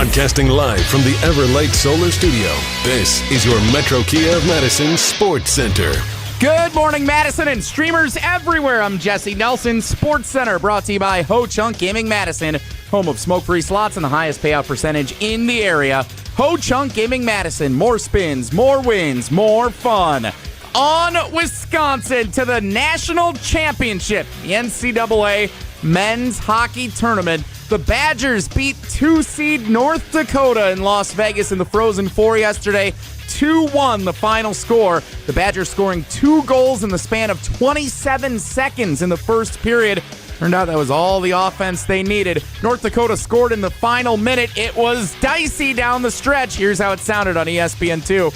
Broadcasting live from the Everlight Solar Studio, this is your Metro Kia of Madison Sports Center. Good morning, Madison and streamers everywhere. I'm Jesse Nelson, Sports Center, brought to you by Ho Chunk Gaming Madison, home of smoke-free slots and the highest payout percentage in the area. Ho Chunk Gaming Madison, more spins, more wins, more fun. On Wisconsin to the national championship, the NCAA men's hockey tournament. The Badgers beat 2-seed North Dakota in Las Vegas in the Frozen Four yesterday. 2-1 the final score. The Badgers scoring 2 goals in the span of 27 seconds in the first period. Turned out that was all the offense they needed. North Dakota scored in the final minute. It was dicey down the stretch. Here's how it sounded on ESPN2.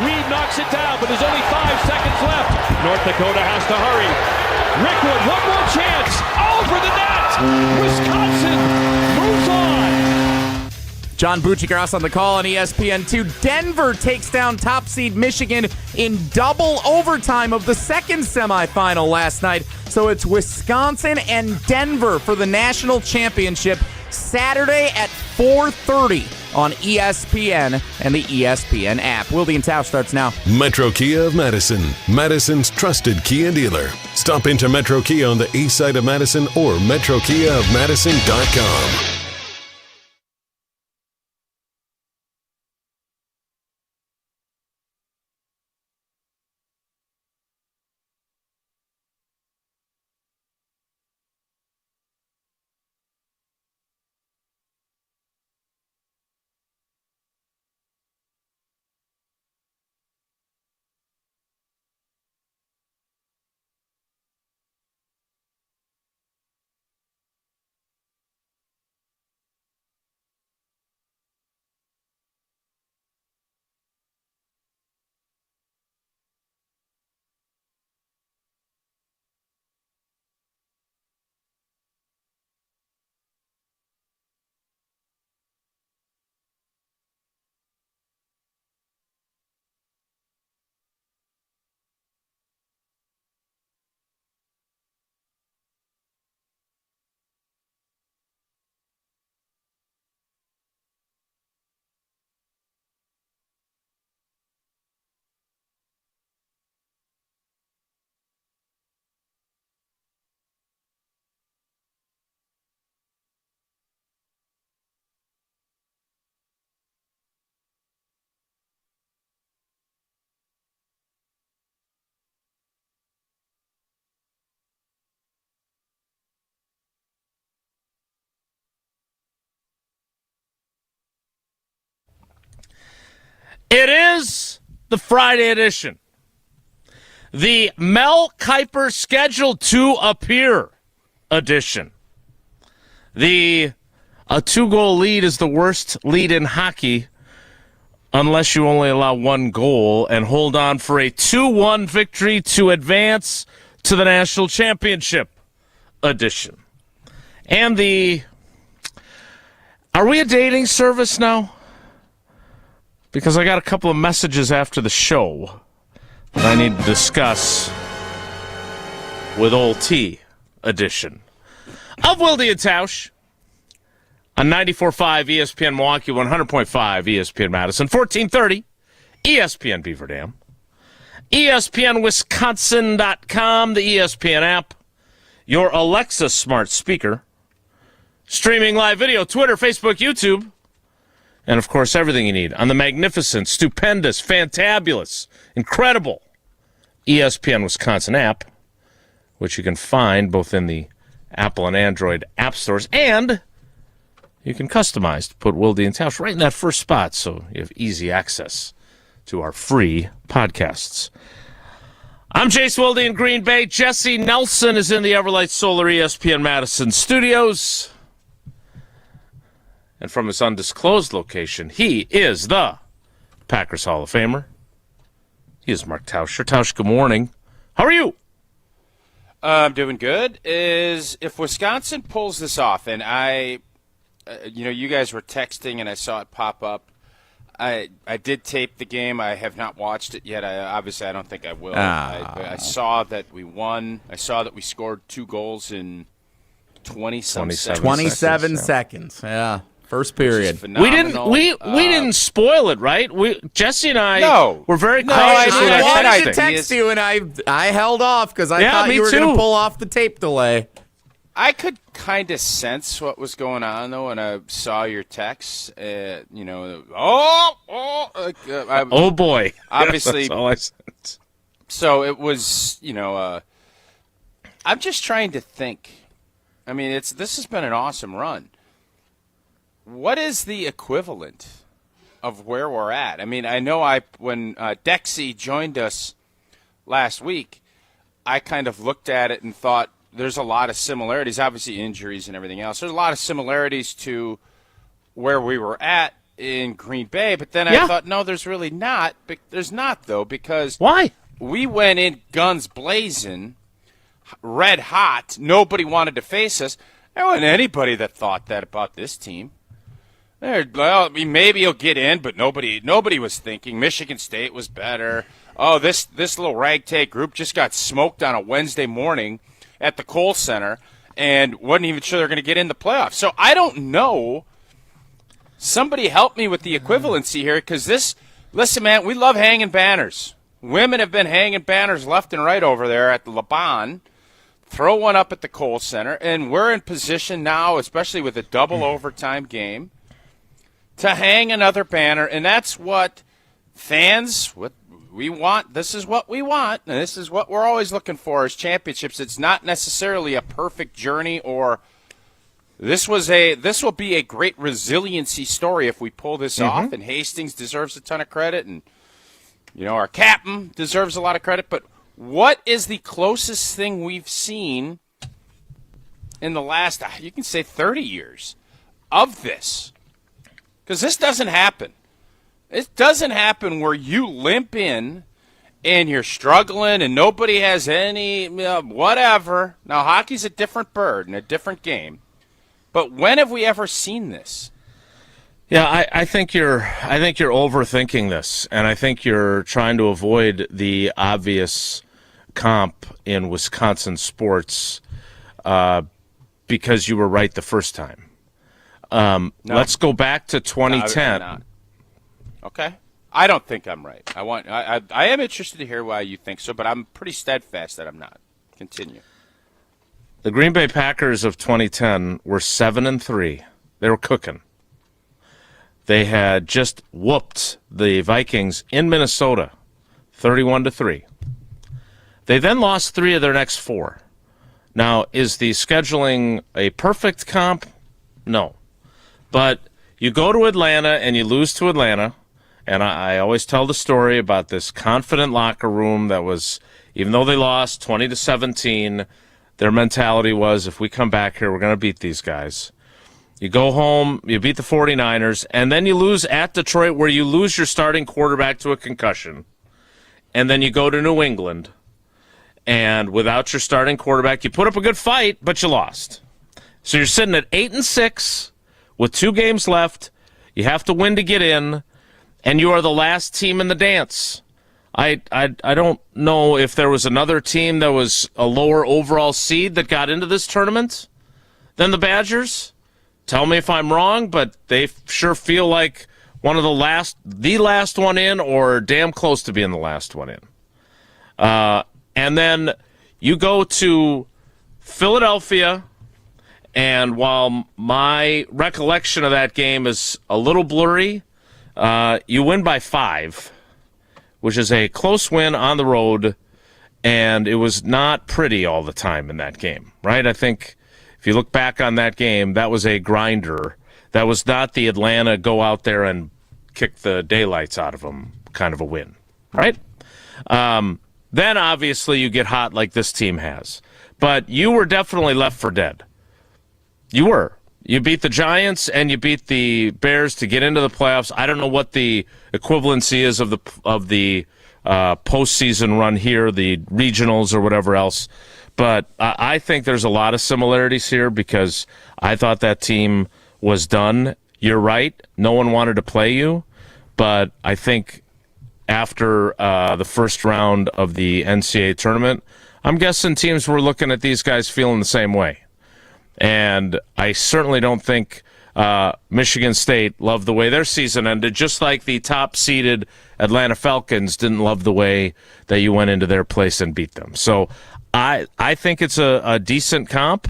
Reed knocks it down, but there's only 5 seconds left. North Dakota has to hurry. Rickwood, one more chance. Over the net. Wisconsin moves on. John Buccigross on the call on ESPN2. Denver takes down top seed Michigan in double overtime of the second semifinal last night. So it's Wisconsin and Denver for the national championship Saturday at 4:30 on ESPN and the ESPN app. Wilde and Tausch starts now. Metro Kia of Madison, Madison's trusted Kia dealer. Stop into Metro Kia on the east side of Madison or metrokiaofmadison.com. It is the Friday edition. The Mel Kiper scheduled to appear edition. A 2-goal lead is the worst lead in hockey unless you only allow 1 goal and hold on for a 2-1 victory to advance to the national championship edition. And are we a dating service now? Because I got a couple of messages after the show that I need to discuss with Old T edition of Wilde and Tausch on 94.5 ESPN Milwaukee, 100.5 ESPN Madison, 1430 ESPN Beaver Dam, ESPNWisconsin.com, the ESPN app, your Alexa smart speaker, streaming live video, Twitter, Facebook, YouTube, and, of course, everything you need on the magnificent, stupendous, fantabulous, incredible ESPN Wisconsin app, which you can find both in the Apple and Android app stores, and you can customize to put Wilde and Tausch right in that first spot so you have easy access to our free podcasts. I'm Jace Wilde in Green Bay. Jesse Nelson is in the Everlight Solar ESPN Madison studios. And from his undisclosed location, he is the Packers Hall of Famer. He is Mark Tauscher. Tausch, good morning. How are you? I'm doing good. If Wisconsin pulls this off, and you guys were texting and I saw it pop up. I did tape the game. I have not watched it yet. I don't think I will. I saw that we won. I saw that we scored 2 goals in 27 seconds. Yeah. First period. We didn't spoil it, right? Jesse and I were very cautious with I our wanted to texting. text you, and I held off because I thought you were going to pull off the tape delay. I could kind of sense what was going on, though, when I saw your texts. Oh boy. Obviously. That's all I said. So it was, I'm just trying to think. I mean, this has been an awesome run. What is the equivalent of where we're at? I mean, I know when Dexy joined us last week, I kind of looked at it and thought there's a lot of similarities, obviously injuries and everything else. There's a lot of similarities to where we were at in Green Bay, but then I thought, no, there's really not. There's not, though, because why? We went in guns blazing, red hot. Nobody wanted to face us. There wasn't anybody that thought that about this team. Well, maybe he'll get in, but nobody was thinking Michigan State was better. Oh, this little ragtag group just got smoked on a Wednesday morning at the Kohl Center and wasn't even sure they're going to get in the playoffs. So I don't know. Somebody help me with the equivalency here, because listen, man, we love hanging banners. Women have been hanging banners left and right over there at the Laban. Throw one up at the Kohl Center, and we're in position now, especially with a double overtime game, to hang another banner, and that's what fans, what we want. This is what we want, and this is what we're always looking for as championships. It's not necessarily a perfect journey, or this will be a great resiliency story if we pull this off, and Hastings deserves a ton of credit, and our captain deserves a lot of credit. But what is the closest thing we've seen in the last, you can say 30 years of this? Because this doesn't happen. It doesn't happen where you limp in and you're struggling and nobody has any whatever. Now, hockey's a different bird and a different game. But when have we ever seen this? Yeah, I think you're overthinking this, and I think you're trying to avoid the obvious comp in Wisconsin sports because you were right the first time. No. Let's go back to 2010. No, okay. I don't think I'm right. I am interested to hear why you think so, but I'm pretty steadfast that I'm not. Continue. The Green Bay Packers of 2010 were 7-3. They were cooking. They had just whooped the Vikings in Minnesota, 31-3. They then lost 3 of their next 4. Now, is the scheduling a perfect comp? No. But you go to Atlanta and you lose to Atlanta, and I always tell the story about this confident locker room that was, even though they lost 20-17, their mentality was, if we come back here, we're going to beat these guys. You go home, you beat the 49ers, and then you lose at Detroit, where you lose your starting quarterback to a concussion. And then you go to New England, and without your starting quarterback, you put up a good fight, but you lost. So you're sitting at 8-6 with 2 games left. You have to win to get in, and you are the last team in the dance. I don't know if there was another team that was a lower overall seed that got into this tournament than the Badgers. Tell me if I'm wrong, but they sure feel like one of the last one in, or damn close to being the last one in. And then you go to Philadelphia, and while my recollection of that game is a little blurry, you win by 5, which is a close win on the road, and it was not pretty all the time in that game, right? I think if you look back on that game, that was a grinder. That was not the Atlanta go out there and kick the daylights out of them kind of a win, right? Then, obviously, you get hot like this team has. But you were definitely left for dead. You were. You beat the Giants and you beat the Bears to get into the playoffs. I don't know what the equivalency is of the postseason run here, the regionals or whatever else. But I think there's a lot of similarities here because I thought that team was done. You're right. No one wanted to play you. But I think after the first round of the NCAA tournament, I'm guessing teams were looking at these guys feeling the same way. And I certainly don't think Michigan State loved the way their season ended, just like the top-seeded Atlanta Falcons didn't love the way that you went into their place and beat them. So I think it's a decent comp.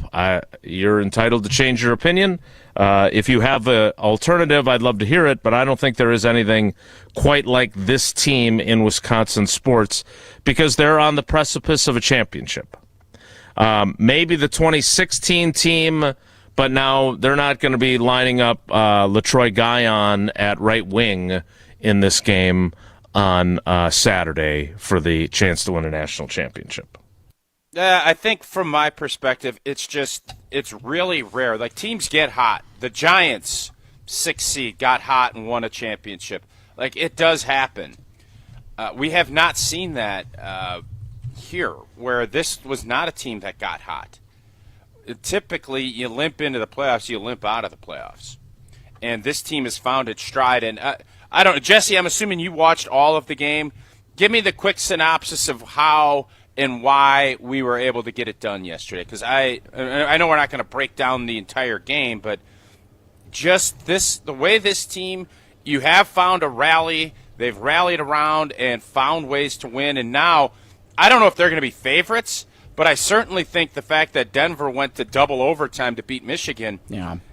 You're entitled to change your opinion. If you have an alternative, I'd love to hear it, but I don't think there is anything quite like this team in Wisconsin sports because they're on the precipice of a championship. Maybe the 2016 team, but now they're not going to be lining up LaTroy Guion at right wing in this game on Saturday for the chance to win a national championship. I think from my perspective, it's really rare. Like, teams get hot. The Giants, 6th seed, got hot and won a championship. Like, it does happen. We have not seen that here, where this was not a team that got hot. Typically, you limp into the playoffs, you limp out of the playoffs. And this team has found its stride. And I don't know, Jesse, I'm assuming you watched all of the game. Give me the quick synopsis of how and why we were able to get it done yesterday. Because I know we're not going to break down the entire game, but just the way this team, you have found a rally. They've rallied around and found ways to win. And now, I don't know if they're going to be favorites, but I certainly think the fact that Denver went to double overtime to beat Michigan,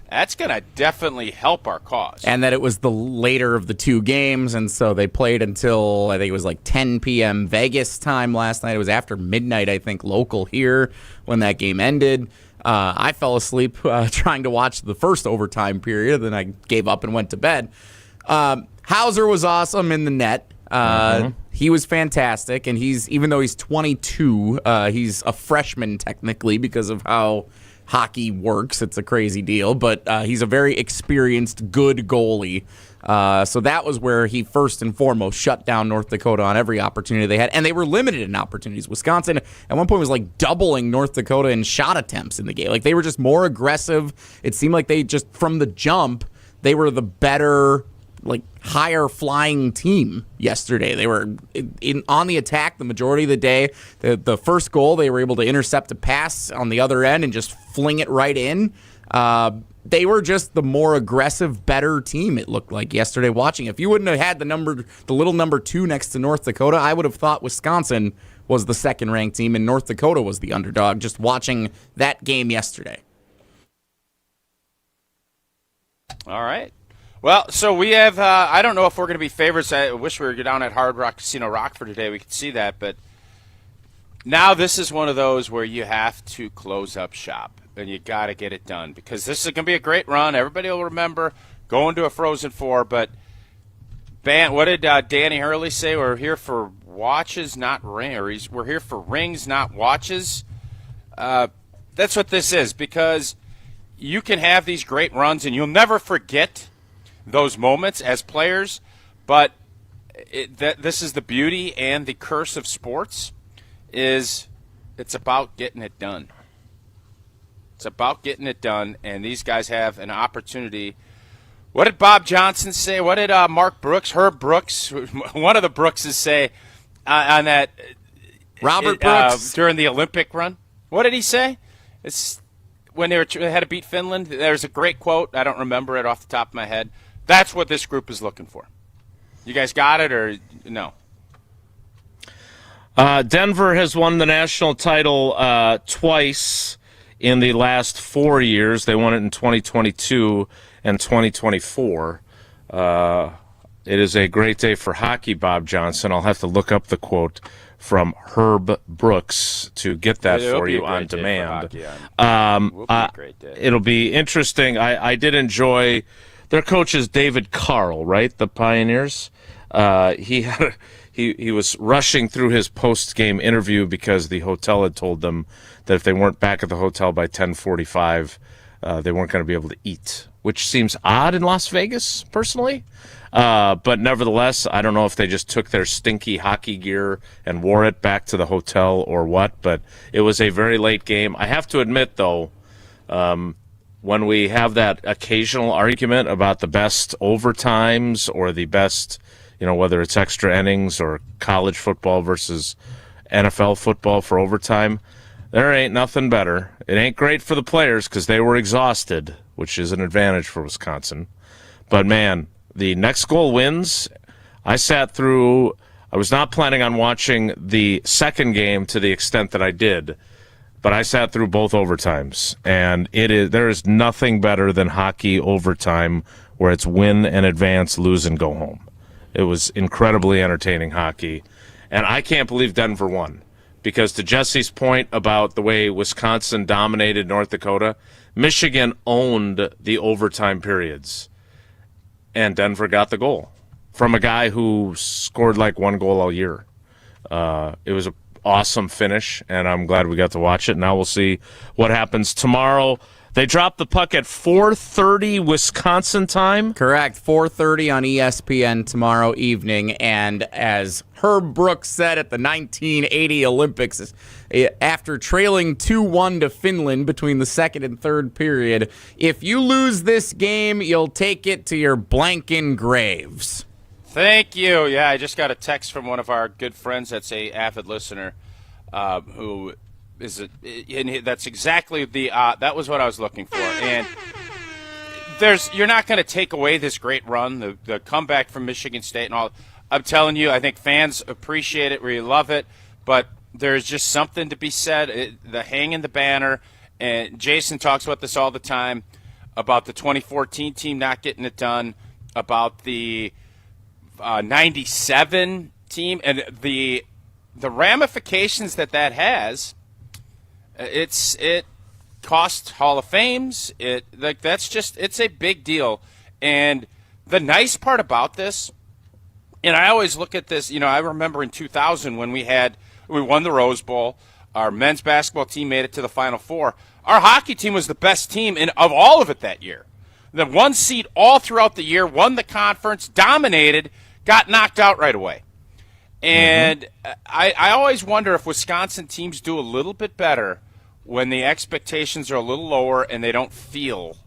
that's going to definitely help our cause. And that it was the later of the two games, and so they played until, I think it was like 10 p.m. Vegas time last night. It was after midnight, I think, local here when that game ended. I fell asleep trying to watch the first overtime period, then I gave up and went to bed. Hauser was awesome in the net. He was fantastic, and even though he's 22, he's a freshman technically because of how hockey works. It's a crazy deal, but he's a very experienced, good goalie. So that was where he first and foremost shut down North Dakota on every opportunity they had, and they were limited in opportunities. Wisconsin at one point was like doubling North Dakota in shot attempts in the game. Like, they were just more aggressive. It seemed like they just, from the jump, they were the better, like, higher flying team yesterday. They were on the attack the majority of the day. The first goal, they were able to intercept a pass on the other end and just fling it right in. They were just the more aggressive, better team, it looked like yesterday watching. If you wouldn't have had the little number 2 next to North Dakota, I would have thought Wisconsin was the second-ranked team and North Dakota was the underdog, just watching that game yesterday. All right. Well, so we have, I don't know if we're going to be favorites. I wish we were down at Hard Rock Casino Rockford today. We could see that. But now this is one of those where you have to close up shop, and you got to get it done because this is going to be a great run. Everybody will remember going to a Frozen Four. But, what did Danny Hurley say? We're here for watches, not rings. We're here for rings, not watches. That's what this is, because you can have these great runs, and you'll never forget those moments as players, but this is the beauty and the curse of sports, is it's about getting it done. It's about getting it done, and these guys have an opportunity. What did Bob Johnson say? What did Herb Brooks, one of the Brookses say on that? Robert Brooks. During the Olympic run? What did he say? It's when they had to beat Finland. There's a great quote. I don't remember it off the top of my head. That's what this group is looking for. You guys got it or no? Denver has won the national title twice in the last 4 years. They won it in 2022 and 2024. It is a great day for hockey, Bob Johnson. I'll have to look up the quote from Herb Brooks to get that for you on demand. It'll be interesting. I did enjoy their coach is David Carl, right? The Pioneers. He was rushing through his post-game interview because the hotel had told them that if they weren't back at the hotel by 10:45, they weren't going to be able to eat, which seems odd in Las Vegas, personally. But nevertheless, I don't know if they just took their stinky hockey gear and wore it back to the hotel or what, but it was a very late game. I have to admit, though, when we have that occasional argument about the best overtimes or the best, whether it's extra innings or college football versus NFL football for overtime, there ain't nothing better It ain't great for the players because they were exhausted, which is an advantage for Wisconsin. But, man, the next goal wins. I was not planning on watching the second game to the extent that I did, but I sat through both overtimes. And there is nothing better than hockey overtime where it's win and advance, lose and go home. It was incredibly entertaining hockey. And I can't believe Denver won. Because to Jesse's point about the way Wisconsin dominated North Dakota, Michigan owned the overtime periods. And Denver got the goal from a guy who scored like one goal all year. It was an awesome finish, and I'm glad we got to watch it. Now we'll see what happens tomorrow. They dropped the puck at 4:30 Wisconsin time. Correct, 4:30 on ESPN tomorrow evening. And as Herb Brooks said at the 1980 Olympics, after trailing 2-1 to Finland between the second and third period, if you lose this game, you'll take it to your blanking graves. Thank you. Yeah, I just got a text from one of our good friends that's a avid listener who is and that's exactly that was what I was looking for. And you're not going to take away this great run, the comeback from Michigan State and all. I'm telling you, I think fans appreciate it, really love it, but there's just something to be said. The hanging the banner, and Jason talks about this all the time, about the 2014 team not getting it done, about the 97 team, and the ramifications that has. It cost Hall of Fames. It's a big deal. And the nice part about this, and I always look at this, I remember in 2000 when we won the Rose Bowl, our men's basketball team made it to the Final Four. Our hockey team was the best team of all of it that year. The one seed all throughout the year, won the conference, dominated, got knocked out right away. And I always wonder if Wisconsin teams do a little bit better when the expectations are a little lower and they don't feel.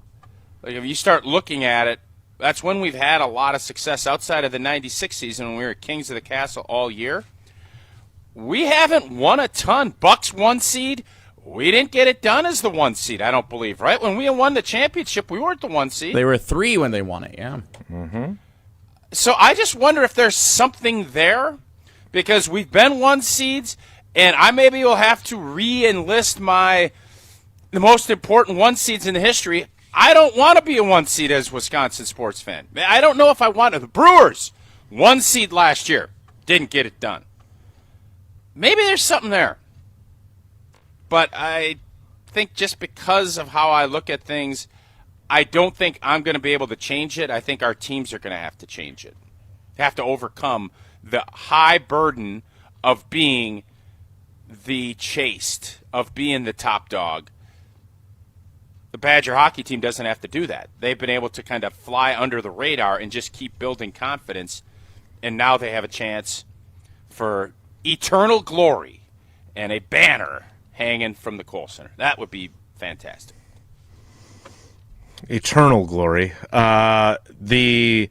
Like if you start looking at it, that's when we've had a lot of success outside of the 96 season when we were Kings of the Castle all year. We haven't won a ton. Bucks 1 seed. We didn't get it done as the 1 seed, I don't believe, right? When we won the championship, we weren't the 1 seed. They were 3 when they won it, yeah. Mm-hmm. So I just wonder if there's something there, because we've been 1 seeds, and I maybe will have to re-enlist the most important 1 seeds in the history. I don't want to be a 1 seed as a Wisconsin sports fan. I don't know if I want to. The Brewers, 1 seed last year, didn't get it done. Maybe there's something there. But I think just because of how I look at things, I don't think I'm going to be able to change it. I think our teams are going to have to change it. Have to overcome the high burden of being the chased, of being the top dog. The Badger hockey team doesn't have to do that. They've been able to kind of fly under the radar and just keep building confidence, and now they have a chance for eternal glory and a banner hanging from the Kohl Center. That would be fantastic. Eternal glory. The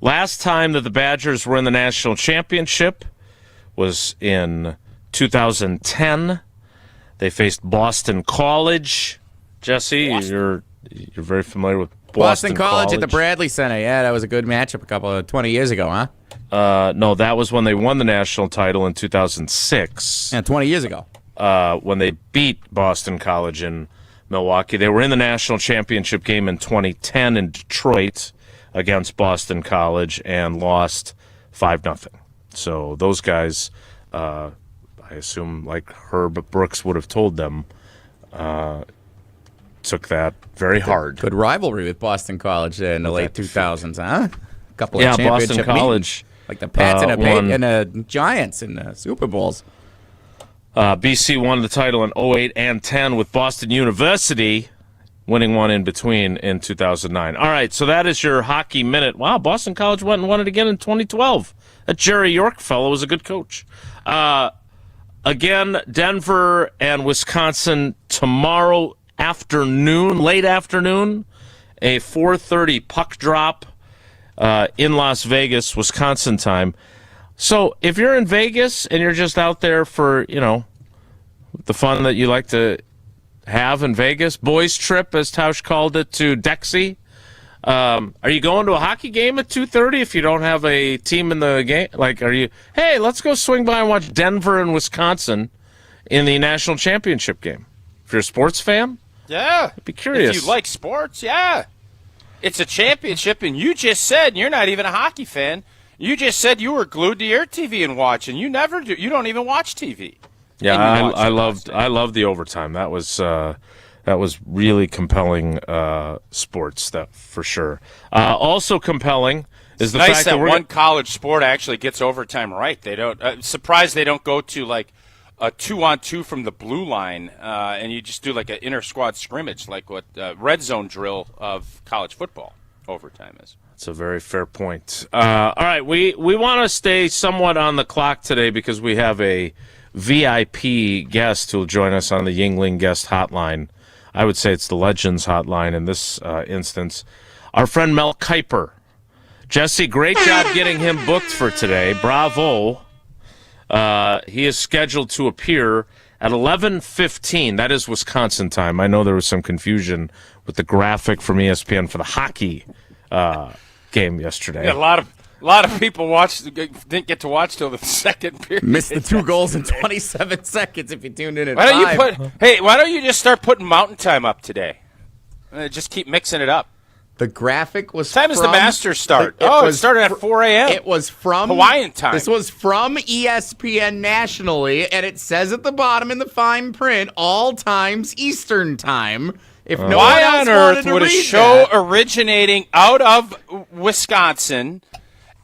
last time that the Badgers were in the national championship was in 2010. They faced Boston College. Jesse, you're very familiar with Boston College at the Bradley Center. Yeah, that was a good matchup 20 years ago, huh? No, that was when they won the national title in 2006. Yeah, 20 years ago. When they beat Boston College in Milwaukee. They were in the national championship game in 2010 in Detroit against Boston College and lost 5-0. So those guys, I assume, like Herb Brooks would have told them, took that very hard. Good rivalry with Boston College in the late 2000s, huh? A couple of championship Boston College. Like the Pats and the Giants in the Super Bowls. BC won the title in 08 and 10 with Boston University winning one in between in 2009. All right, so that is your hockey minute. Wow, Boston College went and won it again in 2012. That Jerry York fellow was a good coach. Again, Denver and Wisconsin tomorrow afternoon, late afternoon, a 4:30 puck drop in Las Vegas, Wisconsin time. So if you're in Vegas and you're just out there for, the fun that you like to have in Vegas. Boys trip, as Tausch called it, to Dexy. Are you going to a hockey game at 2:30 if you don't have a team in the game? Like, hey, let's go swing by and watch Denver and Wisconsin in the national championship game. If you're a sports fan? Yeah. I'd be curious. If you like sports, yeah. It's a championship, and you just said you're not even a hockey fan. You just said you were glued to your TV and watching. You never do. You don't even watch TV. Yeah, I loved the overtime. That was really compelling sports, that for sure. Also compelling is the nice fact that that one college sport actually gets overtime right. They don't. Surprised they don't go to like a 2-on-2 from the blue line, and you just do like an inter squad scrimmage, like what red zone drill of college football overtime is. That's a very fair point. All right, we want to stay somewhat on the clock today because we have a VIP guest who will join us on the Yingling guest hotline. I would say it's the Legends hotline in this instance. Our friend Mel Kiper. Jesse, great job getting him booked for today. Bravo. He is scheduled to appear at 11:15. That is Wisconsin time. I know there was some confusion with the graphic from ESPN for the hockey game yesterday. Yeah, a lot of people didn't get to watch till the second period. Missed the 2 goals in 27 seconds if you tuned in at why 5. Why don't you just start putting Mountain Time up today? Just keep mixing it up. The graphic was What time does the Masters start? It started at 4 a.m. It was from Hawaiian time. This was from ESPN nationally, and it says at the bottom in the fine print, all times Eastern time. If no why one else on earth wanted would to a read show that, originating out of Wisconsin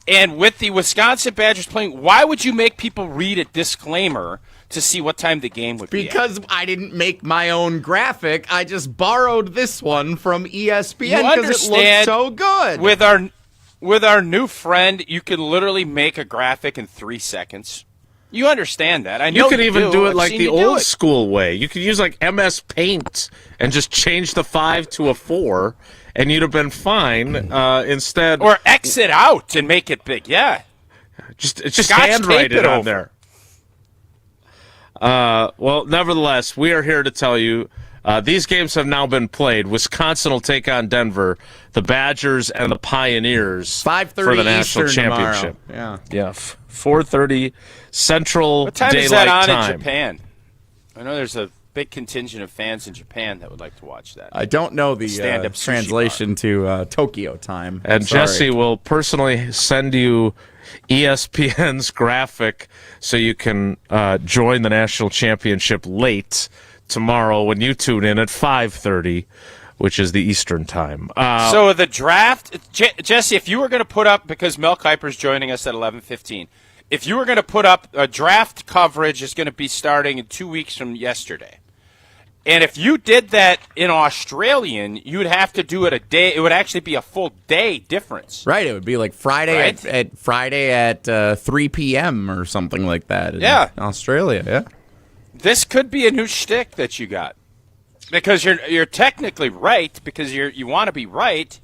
and with the Wisconsin Badgers playing, why would you make people read a disclaimer to see what time the game would be at? Because I didn't make my own graphic. I just borrowed this one from ESPN because it looked so good. With our new friend, you can literally make a graphic in 3 seconds. You understand that. I know you could even do it like the old school. school way. You could use like MS Paint and just change the 5 to a 4, and you'd have been fine. Instead, or X it out and make it big. Yeah, just Scotch handwrite tape it on over. there. Well, nevertheless, we are here to tell you these games have now been played. Wisconsin will take on Denver, the Badgers and the Pioneers 5:30 for the national Eastern championship. Tomorrow. Yeah, 4:30 Central What time Daylight is that on Time. in Japan? I know there's a big contingent of fans in Japan that would like to watch that. I don't know the Stand-up sushi translation to Tokyo time. And Sorry. Jesse will personally send you ESPN's graphic so you can join the national championship late tomorrow when you tune in at 5:30, which is the Eastern time. So the draft, Jesse, if you were going to put up, because Mel Kiper's joining us at 11:15, if you were going to put up a draft coverage is going to be starting in 2 weeks from yesterday. And if you did that in Australian, you would have to do it a day. It would actually be a full day difference. Right, it would be like Friday Right? at Friday at 3 p.m. or something like that. In Australia. Yeah. This could be a new shtick that you got, because you're technically right, because you want to be right.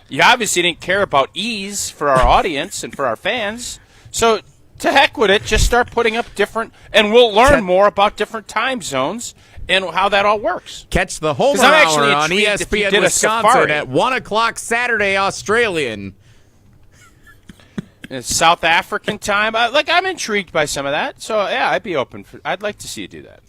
You obviously didn't care about ease for our audience and for our fans, so to heck with it. Just start putting up different, and we'll learn more about different time zones and how that all works. Catch the Homer 'Cause I'm actually Hour on intrigued if you ESPN did a Wisconsin safari. at 1 o'clock Saturday Australian. It's South African time. I'm intrigued by some of that. So yeah, I'd like to see you do that.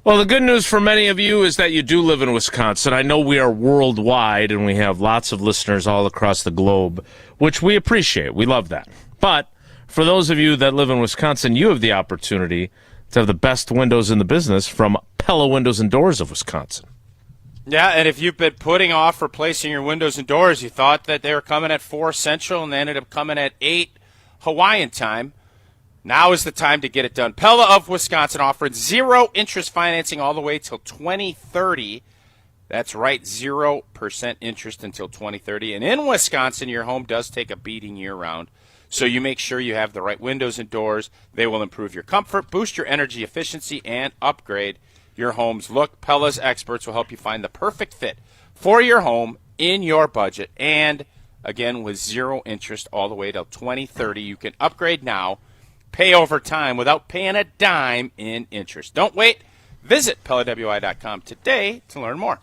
Well, the good news for many of you is that you do live in Wisconsin. I know we are worldwide and we have lots of listeners all across the globe, which we appreciate. We love that. But for those of you that live in Wisconsin, you have the opportunity to have the best windows in the business from Pella Windows and Doors of Wisconsin. Yeah, and if you've been putting off replacing your windows and doors, you thought that they were coming at 4 Central and they ended up coming at 8 Hawaiian time, now is the time to get it done. Pella of Wisconsin offering 0 interest financing all the way till 2030. That's right, 0% interest until 2030. And in Wisconsin, your home does take a beating year-round, so you make sure you have the right windows and doors. They will improve your comfort, boost your energy efficiency, and upgrade your home's look. Pella's experts will help you find the perfect fit for your home in your budget. And, again, with 0 interest all the way till 2030, you can upgrade now, pay over time without paying a dime in interest. Don't wait Visit PellaWI.com today to learn more.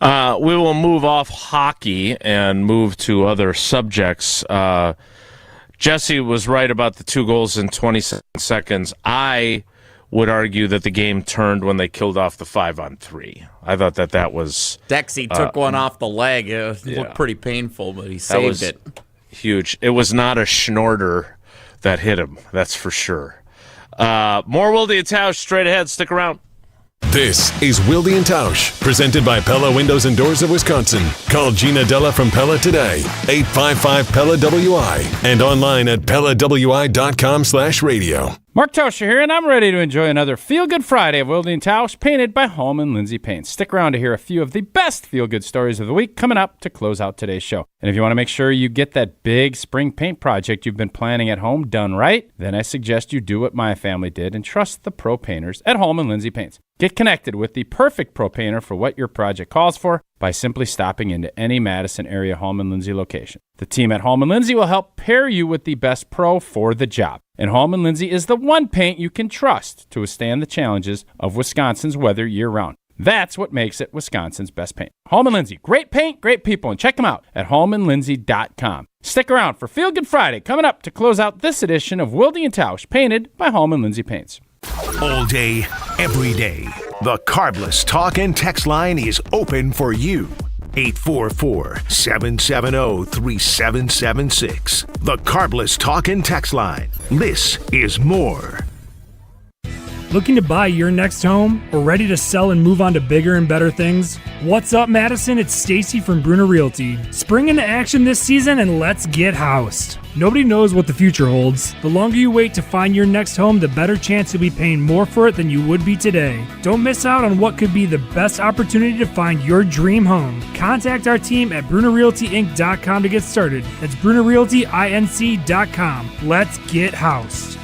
We will move off hockey and move to other subjects. Jesse was right about the 2 goals in 27 seconds. I would argue that the game turned when they killed off the 5-on-3. I thought that was... Dexy took one off the leg. It looked pretty painful, but he saved it. Huge. It was not a schnorder that hit him, that's for sure. More Wilde and Tausch straight ahead. Stick around. This is Wilde and Tausch, presented by Pella Windows and Doors of Wisconsin. Call Gina Della from Pella today, 855-PELLA-WI, and online at PellaWI.com/radio. Mark Tauscher here, and I'm ready to enjoy another Feel Good Friday of Wilde and Tausch, painted by Hallman Lindsay Paints. Stick around to hear a few of the best feel-good stories of the week coming up to close out today's show. And if you want to make sure you get that big spring paint project you've been planning at home done right, then I suggest you do what my family did and trust the pro painters at Hallman Lindsay Paints. Get connected with the perfect pro painter for what your project calls for by simply stopping into any Madison area Hallman Lindsay location. The team at Hallman Lindsay will help pair you with the best pro for the job. And Hallman Lindsay is the one paint you can trust to withstand the challenges of Wisconsin's weather year-round. That's what makes it Wisconsin's best paint. Hallman Lindsay, great paint, great people, and check them out at hallmanlindsay.com. Stick around for Feel Good Friday coming up to close out this edition of Wilde and Tausch, painted by Hallman Lindsay Paints. All day, every day, the Carbless Talk and Text line is open for you. 844-770-3776. The Carbless Talk and Text line. This is more. Looking to buy your next home or ready to sell and move on to bigger and better things? What's up, Madison? It's Stacy from Bruner Realty. Spring into action this season and let's get housed. Nobody knows what the future holds. The longer you wait to find your next home, the better chance you'll be paying more for it than you would be today. Don't miss out on what could be the best opportunity to find your dream home. Contact our team at BrunerRealtyInc.com to get started. That's BrunerRealtyInc.com. Let's get housed.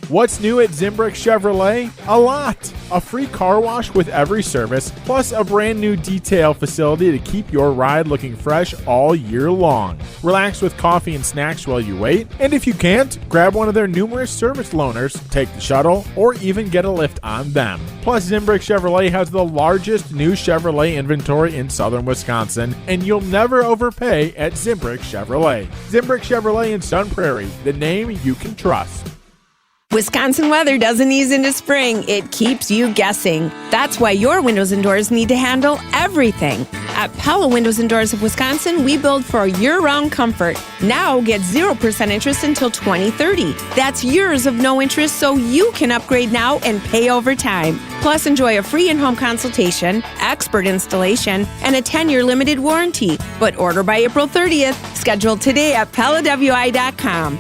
What's new at Zimbrick Chevrolet? A lot! A free car wash with every service, plus a brand new detail facility to keep your ride looking fresh all year long. Relax with coffee and snacks while you wait, and if you can't, grab one of their numerous service loaners, take the shuttle, or even get a lift on them. Plus, Zimbrick Chevrolet has the largest new Chevrolet inventory in southern Wisconsin, and you'll never overpay at Zimbrick Chevrolet. Zimbrick Chevrolet in Sun Prairie, the name you can trust. Wisconsin weather doesn't ease into spring. It keeps you guessing. That's why your windows and doors need to handle everything. At Pella Windows and Doors of Wisconsin, we build for year-round comfort. Now get 0% interest until 2030. That's years of no interest, so you can upgrade now and pay over time. Plus, enjoy a free in-home consultation, expert installation, and a 10-year limited warranty. But order by April 30th. Schedule today at PellaWI.com.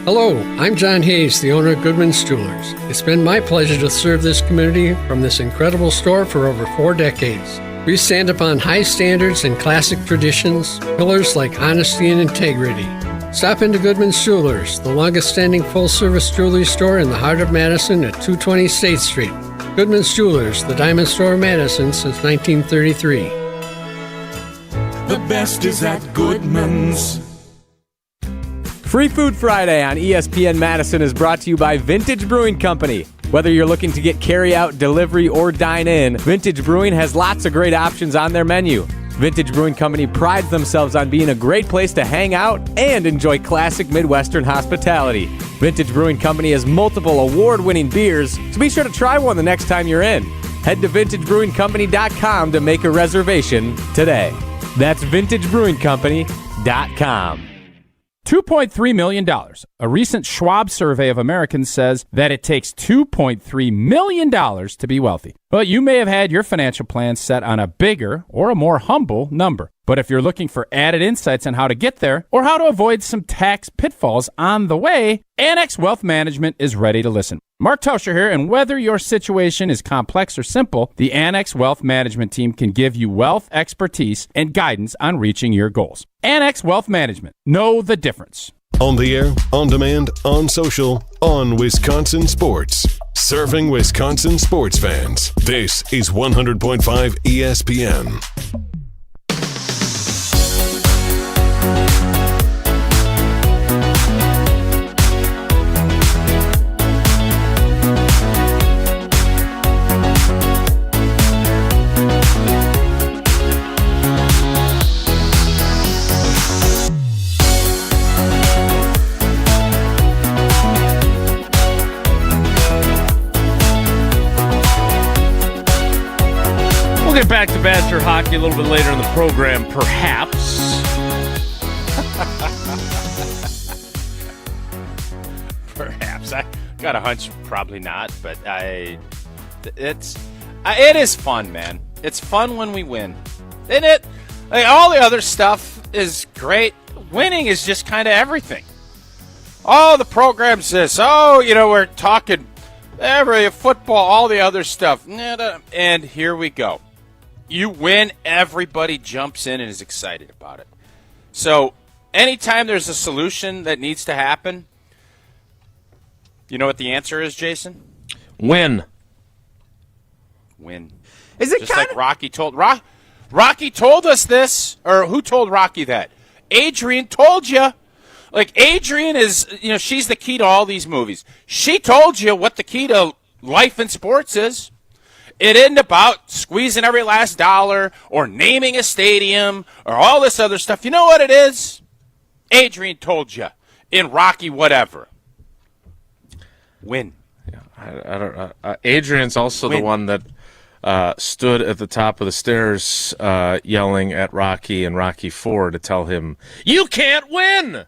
Hello, I'm John Hayes, the owner of Gudakunst Jewelers. It's been my pleasure to serve this community from this incredible store for over 4 decades. We stand upon high standards and classic traditions, pillars like honesty and integrity. Stop into Gudakunst Jewelers, the longest-standing full-service jewelry store in the heart of Madison at 220 State Street. Gudakunst Jewelers, the diamond store of Madison since 1933. The best is at Gudakunst. Free Food Friday on ESPN Madison is brought to you by Vintage Brewing Company. Whether you're looking to get carry-out, delivery, or dine-in, Vintage Brewing has lots of great options on their menu. Vintage Brewing Company prides themselves on being a great place to hang out and enjoy classic Midwestern hospitality. Vintage Brewing Company has multiple award-winning beers, so be sure to try one the next time you're in. Head to VintageBrewingCompany.com to make a reservation today. That's VintageBrewingCompany.com. $2.3 million. A recent Schwab survey of Americans says that it takes $2.3 million to be wealthy. Well, you may have had your financial plan set on a bigger or a more humble number. But if you're looking for added insights on how to get there or how to avoid some tax pitfalls on the way, Annex Wealth Management is ready to listen. Mark Tauscher here, and whether your situation is complex or simple, the Annex Wealth Management team can give you wealth expertise and guidance on reaching your goals. Annex Wealth Management. Know the difference. On the air, on demand, on social, on Wisconsin Sports. Serving Wisconsin sports fans. This is 100.5 ESPN. We'll get back to Badger hockey a little bit later in the program, perhaps. Perhaps. I got a hunch, probably not, but it is fun, man. It's fun when we win. Isn't it? Like, all the other stuff is great. Winning is just kind of everything. Oh, the program says, we're talking every football, all the other stuff. And here we go. You win, everybody jumps in and is excited about it. So anytime there's a solution that needs to happen, you know what the answer is, Jason? Win. Is it just like Rocky told Rocky told us this, or who told Rocky that? Adrian told you. Like, Adrian is, she's the key to all these movies. She told you what the key to life in sports is. It isn't about squeezing every last dollar or naming a stadium or all this other stuff. You know what it is? Adrian told you in Rocky whatever. Win. Yeah, I don't know. Adrian's also the one that stood at the top of the stairs yelling at Rocky and Rocky IV to tell him, "You can't win!"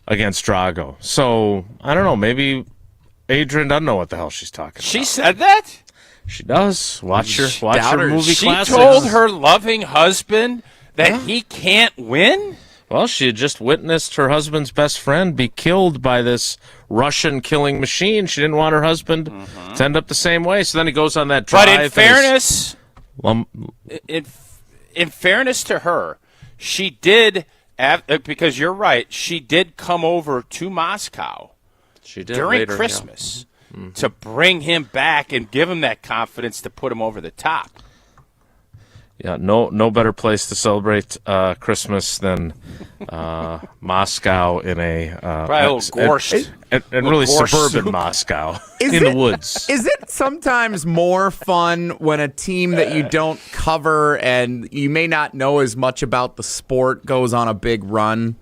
against Drago. So, I don't know. Maybe Adrian doesn't know what the hell she's talking about. She said that? She does. Watch her movie classics. She told her loving husband that he can't win? Well, she had just witnessed her husband's best friend be killed by this Russian killing machine. She didn't want her husband to end up the same way. So then he goes on that drive. But in fairness to her, she did, because you're right, she did come over to Moscow during Christmas to bring him back and give him that confidence to put him over the top. Yeah, no better place to celebrate Christmas than Moscow in a probably a little gorshed and really suburban Moscow in the woods. Is it sometimes more fun when a team that you don't cover and you may not know as much about the sport goes on a big run?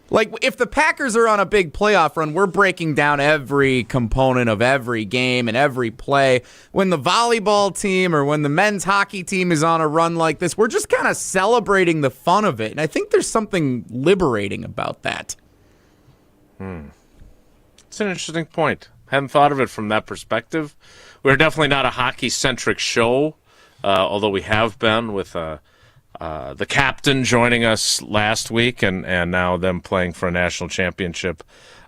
Like, if the Packers are on a big playoff run, we're breaking down every component of every game and every play. When the volleyball team or when the men's hockey team is on a run like this, we're just kind of celebrating the fun of it. And I think there's something liberating about that. It's an interesting point. Hadn't thought of it from that perspective. We're definitely not a hockey-centric show, although we have been with the captain joining us last week and now them playing for a national championship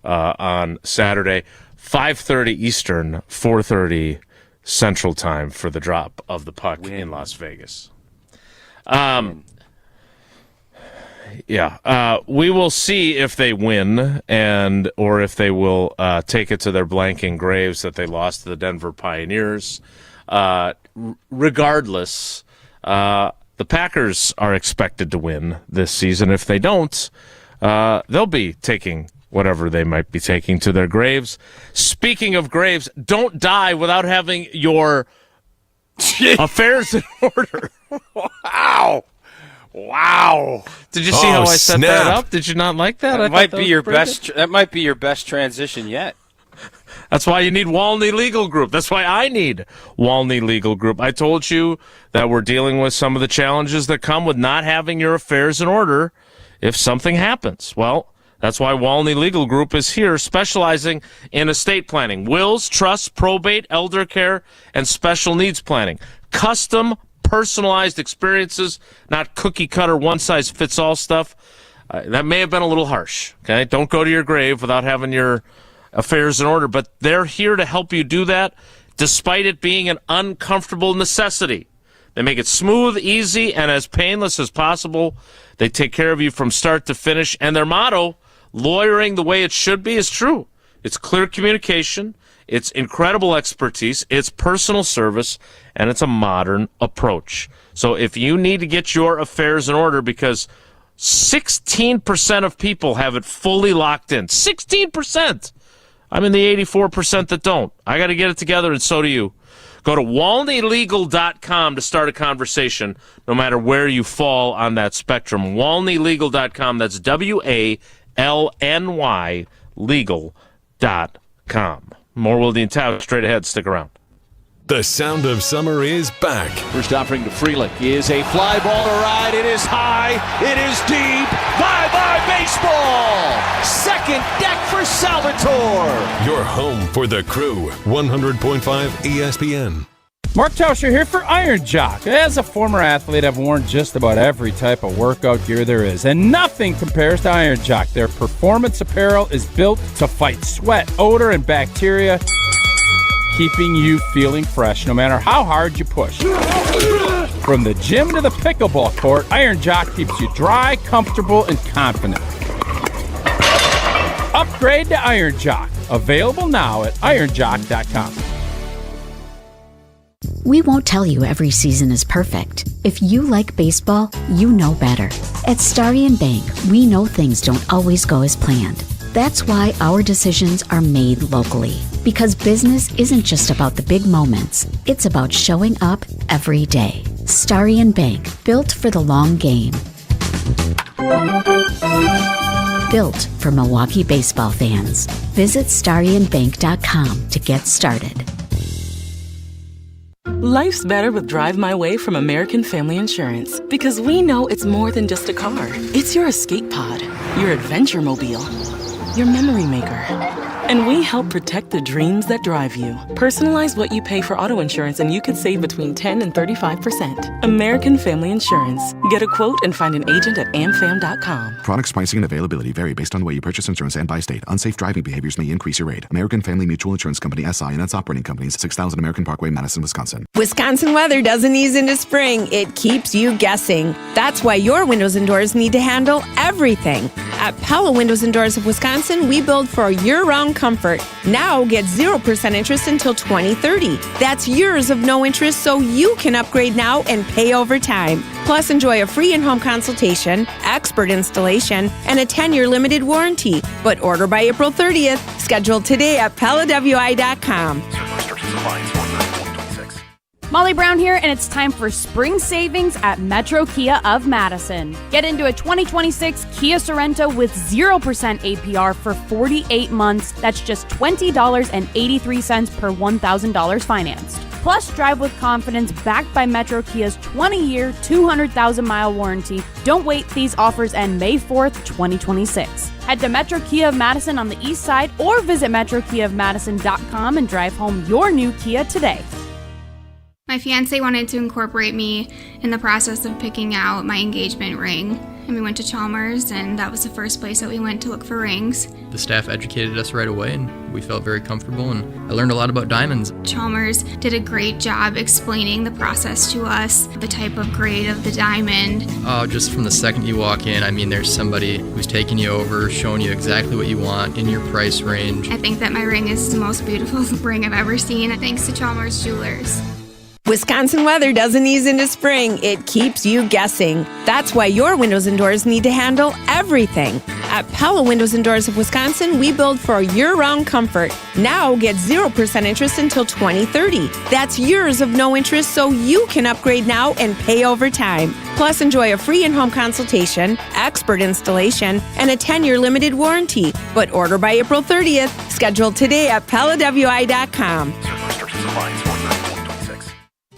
on Saturday, 5:30 Eastern, 4:30 Central Time for the drop of the puck in Las Vegas. We will see if they win or if they will take it to their blanking graves that they lost to the Denver Pioneers. Regardless, the Packers are expected to win this season. If they don't, they'll be taking whatever they might be taking to their graves. Speaking of graves, don't die without having your affairs in order. Wow. Did you see how I set that up? Did you not like that? That might be your best transition yet. That's why you need Walney Legal Group. That's why I need Walney Legal Group. I told you that we're dealing with some of the challenges that come with not having your affairs in order if something happens. Well, that's why Walney Legal Group is here, specializing in estate planning, wills, trusts, probate, elder care, and special needs planning. Custom, personalized experiences, not cookie-cutter, one-size-fits-all stuff. That may have been a little harsh. Okay, don't go to your grave without having your affairs in order, but they're here to help you do that despite it being an uncomfortable necessity. They make it smooth, easy, and as painless as possible. They take care of you from start to finish, and their motto, lawyering the way it should be, is true. It's clear communication, it's incredible expertise, it's personal service, and it's a modern approach. So if you need to get your affairs in order, because 16% of people have it fully locked in, 16%. I'm in the 84% that don't. I got to get it together, and so do you. Go to WalneyLegal.com to start a conversation, no matter where you fall on that spectrum. WalneyLegal.com. That's WALNY Legal.com. More Wilde and Tausch straight ahead. Stick around. The sound of summer is back. First offering to Freelick is a fly ball to right. It is high. It is deep. Bye-bye baseball. Second deck for Salvatore. Your home for the Crew. 100.5 ESPN. Mark Tauscher here for Iron Jock. As a former athlete, I've worn just about every type of workout gear there is, and nothing compares to Iron Jock. Their performance apparel is built to fight sweat, odor, and bacteria, keeping you feeling fresh no matter how hard you push. From the gym to the pickleball court, Iron Jock keeps you dry, comfortable, and confident. Upgrade to Iron Jock. Available now at ironjock.com. We won't tell you every season is perfect. If you like baseball, you know better. At Starry & Bank, we know things don't always go as planned. That's why our decisions are made locally. Because business isn't just about the big moments. It's about showing up every day. Starry & Bank, built for the long game. Built for Milwaukee baseball fans. Visit starryandbank.com to get started. Life's better with Drive My Way from American Family Insurance. Because we know it's more than just a car. It's your escape pod, your adventure mobile, your memory maker. And we help protect the dreams that drive you. Personalize what you pay for auto insurance and you could save between 10 and 35%. American Family Insurance. Get a quote and find an agent at amfam.com. Products, pricing, and availability vary based on the way you purchase insurance and by state. Unsafe driving behaviors may increase your rate. American Family Mutual Insurance Company, SI, and its operating companies, 6000 American Parkway, Madison, Wisconsin. Wisconsin weather doesn't ease into spring. It keeps you guessing. That's why your windows and doors need to handle everything. At Pella Windows and Doors of Wisconsin, we build for year-round comfort. Now get 0% interest until 2030. That's years of no interest, so you can upgrade now and pay over time. Plus, enjoy a free in-home consultation, expert installation, and a 10-year limited warranty. But order by April 30th. Schedule today at PellaWI.com. Molly Brown here, and it's time for spring savings at Metro Kia of Madison. Get into a 2026 Kia Sorento with 0% APR for 48 months. That's just $20.83 per $1,000 financed. Plus, drive with confidence backed by Metro Kia's 20-year, 200,000-mile warranty. Don't wait. These offers end May 4th, 2026. Head to Metro Kia of Madison on the east side or visit metrokiaofmadison.com and drive home your new Kia today. My fiance wanted to incorporate me in the process of picking out my engagement ring. And we went to Chalmers, and that was the first place that we went to look for rings. The staff educated us right away, and we felt very comfortable, and I learned a lot about diamonds. Chalmers did a great job explaining the process to us, the type of grade of the diamond. Oh, just from the second you walk in, I mean, there's somebody who's taking you over, showing you exactly what you want in your price range. I think that my ring is the most beautiful ring I've ever seen, thanks to Chalmers Jewelers. Wisconsin weather doesn't ease into spring. It keeps you guessing. That's why your windows and doors need to handle everything. At Pella Windows and Doors of Wisconsin, we build for year-round comfort. Now get 0% interest until 2030. That's years of no interest, so you can upgrade now and pay over time. Plus, enjoy a free in-home consultation, expert installation, and a 10-year limited warranty. But order by April 30th. Schedule today at PellaWI.com.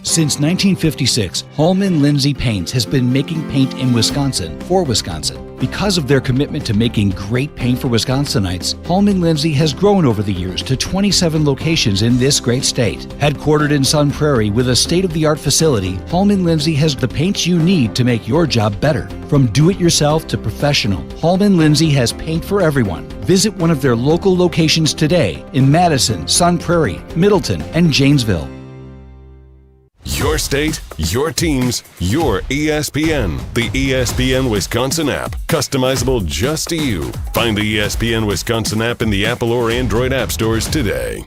Since 1956, Holman Lindsay Paints has been making paint in Wisconsin for Wisconsin. Because of their commitment to making great paint for Wisconsinites, Holman Lindsay has grown over the years to 27 locations in this great state. Headquartered in Sun Prairie with a state-of-the-art facility, Holman Lindsay has the paints you need to make your job better. From do-it-yourself to professional, Holman Lindsay has paint for everyone. Visit one of their local locations today in Madison, Sun Prairie, Middleton, and Janesville. Your state, your teams, your ESPN. The ESPN Wisconsin app. Customizable just to you. Find the ESPN Wisconsin app in the Apple or Android app stores today.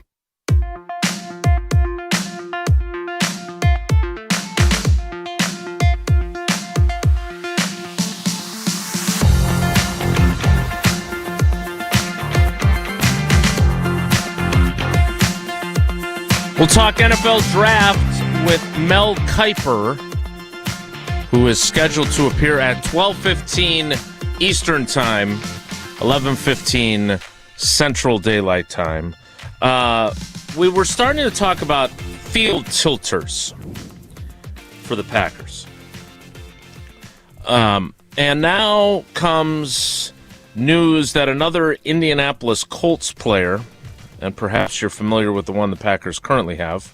We'll talk NFL draft with Mel Kiper, who is scheduled to appear at 12:15 Eastern Time, 11:15 Central Daylight Time. We were starting to talk about field tilters for the Packers. And now comes news that another Indianapolis Colts player, and perhaps you're familiar with the one the Packers currently have,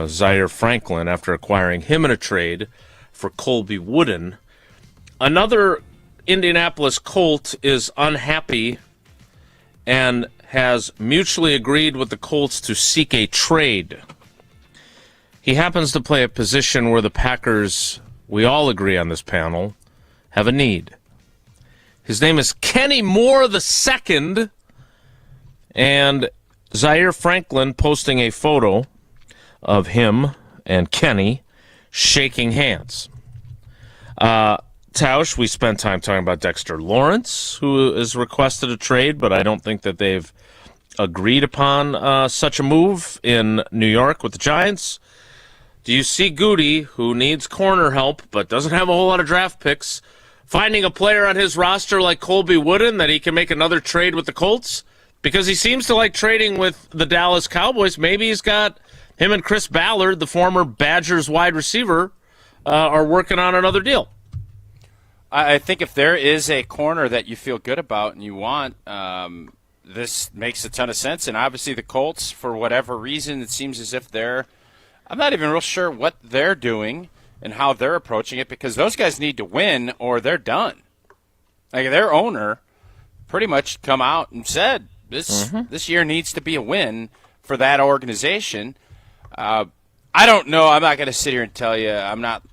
Zaire Franklin, after acquiring him in a trade for Colby Wooden. Another Indianapolis Colt is unhappy and has mutually agreed with the Colts to seek a trade. He happens to play a position where the Packers, we all agree on this panel, have a need. His name is Kenny Moore II, and Zaire Franklin posting a photo of him and Kenny shaking hands. Tausch, we spent time talking about Dexter Lawrence, who has requested a trade, but I don't think that they've agreed upon such a move in New York with the Giants. Do you see Goody, who needs corner help but doesn't have a whole lot of draft picks, finding a player on his roster like Colby Wooden that he can make another trade with the Colts? Because he seems to like trading with the Dallas Cowboys. Maybe he's got him and Chris Ballard, the former Badgers wide receiver, are working on another deal. I think if there is a corner that you feel good about and you want, this makes a ton of sense. And obviously the Colts, for whatever reason, it seems as if I'm not even real sure what they're doing and how they're approaching it, because those guys need to win or they're done. Like, their owner pretty much come out and said this year needs to be a win for that organization. I don't know. I'm not going to sit here and tell you. I'm not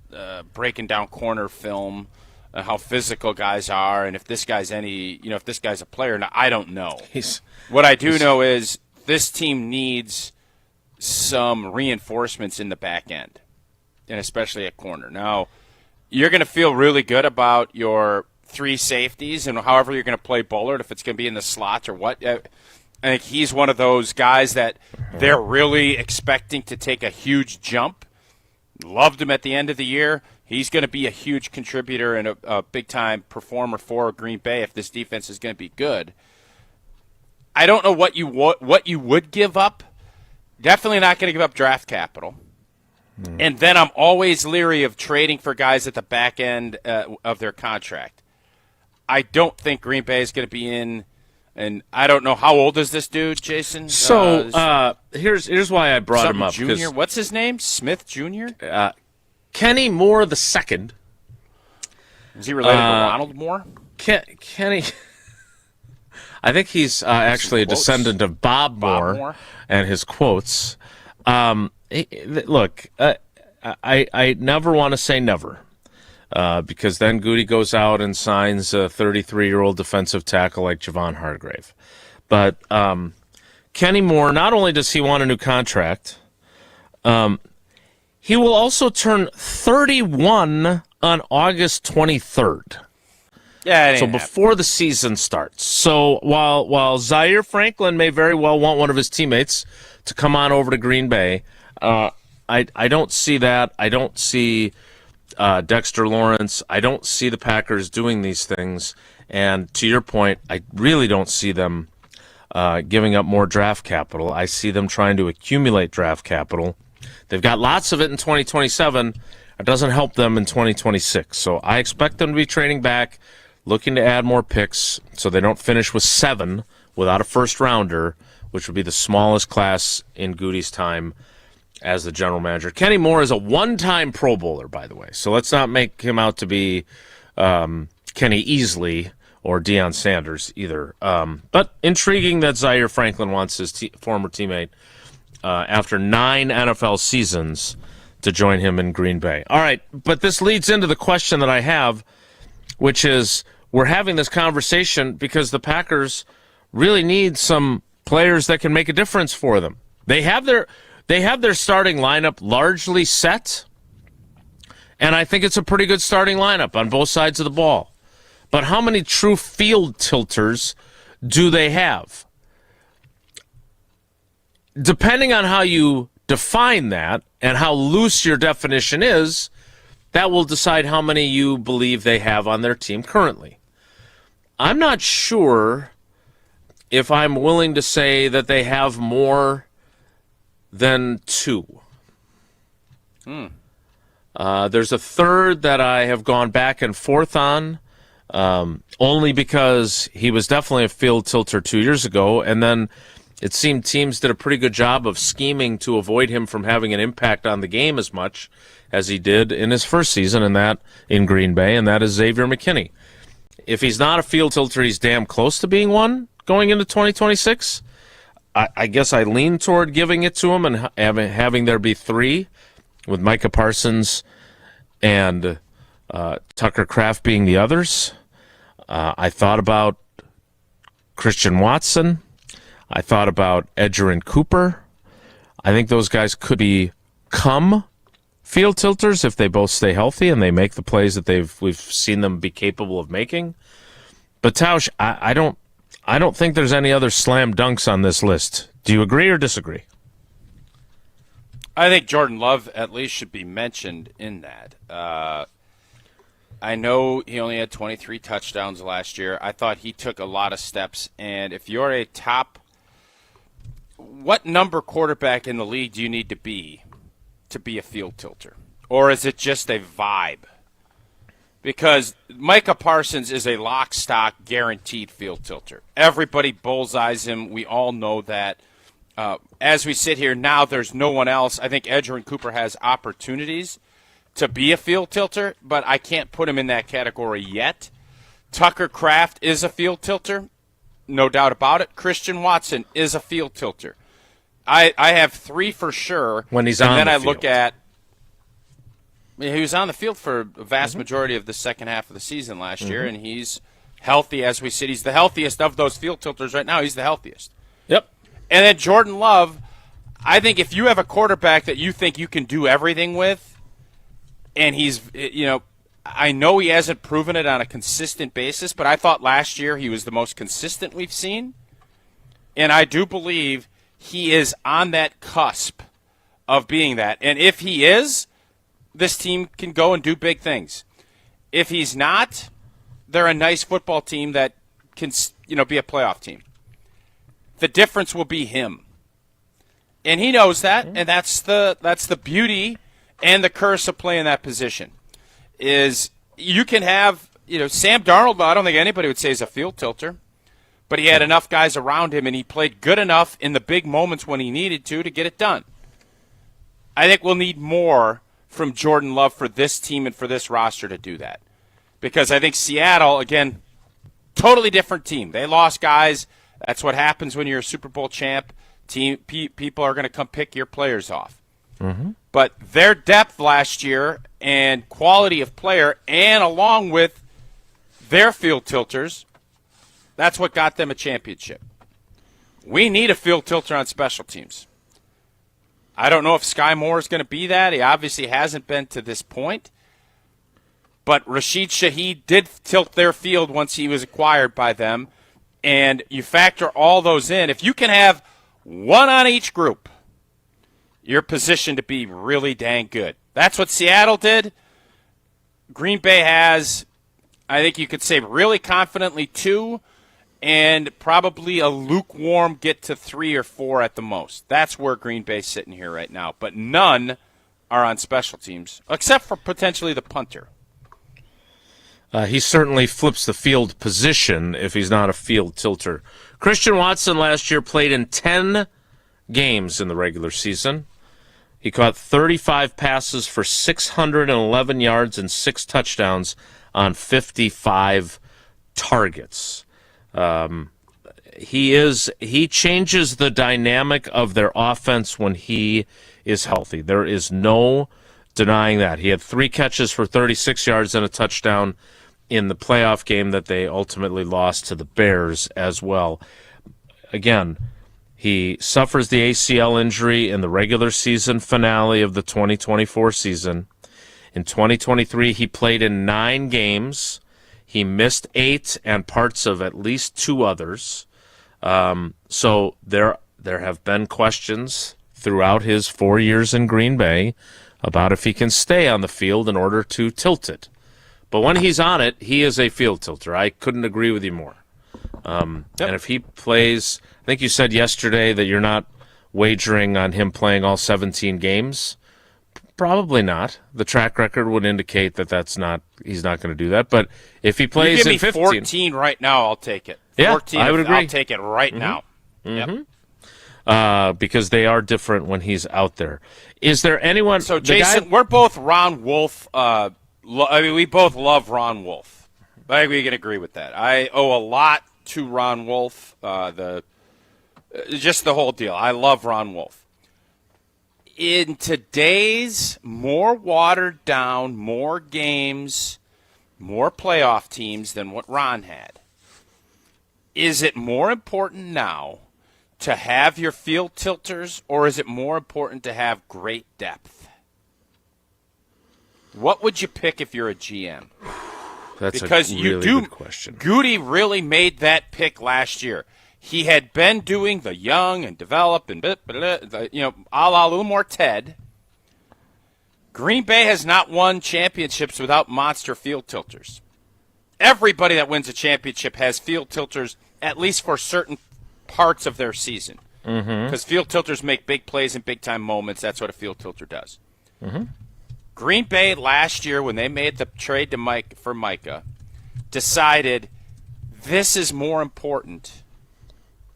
breaking down corner film, how physical guys are, and if this guy's if this guy's a player. Now, I don't know. What I do know is this team needs some reinforcements in the back end, and especially at corner. Now, you're going to feel really good about your three safeties and however you're going to play Bullard, if it's going to be in the slots or what. I think he's one of those guys that they're really expecting to take a huge jump. Loved him at the end of the year. He's going to be a huge contributor and a big-time performer for Green Bay if this defense is going to be good. I don't know what you would give up. Definitely not going to give up draft capital. And then I'm always leery of trading for guys at the back end of their contract. I don't think Green Bay is going to be in, and I don't know, how old is this dude, Jason? So here's why I brought him up. Junior. What's his name? Smith Jr.? Kenny Moore II. Is he related to Ronald Moore? Kenny. I think he's actually a descendant of Bob Moore and his quotes. Look, I never want to say never, because then Goody goes out and signs a 33-year-old defensive tackle like Javon Hargrave. But Kenny Moore, not only does he want a new contract, he will also turn 31 on August 23rd. Yeah, so before the season starts. So while Zaire Franklin may very well want one of his teammates to come on over to Green Bay, I don't see that. I don't see Dexter Lawrence. I don't see the Packers doing these things. And to your point, I really don't see them giving up more draft capital. I see them trying to accumulate draft capital. They've got lots of it in 2027. It doesn't help them in 2026. So I expect them to be trading back, looking to add more picks so they don't finish with 7 without a first-rounder, which would be the smallest class in Goody's time as the general manager. Kenny Moore is a one-time Pro Bowler, by the way, so let's not make him out to be Kenny Easley or Deion Sanders either. But intriguing that Zaire Franklin wants his former teammate after 9 NFL seasons to join him in Green Bay. All right, but this leads into the question that I have, which is we're having this conversation because the Packers really need some players that can make a difference for them. They have their starting lineup largely set, and I think it's a pretty good starting lineup on both sides of the ball. But how many true field tilters do they have? Depending on how you define that and how loose your definition is, that will decide how many you believe they have on their team currently. I'm not sure if I'm willing to say that they have more than 2. There's a third that I have gone back and forth on, only because he was definitely a field tilter 2 years ago, and then it seemed teams did a pretty good job of scheming to avoid him from having an impact on the game as much as he did in his first season, and that in Green Bay, and that is Xavier McKinney. If he's not a field tilter, he's damn close to being one going into 2026. I guess I lean toward giving it to him and having there be three, with Micah Parsons and Tucker Kraft being the others. I thought about Christian Watson. I thought about Edgerrin Cooper. I think those guys could become field tilters if they both stay healthy and they make the plays that we've seen them be capable of making. But Tausch, I don't think there's any other slam dunks on this list. Do you agree or disagree? I think Jordan Love at least should be mentioned in that. I know he only had 23 touchdowns last year. I thought he took a lot of steps. And if you're a top, what number quarterback in the league do you need to be a field tilter? Or is it just a vibe? Because Micah Parsons is a lock, stock, guaranteed field tilter. Everybody bullseyes him. We all know that. As we sit here now, there's no one else. I think Edgerrin Cooper has opportunities to be a field tilter, but I can't put him in that category yet. Tucker Kraft is a field tilter, no doubt about it. Christian Watson is a field tilter. I have three for sure. When he's on the field. And then I look at, he was on the field for a vast majority of the second half of the season last year, and he's healthy as we sit. He's the healthiest of those field tilters right now. He's the healthiest. Yep. And then Jordan Love, I think if you have a quarterback that you think you can do everything with, and he's, I know he hasn't proven it on a consistent basis, but I thought last year he was the most consistent we've seen. And I do believe he is on that cusp of being that. And if he is, this team can go and do big things. If he's not, they're a nice football team that can, be a playoff team. The difference will be him. And he knows that, and that's the beauty and the curse of playing that position. Is you can have, Sam Darnold, I don't think anybody would say is a field tilter, but he had enough guys around him, and he played good enough in the big moments when he needed to get it done. I think we'll need more from Jordan Love for this team and for this roster to do that. Because I think Seattle, again, totally different team. They lost guys. That's what happens when you're a Super Bowl champ. People are going to come pick your players off. Mm-hmm. But their depth last year and quality of player, and along with their field tilters, that's what got them a championship. We need a field tilter on special teams. I don't know if Sky Moore is going to be that. He obviously hasn't been to this point. But Rashid Shaheed did tilt their field once he was acquired by them. And you factor all those in. If you can have one on each group, you're positioned to be really dang good. That's what Seattle did. Green Bay has, I think you could say really confidently, two, and probably a lukewarm get to 3 or 4 at the most. That's where Green Bay's sitting here right now. But none are on special teams, except for potentially the punter. He certainly flips the field position if he's not a field tilter. Christian Watson last year played in 10 games in the regular season. He caught 35 passes for 611 yards and 6 touchdowns on 55 targets. He changes the dynamic of their offense when he is healthy. There is no denying that. He had 3 catches for 36 yards and a touchdown in the playoff game that they ultimately lost to the Bears as well. Again, he suffers the ACL injury in the regular season finale of the 2024 season. In 2023, he played in 9 games. He missed 8 and parts of at least 2 others. So there have been questions throughout his 4 years in Green Bay about if he can stay on the field in order to tilt it. But when he's on it, he is a field tilter. I couldn't agree with you more. And if he plays, I think you said yesterday that you're not wagering on him playing all 17 games. Probably not. The track record would indicate that he's not going to do that. But if he plays you give in me 15, 14 right now, I'll take it. 14, I would agree. I'll take it right now. Yep. Because they are different when he's out there. Is there anyone? So, Jason, we're both Ron Wolf. We both love Ron Wolf. I think we can agree with that. I owe a lot to Ron Wolf. Just the whole deal. I love Ron Wolf. In today's more watered down, more games, more playoff teams than what Ron had, is it more important now to have your field tilters, or is it more important to have great depth? What would you pick if you're a GM? That's because a really good question. Goody really made that pick last year. He had been doing the young and develop and a la little more Ted. Green Bay has not won championships without monster field tilters. Everybody that wins a championship has field tilters, at least for certain parts of their season. Because field tilters make big plays in big-time moments. That's what a field tilter does. Green Bay last year, when they made the trade to for Micah, decided this is more important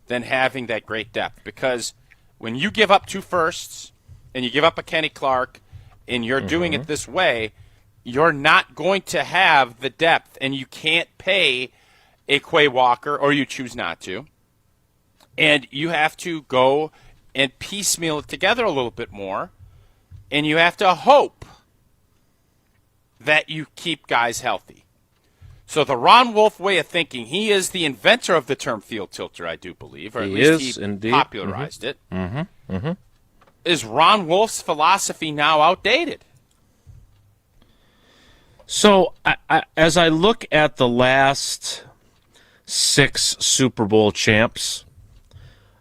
than having that great depth. Because when you give up 2 firsts and you give up a Kenny Clark and you're doing it this way, you're not going to have the depth, and you can't pay a Quay Walker, or you choose not to. And you have to go and piecemeal it together a little bit more, and you have to hope that you keep guys healthy. So the Ron Wolf way of thinking, he is the inventor of the term field tilter, I do believe, or at least he popularized it. Is Ron Wolf's philosophy now outdated? So as I look at the last 6 Super Bowl champs,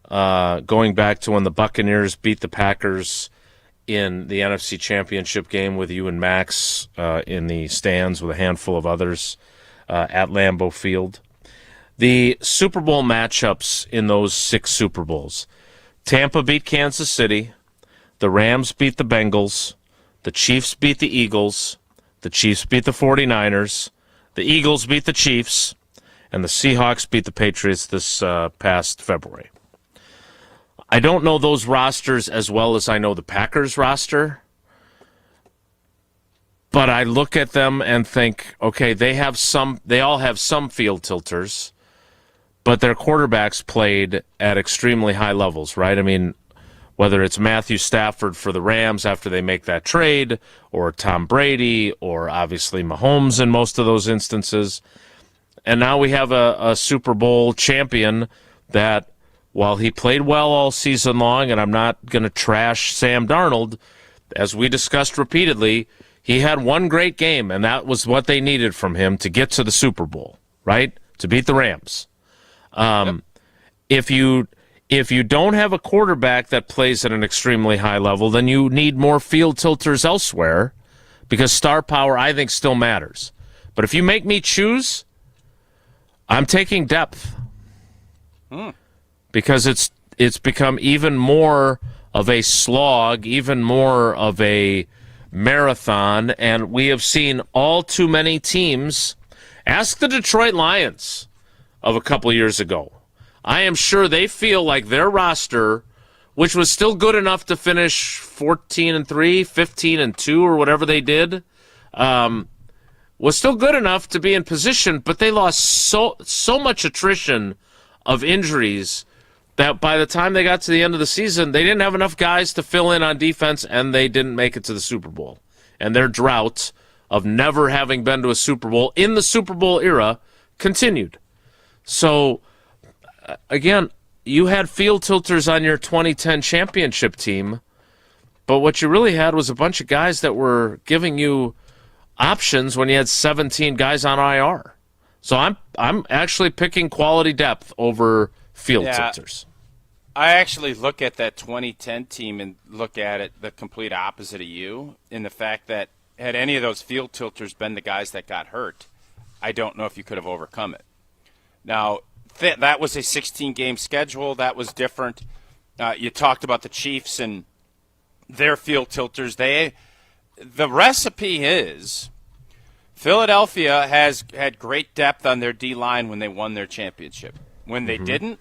going back to when the Buccaneers beat the Packers in the NFC Championship game with you and Max in the stands with a handful of others at Lambeau Field. The Super Bowl matchups in those 6 Super Bowls. Tampa beat Kansas City. The Rams beat the Bengals. The Chiefs beat the Eagles. The Chiefs beat the 49ers. The Eagles beat the Chiefs. And the Seahawks beat the Patriots this past February. I don't know those rosters as well as I know the Packers roster. But I look at them and think, okay, they all have some field tilters, but their quarterbacks played at extremely high levels, right? I mean, whether it's Matthew Stafford for the Rams after they make that trade, or Tom Brady, or obviously Mahomes in most of those instances. And now we have a Super Bowl champion that, while he played well all season long, and I'm not going to trash Sam Darnold, as we discussed repeatedly, he had one great game, and that was what they needed from him to get to the Super Bowl, right? To beat the Rams. If you don't have a quarterback that plays at an extremely high level, then you need more field tilters elsewhere, because star power, I think, still matters. But if you make me choose, I'm taking depth. Because it's become even more of a slog, even more of a marathon, and we have seen all too many teams. Ask the Detroit Lions of a couple years ago. I am sure they feel like their roster, which was still good enough to finish 14-3, 15-2, or whatever they did, was still good enough to be in position, but they lost so much attrition of injuries that by the time they got to the end of the season, they didn't have enough guys to fill in on defense, and they didn't make it to the Super Bowl. And their drought of never having been to a Super Bowl in the Super Bowl era continued. So, again, you had field tilters on your 2010 championship team, but what you really had was a bunch of guys that were giving you options when you had 17 guys on IR. So I'm actually picking quality depth over field tilters. I actually look at that 2010 team and look at it the complete opposite of you, in the fact that had any of those field tilters been the guys that got hurt, I don't know if you could have overcome it. Now, that was a 16-game schedule. That was different. You talked about the Chiefs and their field tilters. They the recipe is Philadelphia has had great depth on their D-line when they won their championship. When they didn't,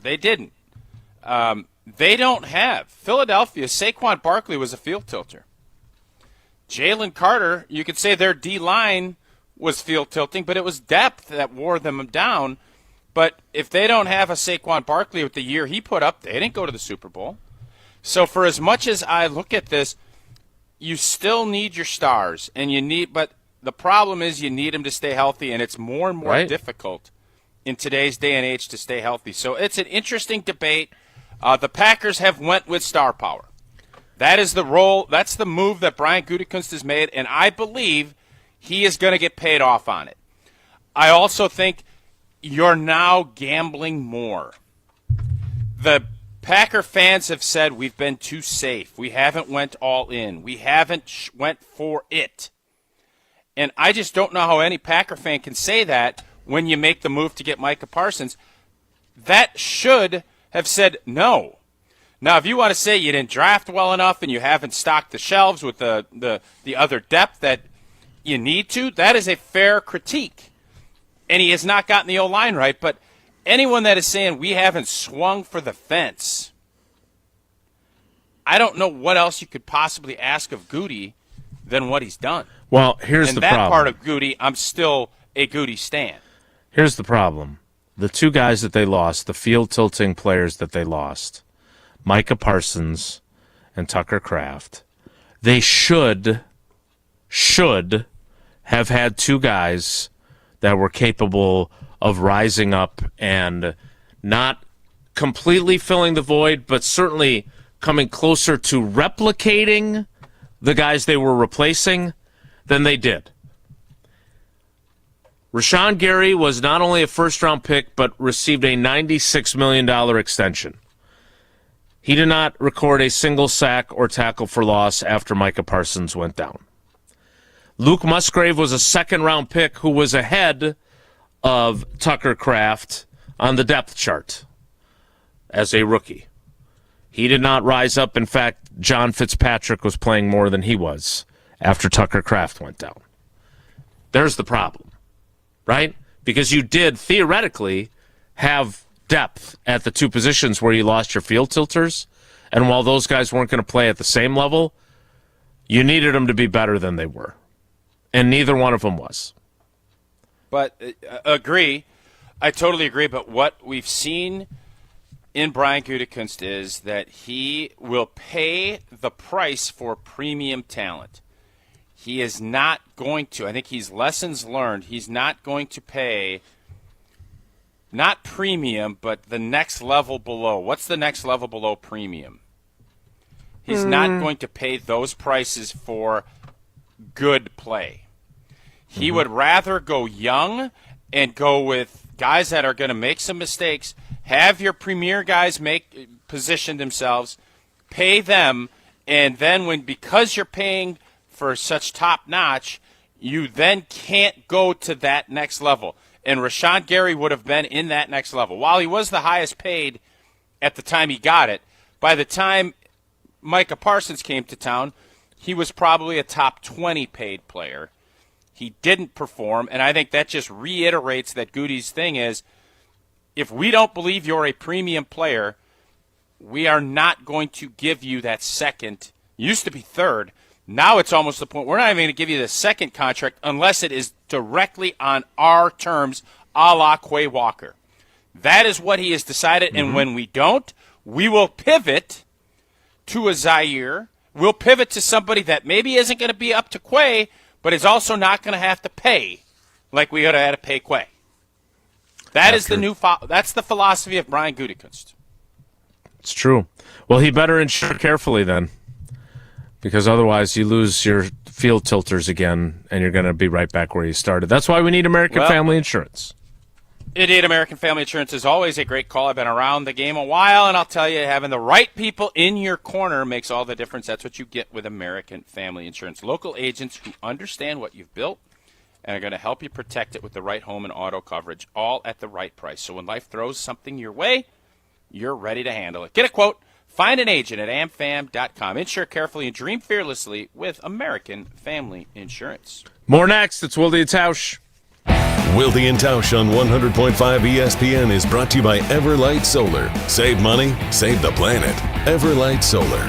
they didn't. They don't have. Philadelphia, Saquon Barkley was a field tilter. Jalen Carter, you could say their D-line was field tilting, but it was depth that wore them down. But if they don't have a Saquon Barkley with the year he put up, they didn't go to the Super Bowl. So for as much as I look at this, you still need your stars, but the problem is you need them to stay healthy, and it's more and more difficult in today's day and age to stay healthy. So it's an interesting debate. The Packers have went with star power. That is the role. That's the move that Brian Gudakunst has made, and I believe he is going to get paid off on it. I also think you're now gambling more. The Packer fans have said we've been too safe. We haven't went all in. We haven't went for it. And I just don't know how any Packer fan can say that when you make the move to get Micah Parsons. That should have said no. Now, if you want to say you didn't draft well enough and you haven't stocked the shelves with the other depth that you need to, that is a fair critique. And he has not gotten the O-line right, but anyone that is saying we haven't swung for the fence, I don't know what else you could possibly ask of Goody than what he's done. Well, here's the problem. And that part of Goody, I'm still a Goody stan. Here's the problem. The two guys that they lost, the field-tilting players that they lost, Micah Parsons and Tucker Kraft, they should have had two guys that were capable of rising up and not completely filling the void, but certainly coming closer to replicating the guys they were replacing than they did. Rashawn Gary was not only a first-round pick, but received a $96 million extension. He did not record a single sack or tackle for loss after Micah Parsons went down. Luke Musgrave was a second-round pick who was ahead of Tucker Kraft on the depth chart as a rookie. He did not rise up. In fact, John Fitzpatrick was playing more than he was after Tucker Kraft went down. There's the problem, right? Because you did theoretically have depth at the two positions where you lost your field tilters, and while those guys weren't going to play at the same level, you needed them to be better than they were. And neither one of them was. But agree. I totally agree. But what we've seen in Brian Gudakunst is that he will pay the price for premium talent. He is not going to. I think he's lessons learned. He's not going to pay, not premium, but the next level below. What's the next level below premium? He's not going to pay those prices for good play. He would rather go young and go with guys that are going to make some mistakes, have your premier guys position themselves, pay them, and then because you're paying for such top notch, you then can't go to that next level. And Rashawn Gary would have been in that next level. While he was the highest paid at the time he got it, by the time Micah Parsons came to town, he was probably a top 20 paid player. He didn't perform, and I think that just reiterates that Goody's thing is, if we don't believe you're a premium player, we are not going to give you that second. Used to be third. Now it's almost the point we're not even going to give you the second contract unless it is directly on our terms, a la Quay Walker. That is what he has decided, and when we don't, we will pivot to a Zaire. We'll pivot to somebody that maybe isn't going to be up to Quay, but is also not going to have to pay like we would have had to pay Quay. That's the philosophy of Brian Gudakunst. It's true. Well, he better insure carefully then, because otherwise you lose your field tilters again, and you're going to be right back where you started. That's why we need American Family Insurance. Indeed, American Family Insurance is always a great call. I've been around the game a while, and I'll tell you, having the right people in your corner makes all the difference. That's what you get with American Family Insurance. Local agents who understand what you've built and are going to help you protect it with the right home and auto coverage, all at the right price. So when life throws something your way, you're ready to handle it. Get a quote, Find an agent at amfam.com. Insure carefully and dream fearlessly with American Family Insurance. More next. It's Wilde and Tausch. Wilde and Tausch on 100.5 ESPN is brought to you by Everlight Solar. Save money, save the planet. Everlight Solar.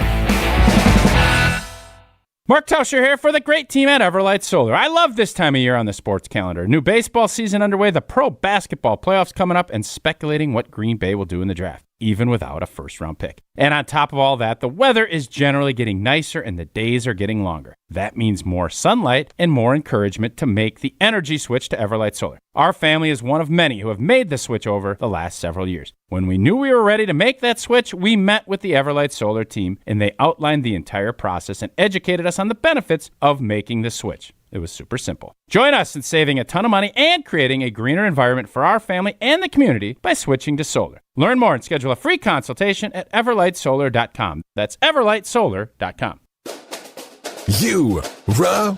Mark Tauscher here for the great team at Everlight Solar. I love this time of year on the sports calendar. New baseball season underway, the pro basketball playoffs coming up, and speculating what Green Bay will do in the draft, even without a first-round pick. And on top of all that, the weather is generally getting nicer and the days are getting longer. That means more sunlight and more encouragement to make the energy switch to Everlight Solar. Our family is one of many who have made the switch over the last several years. When we knew we were ready to make that switch, we met with the Everlight Solar team, and they outlined the entire process and educated us on the benefits of making the switch. It was super simple. Join us in saving a ton of money and creating a greener environment for our family and the community by switching to solar. Learn more and schedule a free consultation at everlightsolar.com. That's everlightsolar.com. You, rah.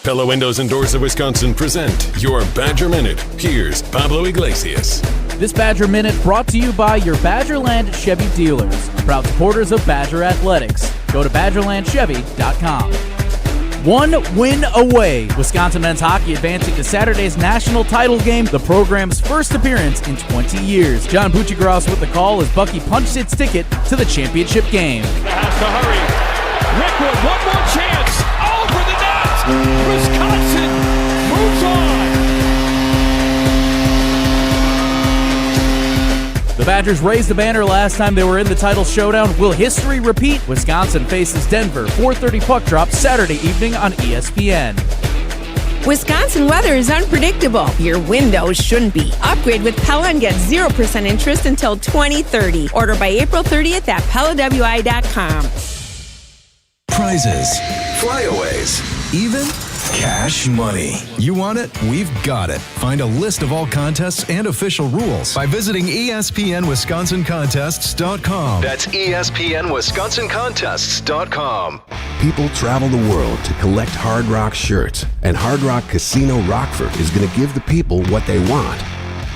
Pella Windows and Doors of Wisconsin present your Badger Minute. Here's Pablo Iglesias. This Badger Minute brought to you by your Badgerland Chevy dealers, proud supporters of Badger Athletics. Go to badgerlandchevy.com. 1 win away. Wisconsin men's hockey advancing to Saturday's national title game, the program's first appearance in 20 years. John Buccigross with the call as Bucky punched its ticket to the championship game. Has to hurry. Rickwood, one more chance. Over the net. Wisconsin moves on. The Badgers raised the banner last time they were in the title showdown. Will history repeat? Wisconsin faces Denver. 4:30 puck drop Saturday evening on ESPN. Wisconsin weather is unpredictable. Your windows shouldn't be. Upgrade with Pella and get 0% interest until 2030. Order by April 30th at PellaWI.com. Prizes, flyaways, even cash money. You want it? We've got it. Find a list of all contests and official rules by visiting ESPNWisconsinContests.com. That's ESPNWisconsinContests.com. People travel the world to collect Hard Rock shirts, and Hard Rock Casino Rockford is going to give the people what they want.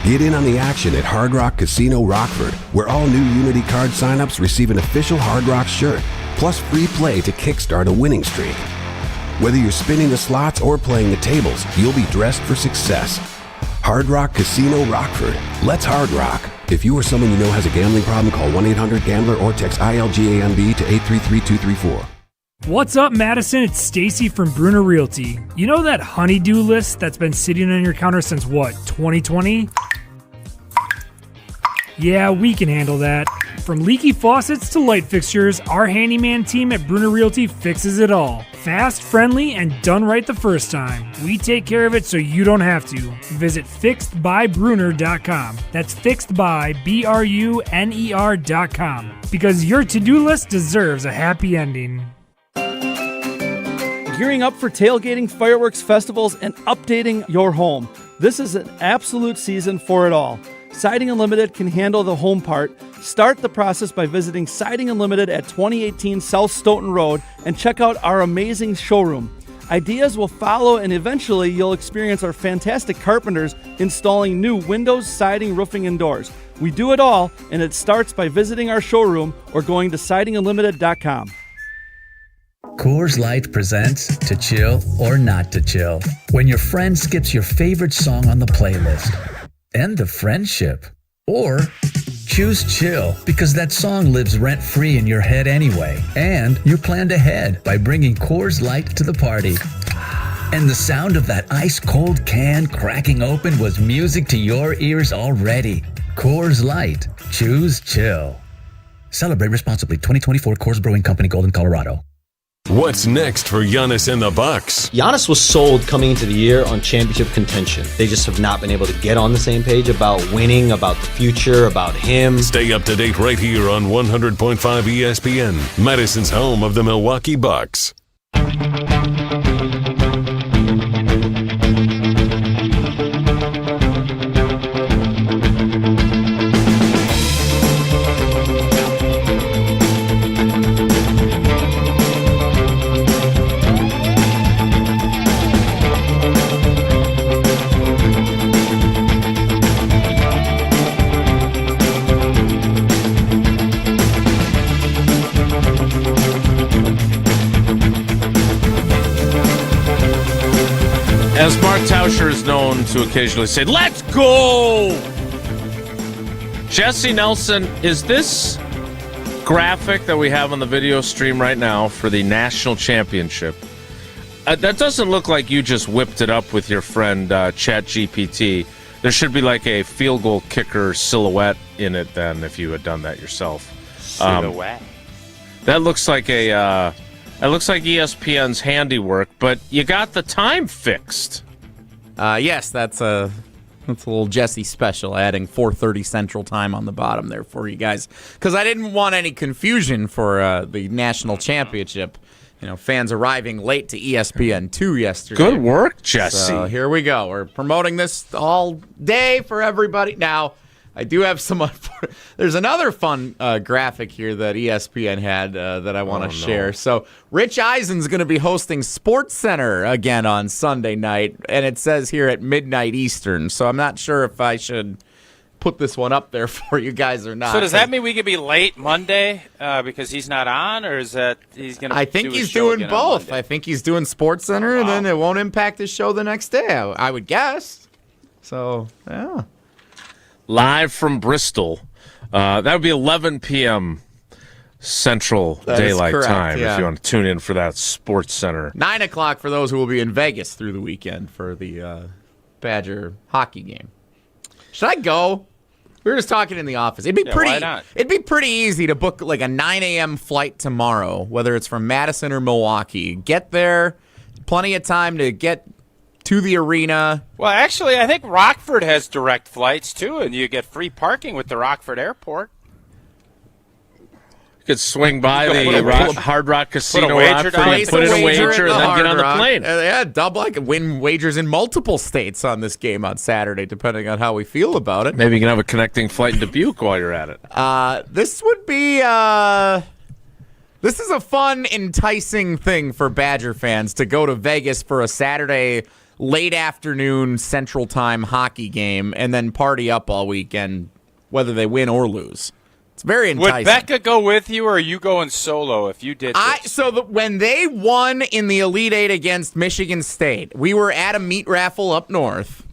Get in on the action at Hard Rock Casino Rockford, where all new Unity card signups receive an official Hard Rock shirt, plus free play to kickstart a winning streak. Whether you're spinning the slots or playing the tables, you'll be dressed for success. Hard Rock Casino Rockford. Let's Hard Rock. If you or someone you know has a gambling problem, call 1-800-GAMBLER or text ILGAMB to 833-234. What's up, Madison? It's Stacy from Bruner Realty. You know that honey-do list that's been sitting on your counter since what, 2020? Yeah, we can handle that. From leaky faucets to light fixtures, our handyman team at Bruner Realty fixes it all. Fast, friendly, and done right the first time. We take care of it so you don't have to. Visit fixedbybruner.com. That's fixedbybruner.com. Because your to-do list deserves a happy ending. Gearing up for tailgating, fireworks, festivals, and updating your home. This is an absolute season for it all. Siding Unlimited can handle the home part. Start the process by visiting Siding Unlimited at 2018 South Stoughton Road and check out our amazing showroom. Ideas will follow, and eventually you'll experience our fantastic carpenters installing new windows, siding, roofing, and doors. We do it all, and it starts by visiting our showroom or going to sidingunlimited.com. Coors Light presents To Chill or Not to Chill. When your friend skips your favorite song on the playlist. End the friendship. Or choose chill because that song lives rent-free in your head anyway. And you planned ahead by bringing Coors Light to the party. And the sound of that ice-cold can cracking open was music to your ears already. Coors Light. Choose chill. Celebrate responsibly. 2024 Coors Brewing Company, Golden, Colorado. What's next for Giannis and the Bucks? Giannis was sold coming into the year on championship contention. They just have not been able to get on the same page about winning, about the future, about him. Stay up to date right here on 100.5 ESPN, Madison's home of the Milwaukee Bucks. As Mark Tauscher is known to occasionally say, let's go! Jesse Nelson, is this graphic that we have on the video stream right now for the national championship, that doesn't look like you just whipped it up with your friend ChatGPT. There should be like a field goal kicker silhouette in it then if you had done that yourself. Silhouette. That looks like ESPN's handiwork, but you got the time fixed. Yes, that's a little Jesse special, adding 4:30 Central Time on the bottom there for you guys, because I didn't want any confusion for the national championship. You know, fans arriving late to ESPN2 yesterday. Good work, Jesse. So here we go. We're promoting this all day for everybody. Now, I do have some. There's another fun graphic here that ESPN had that I want to share. So Rich Eisen's going to be hosting SportsCenter again on Sunday night, and it says here at midnight Eastern. So I'm not sure if I should put this one up there for you guys or not. So does that mean we could be late Monday because he's not on, or is that he's going to? I think he's doing both. I think he's doing SportsCenter, and then it won't impact his show the next day. I would guess. So yeah. Live from Bristol. That would be 11 p.m. Central Daylight Time if you want to tune in for that SportsCenter. 9 o'clock for those who will be in Vegas through the weekend for the Badger hockey game. Should I go? We were just talking in the office. It'd be why not? It'd be pretty easy to book like a 9 a.m. flight tomorrow, whether it's from Madison or Milwaukee. Get there, plenty of time to get to the arena. Well, actually, I think Rockford has direct flights, too, and you get free parking with the Rockford Airport. You could swing by the Hard Rock Casino, put a wager Rockford, put in a wager, and then get on the plane. Yeah, double. I could win wagers in multiple states on this game on Saturday, depending on how we feel about it. Maybe you can have a connecting flight in Dubuque while you're at it. This would be... This is a fun, enticing thing for Badger fans to go to Vegas for a Saturday late afternoon Central Time hockey game and then party up all weekend, whether they win or lose. It's very enticing. Would Becca go with you, or are you going solo if you did this? When they won in the Elite Eight against Michigan State, we were at a meat raffle up north,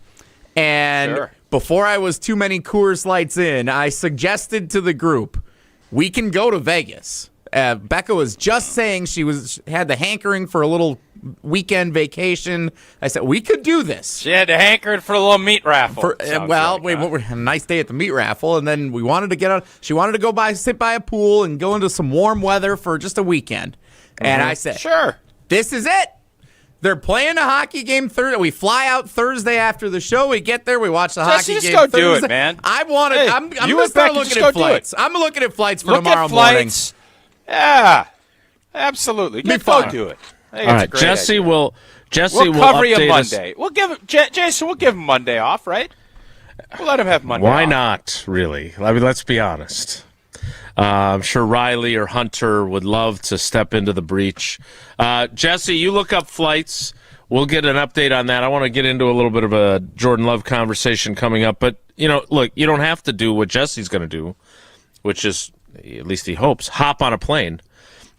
and before I was too many Coors Lights in, I suggested to the group, we can go to Vegas. Becca was just saying she had the hankering for a little weekend vacation. I said, we could do this. She had the hankering for a little meat raffle. We had a nice day at the meat raffle, and then we wanted to get out. She wanted to go sit by a pool and go into some warm weather for just a weekend. And I said, sure, this is it. They're playing a hockey game Thursday. We fly out Thursday after the show. We get there. We watch the hockey game. Just go Thursday. Do it, man. I'm going to start looking at flights. I'm looking at flights for tomorrow morning. Yeah, absolutely. Go do it. All right, Jesse will cover you Monday. We'll give Jason. We'll give him Monday off, right? We'll let him have Monday. Why off. not? Really? I mean, let's be honest. I'm sure Riley or Hunter would love to step into the breach. Jesse, you look up flights. We'll get an update on that. I want to get into a little bit of a Jordan Love conversation coming up. But, look, you don't have to do what Jesse's going to do, which is, at least he hopes, hop on a plane.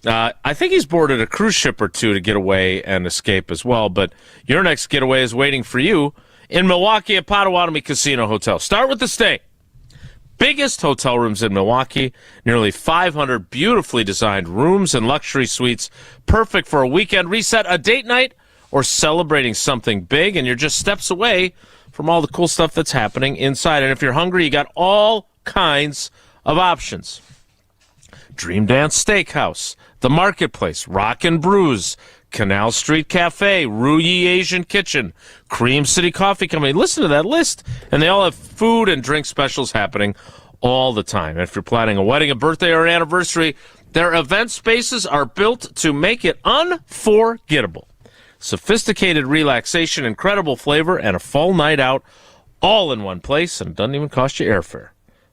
I think he's boarded a cruise ship or two to get away and escape as well. But your next getaway is waiting for you in Milwaukee at Potawatomi Casino Hotel. Start with the stay. Biggest hotel rooms in Milwaukee, nearly 500 beautifully designed rooms and luxury suites, perfect for a weekend reset, a date night, or celebrating something big, and you're just steps away from all the cool stuff that's happening inside. And if you're hungry, you got all kinds of options. Dream Dance Steakhouse, The Marketplace, Rock and Brews, Canal Street Cafe, Ruyi Asian Kitchen, Cream City Coffee Company. Listen to that list. And they all have food and drink specials happening all the time. And if you're planning a wedding, a birthday, or an anniversary, their event spaces are built to make it unforgettable. Sophisticated relaxation, incredible flavor, and a full night out all in one place, and it doesn't even cost you airfare.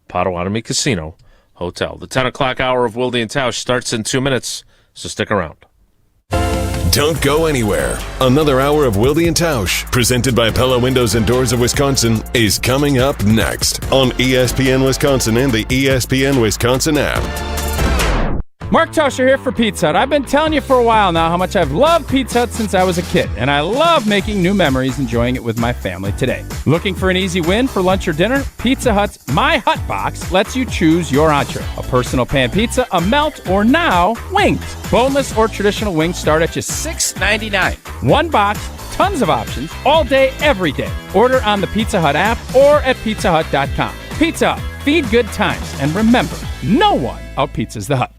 Potawatomi Casino Hotel. The 10 o'clock hour of Wilde and Tausch starts in 2 minutes, so stick around. Don't go anywhere. Another hour of Wilde and Tausch, presented by Pella Windows and Doors of Wisconsin, is coming up next on ESPN Wisconsin and the ESPN Wisconsin app. Mark Tauscher here for Pizza Hut. I've been telling you for a while now how much I've loved Pizza Hut since I was a kid, and I love making new memories enjoying it with my family today. Looking for an easy win for lunch or dinner? Pizza Hut's My Hut Box lets you choose your entree. A personal pan pizza, a melt, or now, wings. Boneless or traditional wings start at just $6.99. One box, tons of options, all day, every day. Order on the Pizza Hut app or at pizzahut.com. Pizza Hut, feed good times, and remember, no one out-pizzas the Hut.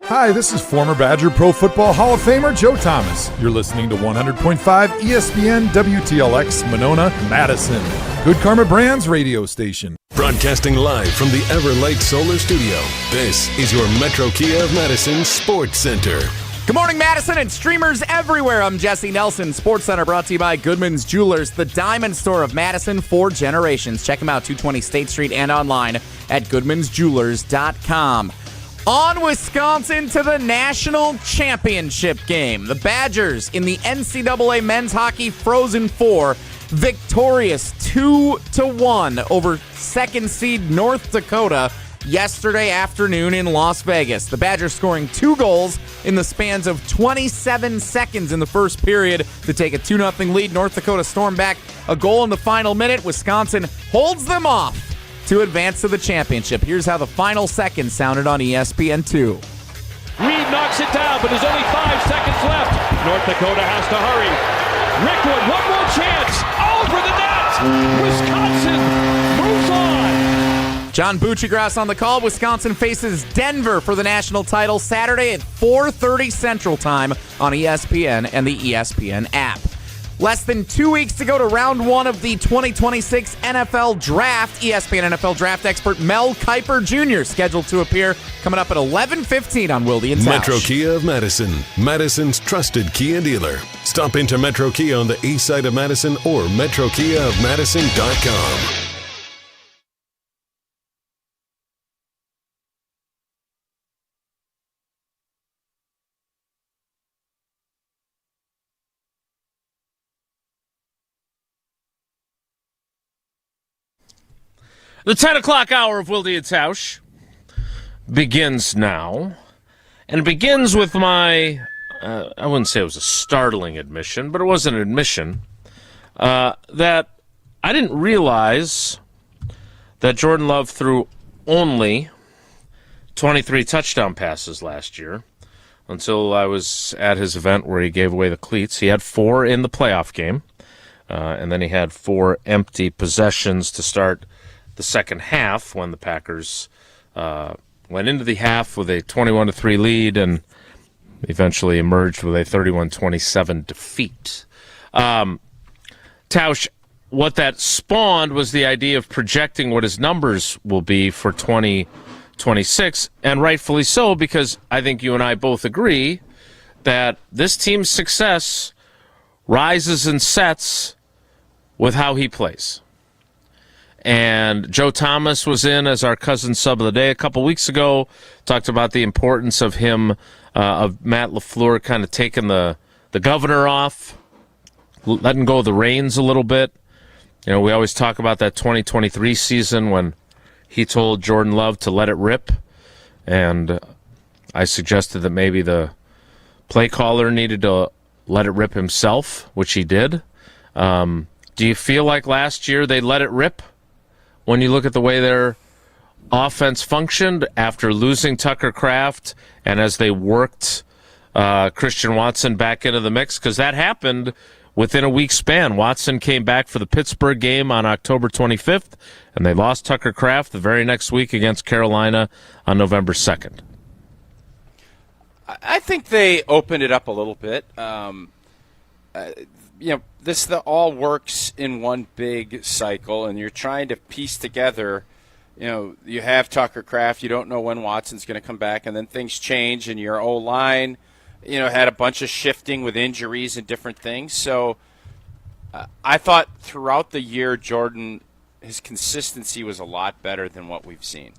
Hi, this is former Badger Pro Football Hall of Famer Joe Thomas. You're listening to 100.5 ESPN WTLX Monona, Madison. Good Karma Brands radio station. Broadcasting live from the Everlight Solar Studio, this is your Metro Kia of Madison Sports Center. Good morning, Madison and streamers everywhere. I'm Jesse Nelson. Sports Center brought to you by Goodman's Jewelers, the diamond store of Madison for generations. Check them out, 220 State Street and online at goodmansjewelers.com. On Wisconsin to the National Championship Game. The Badgers in the NCAA Men's Hockey Frozen Four, victorious 2-1 over second seed North Dakota yesterday afternoon in Las Vegas. The Badgers scoring 2 goals in the spans of 27 seconds in the first period to take a 2-0 lead. North Dakota stormed back a goal in the final minute. Wisconsin holds them off to advance to the championship. Here's how the final seconds sounded on ESPN2. Reed knocks it down, but there's only 5 seconds left. North Dakota has to hurry. Rickwood, one more chance. Over the net. Wisconsin moves on. John Buccigross on the call. Wisconsin faces Denver for the national title Saturday at 4:30 Central Time on ESPN and the ESPN app. Less than 2 weeks to go to round 1 of the 2026 NFL Draft. ESPN NFL Draft expert Mel Kiper Jr. scheduled to appear coming up at 11:15 on Wilde and Tausch. Metro Kia of Madison, Madison's trusted Kia dealer. Stop into Metro Kia on the east side of Madison or metrokiaofmadison.com. The 10 o'clock hour of Wilde and Tausch begins now. And it begins with my, I wouldn't say it was a startling admission, but it was an admission that I didn't realize that Jordan Love threw only 23 touchdown passes last year until I was at his event where he gave away the cleats. He had 4 in the playoff game, and then he had 4 empty possessions to start the second half when the Packers went into the half with a 21-3 lead and eventually emerged with a 31-27 defeat. Tausch, what that spawned was the idea of projecting what his numbers will be for 2026, and rightfully so, because I think you and I both agree that this team's success rises and sets with how he plays. And Joe Thomas was in as our cousin sub of the day a couple weeks ago, talked about the importance of him, of Matt LaFleur kind of taking the governor off, letting go of the reins a little bit. You know, we always talk about that 2023 season when he told Jordan Love to let it rip, and I suggested that maybe the play caller needed to let it rip himself, which he did. Do you feel like last year they let it rip? When you look at the way their offense functioned after losing Tucker Kraft and as they worked Christian Watson back into the mix, because that happened within a week span. Watson came back for the Pittsburgh game on October 25th, and they lost Tucker Kraft the very next week against Carolina on November 2nd. I think they opened it up a little bit. This all works in one big cycle, and you're trying to piece together. You have Tucker Kraft. You don't know when Watson's going to come back, and then things change, and your O-line, had a bunch of shifting with injuries and different things. So I thought throughout the year, Jordan, his consistency was a lot better than what we've seen.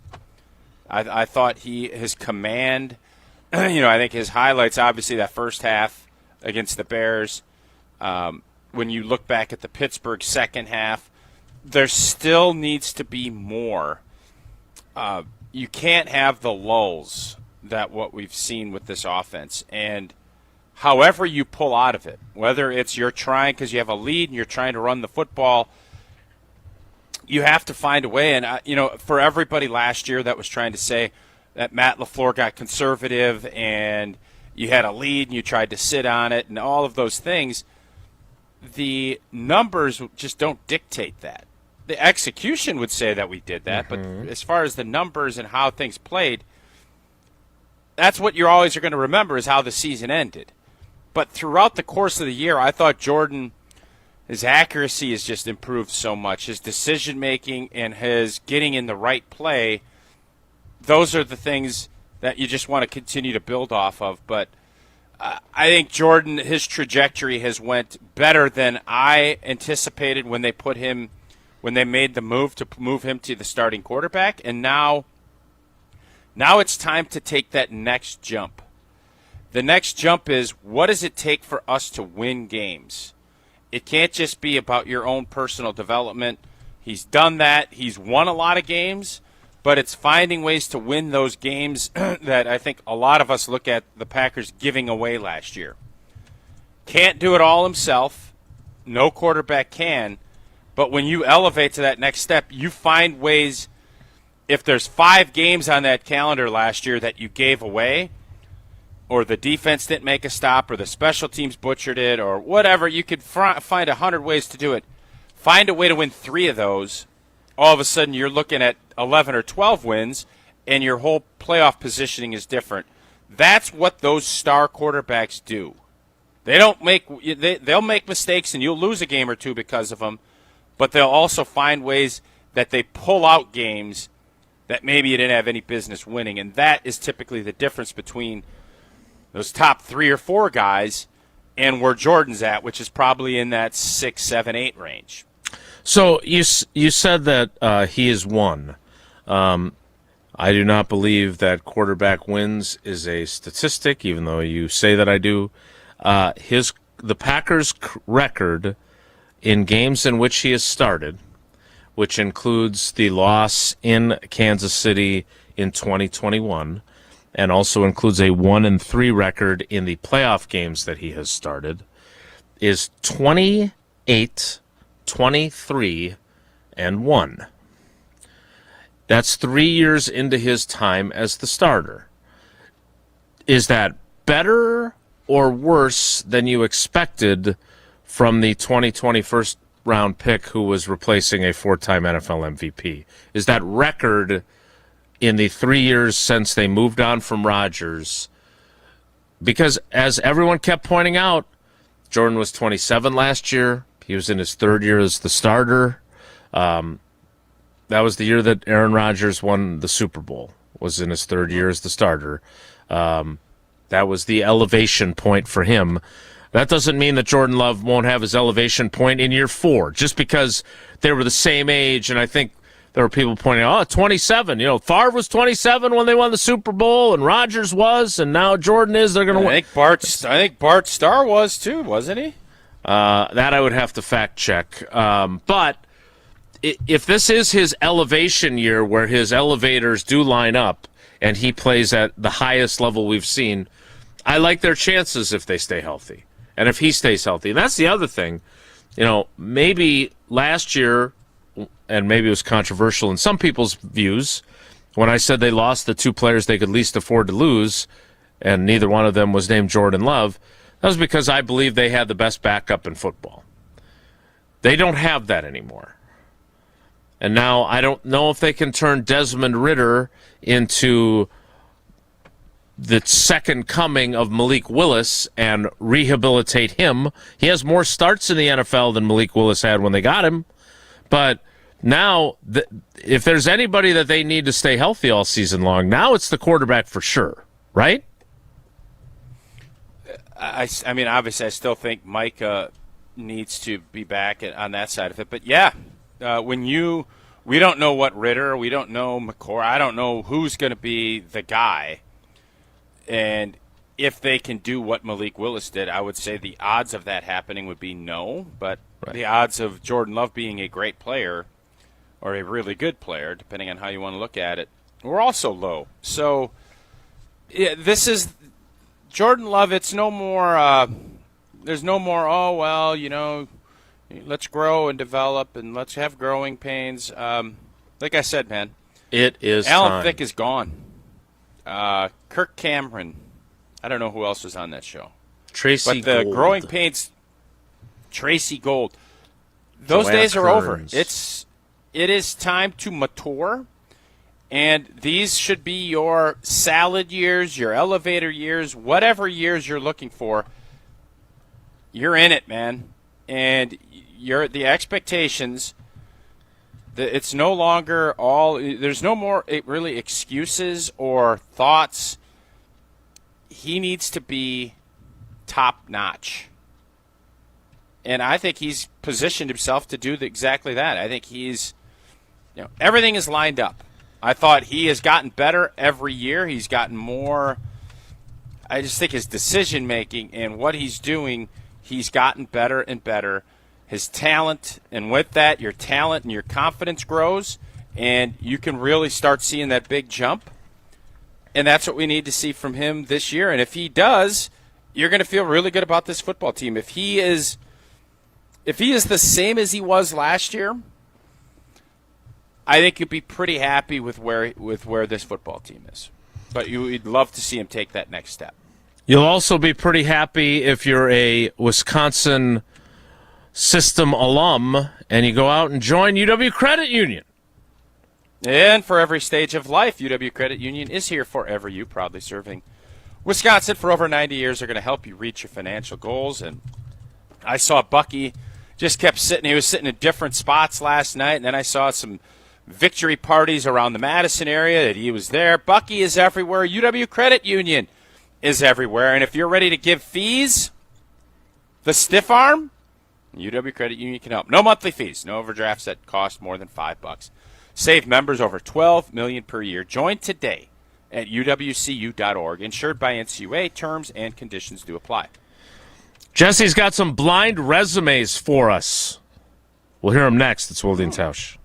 I thought his command, I think his highlights, obviously that first half against the Bears. When you look back at the Pittsburgh second half, there still needs to be more. You can't have the lulls that what we've seen with this offense. And however you pull out of it, whether it's you're trying because you have a lead and you're trying to run the football, you have to find a way. And, for everybody last year that was trying to say that Matt LaFleur got conservative and you had a lead and you tried to sit on it and all of those things, the numbers just don't dictate that. The execution would say that we did that, but as far as the numbers and how things played, that's what you're always going to remember is how the season ended. But throughout the course of the year, I thought Jordan, his accuracy has just improved so much. His decision-making and his getting in the right play, those are the things that you just want to continue to build off of. But I think Jordan, his trajectory has went better than I anticipated when they made the move to move him to the starting quarterback. And now it's time to take that next jump. The next jump is, what does it take for us to win games? It can't just be about your own personal development. He's done that. He's won a lot of games, but it's finding ways to win those games that I think a lot of us look at the Packers giving away last year. Can't do it all himself. No quarterback can. But when you elevate to that next step, you find ways. If there's 5 games on that calendar last year that you gave away, or the defense didn't make a stop, or the special teams butchered it, or whatever, you could find 100 ways to do it. Find a way to win 3 of those. All of a sudden, you're looking at 11 or 12 wins, and your whole playoff positioning is different. That's what those star quarterbacks do. They'll make mistakes, and you'll lose a game or two because of them, but they'll also find ways that they pull out games that maybe you didn't have any business winning, and that is typically the difference between those top 3 or 4 guys and where Jordan's at, which is probably in that 6, 7, 8 range. So you said that he is won. I do not believe that quarterback wins is a statistic, even though you say that I do. The Packers' record in games in which he has started, which includes the loss in Kansas City in 2021, and also includes a 1-3 record in the playoff games that he has started, is 28, 23, and 1. That's 3 years into his time as the starter. Is that better or worse than you expected from the 2020 first-round pick who was replacing a 4-time NFL MVP? Is that record in the 3 years since they moved on from Rodgers? Because as everyone kept pointing out, Jordan was 27 last year. He was in his 3rd year as the starter. That was the year that Aaron Rodgers won the Super Bowl, was in his 3rd year as the starter. That was the elevation point for him. That doesn't mean that Jordan Love won't have his elevation point in year 4, just because they were the same age. And I think there were people pointing out, 27. Favre was 27 when they won the Super Bowl, and Rodgers was, and now Jordan is. They're going to win. I think Bart Starr was too, wasn't he? That I would have to fact check. But if this is his elevation year, where his elevators do line up, and he plays at the highest level we've seen, I like their chances if they stay healthy. And if he stays healthy. And that's the other thing. Maybe last year, and maybe it was controversial in some people's views, when I said they lost the 2 players they could least afford to lose, and neither one of them was named Jordan Love, that was because I believe they had the best backup in football. They don't have that anymore. And now I don't know if they can turn Desmond Ridder into the second coming of Malik Willis and rehabilitate him. He has more starts in the NFL than Malik Willis had when they got him. But now, if there's anybody that they need to stay healthy all season long, now it's the quarterback for sure, right? I mean, obviously, I still think Micah needs to be back on that side of it. But, yeah, we don't know what Ridder, we don't know McCoy, I don't know who's going to be the guy. And if they can do what Malik Willis did, I would say the odds of that happening would be no. But the odds of Jordan Love being a great player or a really good player, depending on how you want to look at it, were also low. So this is Jordan Love. It's no more. There's no more. Oh well, let's grow and develop and let's have growing pains. Like I said, man, it is. Alan Thicke is gone. Kirk Cameron. I don't know who else was on that show. Tracy But the Gold. growing pains. Tracy Gold. Those days are over. It is time to mature, and these should be your salad years, your elevator years, whatever years you're looking for. You're in it, man, and the expectations. It's no longer all. There's no more really excuses or thoughts. He needs to be top notch. And I think he's positioned himself to do exactly that. I think everything is lined up. I thought he has gotten better every year. He's gotten more. I just think his decision making and what he's doing, he's gotten better and better. His talent, and with that, your talent and your confidence grows, and you can really start seeing that big jump. And that's what we need to see from him this year. And if he does, you're going to feel really good about this football team. If he is the same as he was last year, I think you'd be pretty happy with where this football team is. But you'd love to see him take that next step. You'll also be pretty happy if you're a Wisconsin system alum and you go out and join UW Credit Union. And for every stage of life, UW Credit Union is here forever. You proudly serving Wisconsin for over 90 years. They're going to help you reach your financial goals. And I saw Bucky just kept sitting. He was sitting in different spots last night, and then I saw some victory parties around the Madison area that he was there. Bucky is everywhere. UW Credit Union is everywhere. And if you're ready to give fees, the stiff arm, UW Credit Union can help. No monthly fees, no overdrafts that cost more than $5. Save members over $12 million per year. Join today at uwcu.org. Insured by NCAA. Terms and conditions do apply. Jesse's got some blind resumes for us. We'll hear them next. It's Wilde and Tausch.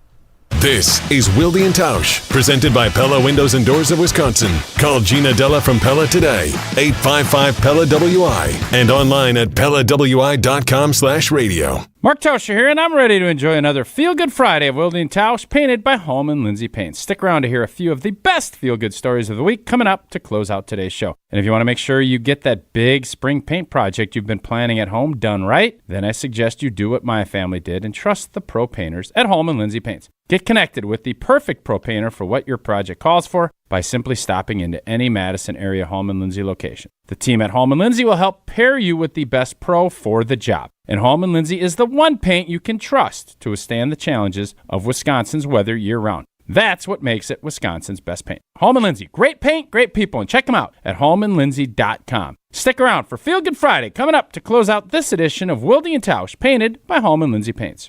This is Wilde and Tausch, presented by Pella Windows and Doors of Wisconsin. Call Gina Della from Pella today, 855-PELLA-WI, and online at PellaWI.com/radio. Mark Tauscher here, and I'm ready to enjoy another Feel Good Friday of Wilde and Tausch, painted by Holman Lindsay Paints. Stick around to hear a few of the best feel-good stories of the week coming up to close out today's show. And if you want to make sure you get that big spring paint project you've been planning at home done right, then I suggest you do what my family did and trust the pro painters at Holman Lindsay Paints. Get connected with the perfect pro painter for what your project calls for by simply stopping into any Madison area Holman Lindsay location. The team at Holman Lindsay will help pair you with the best pro for the job. And Holman Lindsay is the one paint you can trust to withstand the challenges of Wisconsin's weather year-round. That's what makes it Wisconsin's best paint. Holman Lindsay, great paint, great people, and check them out at holmanlindsay.com. Stick around for Feel Good Friday coming up to close out this edition of Wilde and Tausch, painted by Holman Lindsay Paints.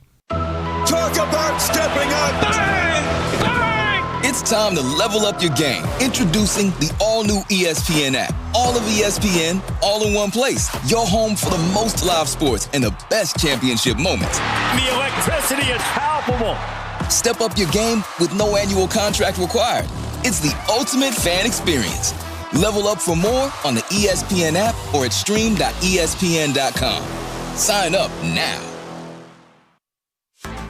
Talk about stepping up! Bang! Bang! It's time to level up your game. Introducing the all-new ESPN app. All of ESPN, all in one place. Your home for the most live sports and the best championship moments. The electricity is palpable. Step up your game with no annual contract required. It's the ultimate fan experience. Level up for more on the ESPN app or at stream.espn.com. Sign up now.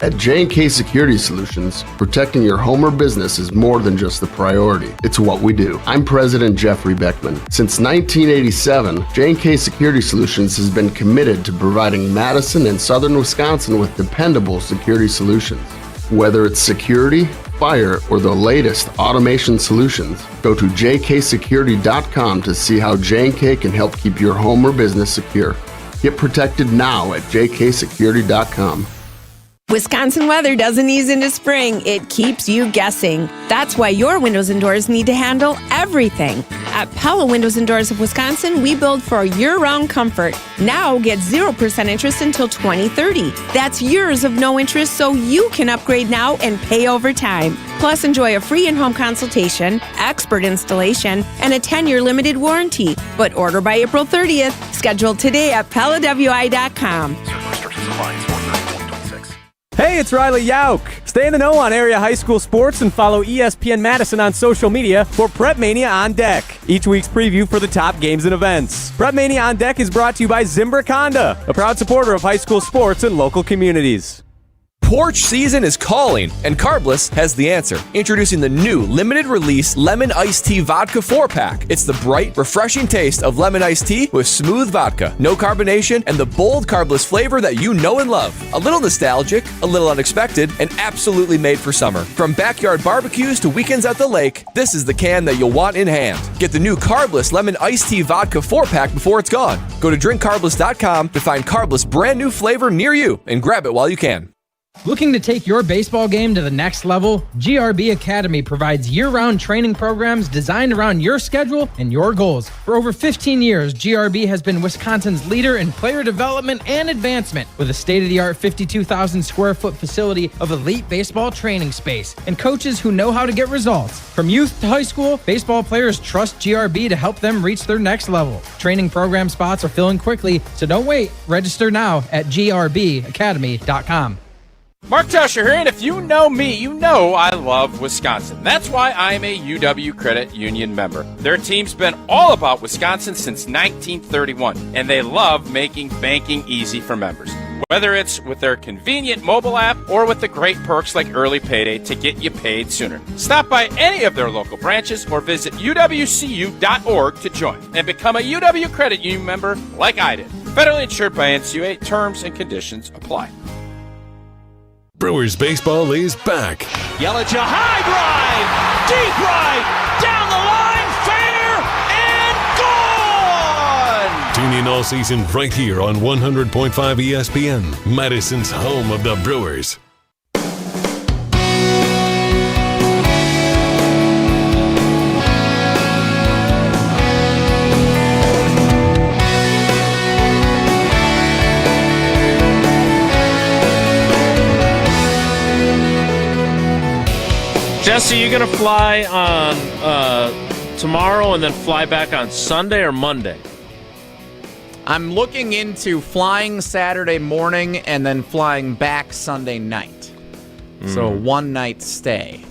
At J&K Security Solutions, protecting your home or business is more than just the priority. It's what we do. I'm President Jeffrey Beckman. Since 1987, J&K Security Solutions has been committed to providing Madison and southern Wisconsin with dependable security solutions. Whether it's security, fire, or the latest automation solutions, go to jksecurity.com to see how J&K can help keep your home or business secure. Get protected now at jksecurity.com. Wisconsin weather doesn't ease into spring. It keeps you guessing. That's why your windows and doors need to handle everything. At Pella Windows and Doors of Wisconsin, we build for year-round comfort. Now get 0% interest until 2030. That's years of no interest, so you can upgrade now and pay over time. Plus, enjoy a free in-home consultation, expert installation, and a 10-year limited warranty. But order by April 30th. Schedule today at PellaWI.com. Hey, Hey, it's Riley Yauk. Stay in the know on area high school sports and follow ESPN Madison on social media for Prep Mania on Deck, each week's preview for the top games and events. Prep Mania on Deck is brought to you by Zimbrick Honda, a proud supporter of high school sports and local communities. Porch season is calling, and Carbless has the answer. Introducing the new limited release lemon iced tea vodka 4-pack. It's the bright, refreshing taste of lemon iced tea with smooth vodka, no carbonation, and the bold Carbless flavor that you know and love. A little nostalgic, a little unexpected, and absolutely made for summer. From backyard barbecues to weekends at the lake, this is the can that you'll want in hand. Get the new Carbless lemon iced tea vodka 4-pack before it's gone. Go to drinkcarbless.com to find Carbless brand new flavor near you and grab it while you can. Looking to take your baseball game to the next level? GRB Academy provides year-round training programs designed around your schedule and your goals. For over 15 years, GRB has been Wisconsin's leader in player development and advancement with a state-of-the-art 52,000 square foot facility of elite baseball training space and coaches who know how to get results. From youth to high school, baseball players trust GRB to help them reach their next level. Training program spots are filling quickly, so don't wait. Register now at grbacademy.com. Mark Tauscher here, and if you know me, you know I love Wisconsin. That's why I'm a UW Credit Union member. Their team's been all about Wisconsin since 1931, and they love making banking easy for members. Whether it's with their convenient mobile app or with the great perks like early payday to get you paid sooner. Stop by any of their local branches or visit uwcu.org to join and become a UW Credit Union member like I did. Federally insured by NCAA. Terms and conditions apply. Brewers baseball is back. Yelich, a high drive, deep right, down the line, fair, and gone! Tune in all season right here on 100.5 ESPN, Madison's home of the Brewers. Jesse, you going to fly on tomorrow and then fly back on Sunday or Monday? I'm looking into flying Saturday morning and then flying back Sunday night. So one night stay.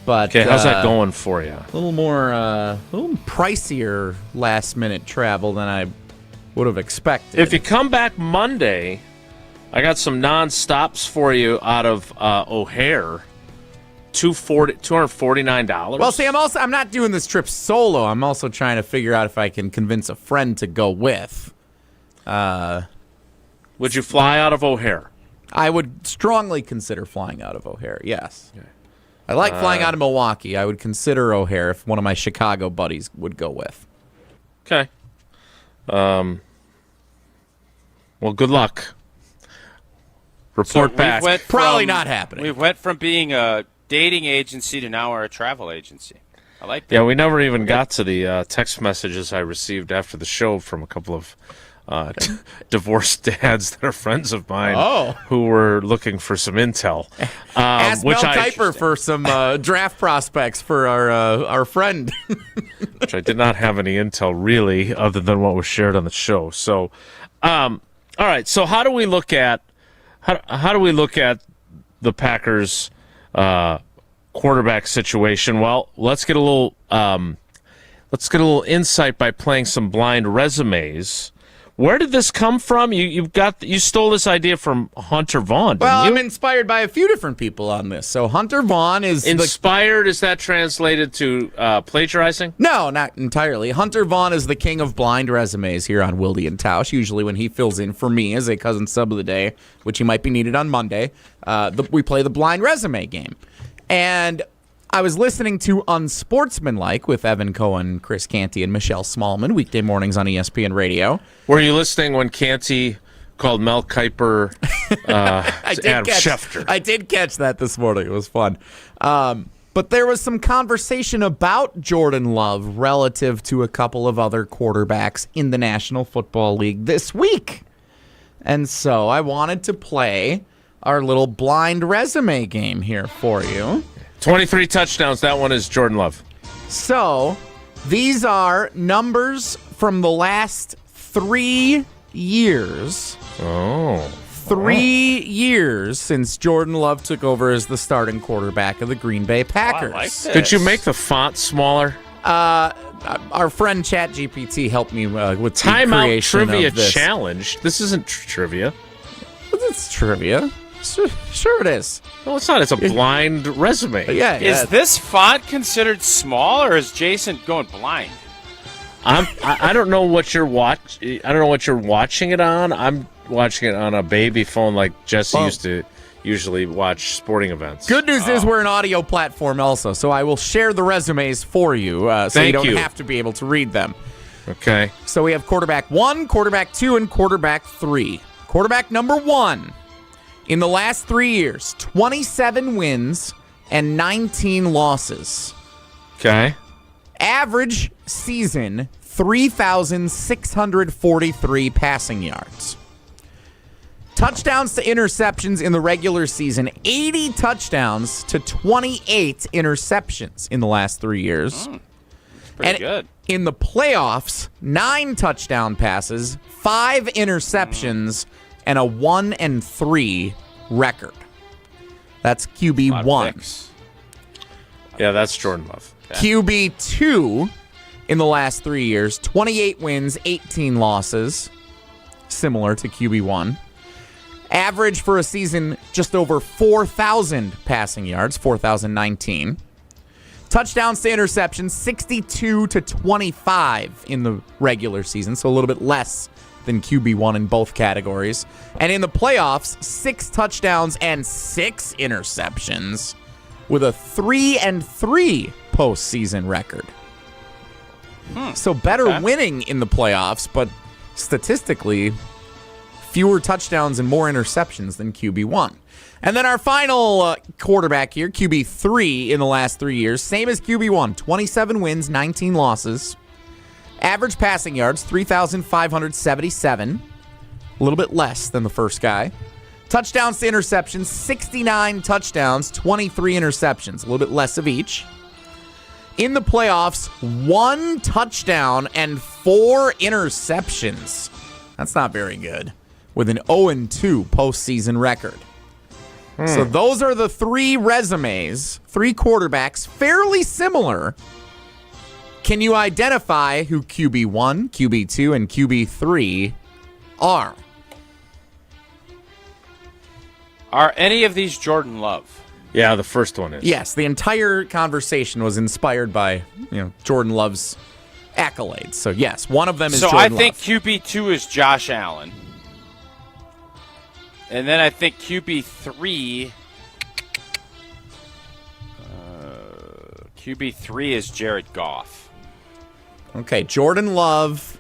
But okay, how's that going for you? A little more, a little pricier last minute travel than I would have expected. If you come back Monday, I got some non-stops for you out of O'Hare. $249. Well, see, I'm not doing this trip solo. I'm also trying to figure out if I can convince a friend to go with. Would you fly out of O'Hare? I would strongly consider flying out of O'Hare, yes. Okay. I like flying out of Milwaukee. I would consider O'Hare if one of my Chicago buddies would go with. Okay. Well, good luck. Report back. Probably not happening. We went from being a dating agency to now we're a travel agency. I like that. Yeah, we never even got to the text messages I received after the show from a couple of divorced dads that are friends of mine who were looking for some intel. Ask Mel Kiper for some draft prospects for our friend. Which I did not have any intel really other than what was shared on the show. So, all right. So how do we look at the Packers quarterback situation? Well, let's get a little insight by playing some blind resumes. Where did this come from? You stole this idea from Hunter Vaughn, didn't you? I'm inspired by a few different people on this. So Hunter Vaughn is inspired. Is that translated to plagiarizing? No, not entirely. Hunter Vaughn is the king of blind resumes here on Wilde and Tausch. Usually when he fills in for me as a cousin sub of the day, which he might be needed on Monday, we play the blind resume game. And I was listening to Unsportsmanlike with Evan Cohen, Chris Canty, and Michelle Smallman weekday mornings on ESPN Radio. Were you listening when Canty called Mel Kiper Adam Schefter? I did catch that this morning. It was fun. But there was some conversation about Jordan Love relative to a couple of other quarterbacks in the National Football League this week. And so I wanted to play our little blind resume game here for you. 23 touchdowns. That one is Jordan Love. So these are numbers from the last 3 years 3 years since Jordan Love took over as the starting quarterback of the Green Bay Packers. I like this. Could you make the font smaller? Our friend ChatGPT helped me with the Timeout creation trivia of this. challenge. This isn't trivia. It's trivia. Sure it is. No, it's not. It's a blind resume. Yeah. Is this font considered small, or is Jason going blind? I don't know what you're I don't know what you're watching it on. I'm watching it on a baby phone like Jesse used to usually watch sporting events. Good news is we're an audio platform also, so I will share the resumes for you so you don't have to be able to read them. Okay. So we have quarterback 1, quarterback 2, and quarterback 3. Quarterback number 1, in the last 3 years, 27 wins and 19 losses. Okay. Average season, 3,643 passing yards. Touchdowns to interceptions in the regular season, 80 touchdowns to 28 interceptions in the last 3 years. Pretty good. In the playoffs, 9 touchdown passes, 5 interceptions, and a 1-3 record. That's QB1. Yeah, that's Jordan Love. QB2 in the last 3 years, 28 wins, 18 losses, similar to QB1. Average for a season just over 4,000 passing yards, 4,019. Touchdowns to interceptions, 62 to 25 in the regular season, so a little bit less than QB1 in both categories. And in the playoffs, 6 touchdowns and 6 interceptions with a 3-3 postseason record. So better winning in the playoffs, but statistically, fewer touchdowns and more interceptions than QB1. And then our final quarterback here, QB3 in the last 3 years, same as QB1, 27 wins, 19 losses. Average passing yards, 3,577, a little bit less than the first guy. Touchdowns to interceptions, 69 touchdowns, 23 interceptions, a little bit less of each. In the playoffs, 1 touchdown and 4 interceptions. That's not very good. With an 0-2 postseason record. So those are the 3 resumes, 3 quarterbacks, fairly similar. Can you identify who QB1, QB2, and QB3 are? Are any of these Jordan Love? Yeah, the first one is. Yes, the entire conversation was inspired by Jordan Love's accolades. So yes, one of them is Jordan Love. So I think QB2 is Josh Allen. And then I think QB3 is Jared Goff. Okay, Jordan Love,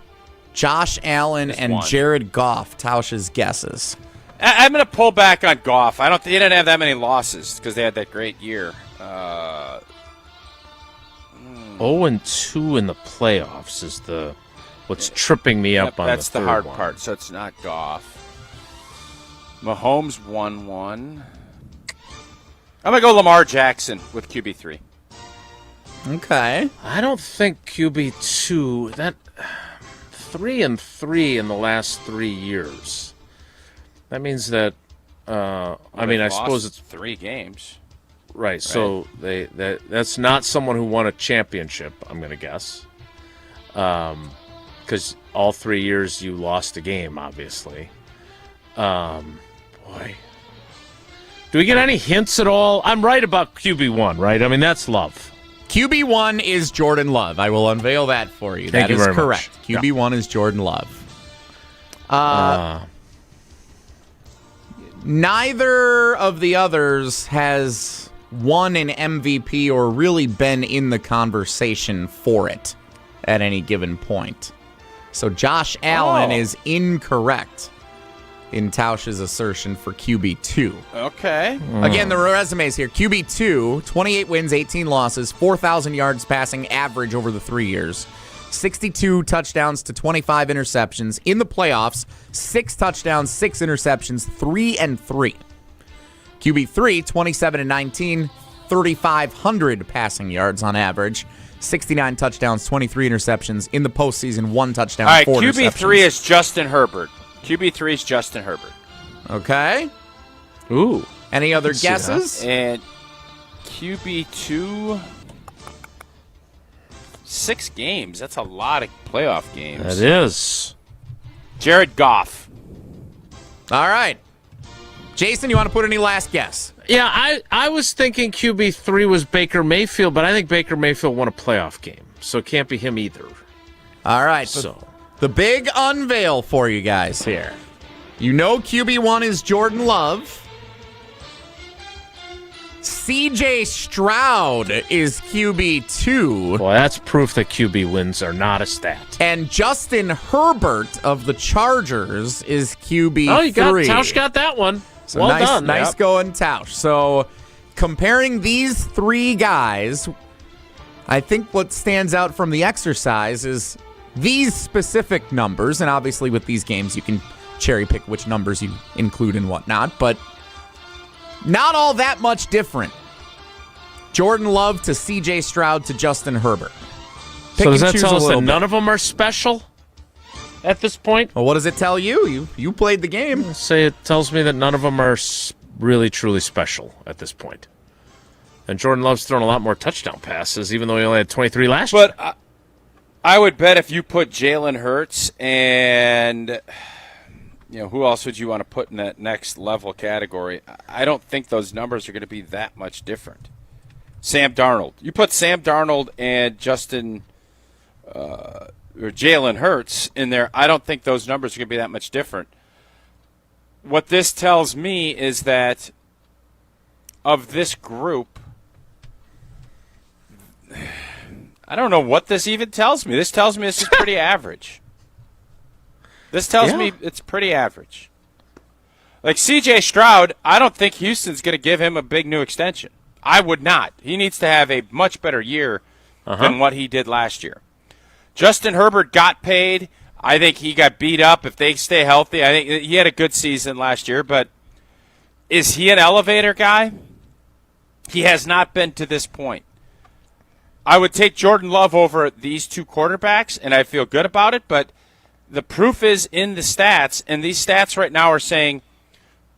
Josh Allen, and one. Jared Goff, Tausch's guesses. I'm going to pull back on Goff. They didn't have that many losses because they had that great year. 0-2 in the playoffs is what's tripping me up on that's the the third hard one. part, so it's not Goff. Mahomes 1-1. I'm going to go Lamar Jackson with QB3. Okay. I don't think QB2, that 3-3 in the last 3 years. That means that, I suppose it's 3 games. Right, so that's not someone who won a championship, I'm going to guess. Because all 3 years you lost a game, obviously. Boy. Do we get any hints at all? I'm right about QB1, right? I mean, that's Love. QB1 is Jordan Love. I will unveil that for you. Thank you that is very correct. much. QB1 is Jordan Love. Neither of the others has won an MVP or really been in the conversation for it at any given point. So Josh Allen is incorrect in Tausch's assertion for QB2. Okay. Again, the resumes here. QB2, 28 wins, 18 losses, 4,000 yards passing average over the 3 years. 62 touchdowns to 25 interceptions. In the playoffs, 6 touchdowns, 6 interceptions, 3-3. QB3, 27-19, 3,500 passing yards on average. 69 touchdowns, 23 interceptions. In the postseason, 1 touchdown, all right, 4 QB3 interceptions. is Justin Herbert. QB3 is Justin Herbert. Okay. Ooh. Any other guesses? And QB2, 6 games. That's a lot of playoff games. That is. Jared Goff. All right. Jason, you want to put any last guess? Yeah, I was thinking QB3 was Baker Mayfield, but I think Baker Mayfield won a playoff game, so it can't be him either. All right. So the big unveil for you guys here. You know QB1 is Jordan Love. CJ Stroud is QB2. Well, that's proof that QB wins are not a stat. And Justin Herbert of the Chargers is QB3. Oh, Tausch got that one. So well nice, done. Nice going, Tausch. So comparing these 3 guys, I think what stands out from the exercise is these specific numbers. And obviously with these games, you can cherry pick which numbers you include and whatnot. But not all that much different. Jordan Love to CJ Stroud to Justin Herbert. So does that tell us that none of them are special at this point? Well, what does it tell you? You played the game. Say it tells me that none of them are really, truly special at this point. And Jordan Love's thrown a lot more touchdown passes, even though he only had 23 last year. But I would bet if you put Jalen Hurts and who else would you want to put in that next level category? I don't think those numbers are going to be that much different. Sam Darnold. You put Sam Darnold and or Jalen Hurts in there, I don't think those numbers are going to be that much different. What this tells me is that of this group, I don't know what this even tells me. This tells me this is pretty average. This tells me it's pretty average. Like C.J. Stroud, I don't think Houston's going to give him a big new extension. I would not. He needs to have a much better year than what he did last year. Justin Herbert got paid. I think he got beat up. If they stay healthy, I think he had a good season last year. But is he an elevator guy? He has not been to this point. I would take Jordan Love over these 2 quarterbacks, and I feel good about it. But the proof is in the stats, and these stats right now are saying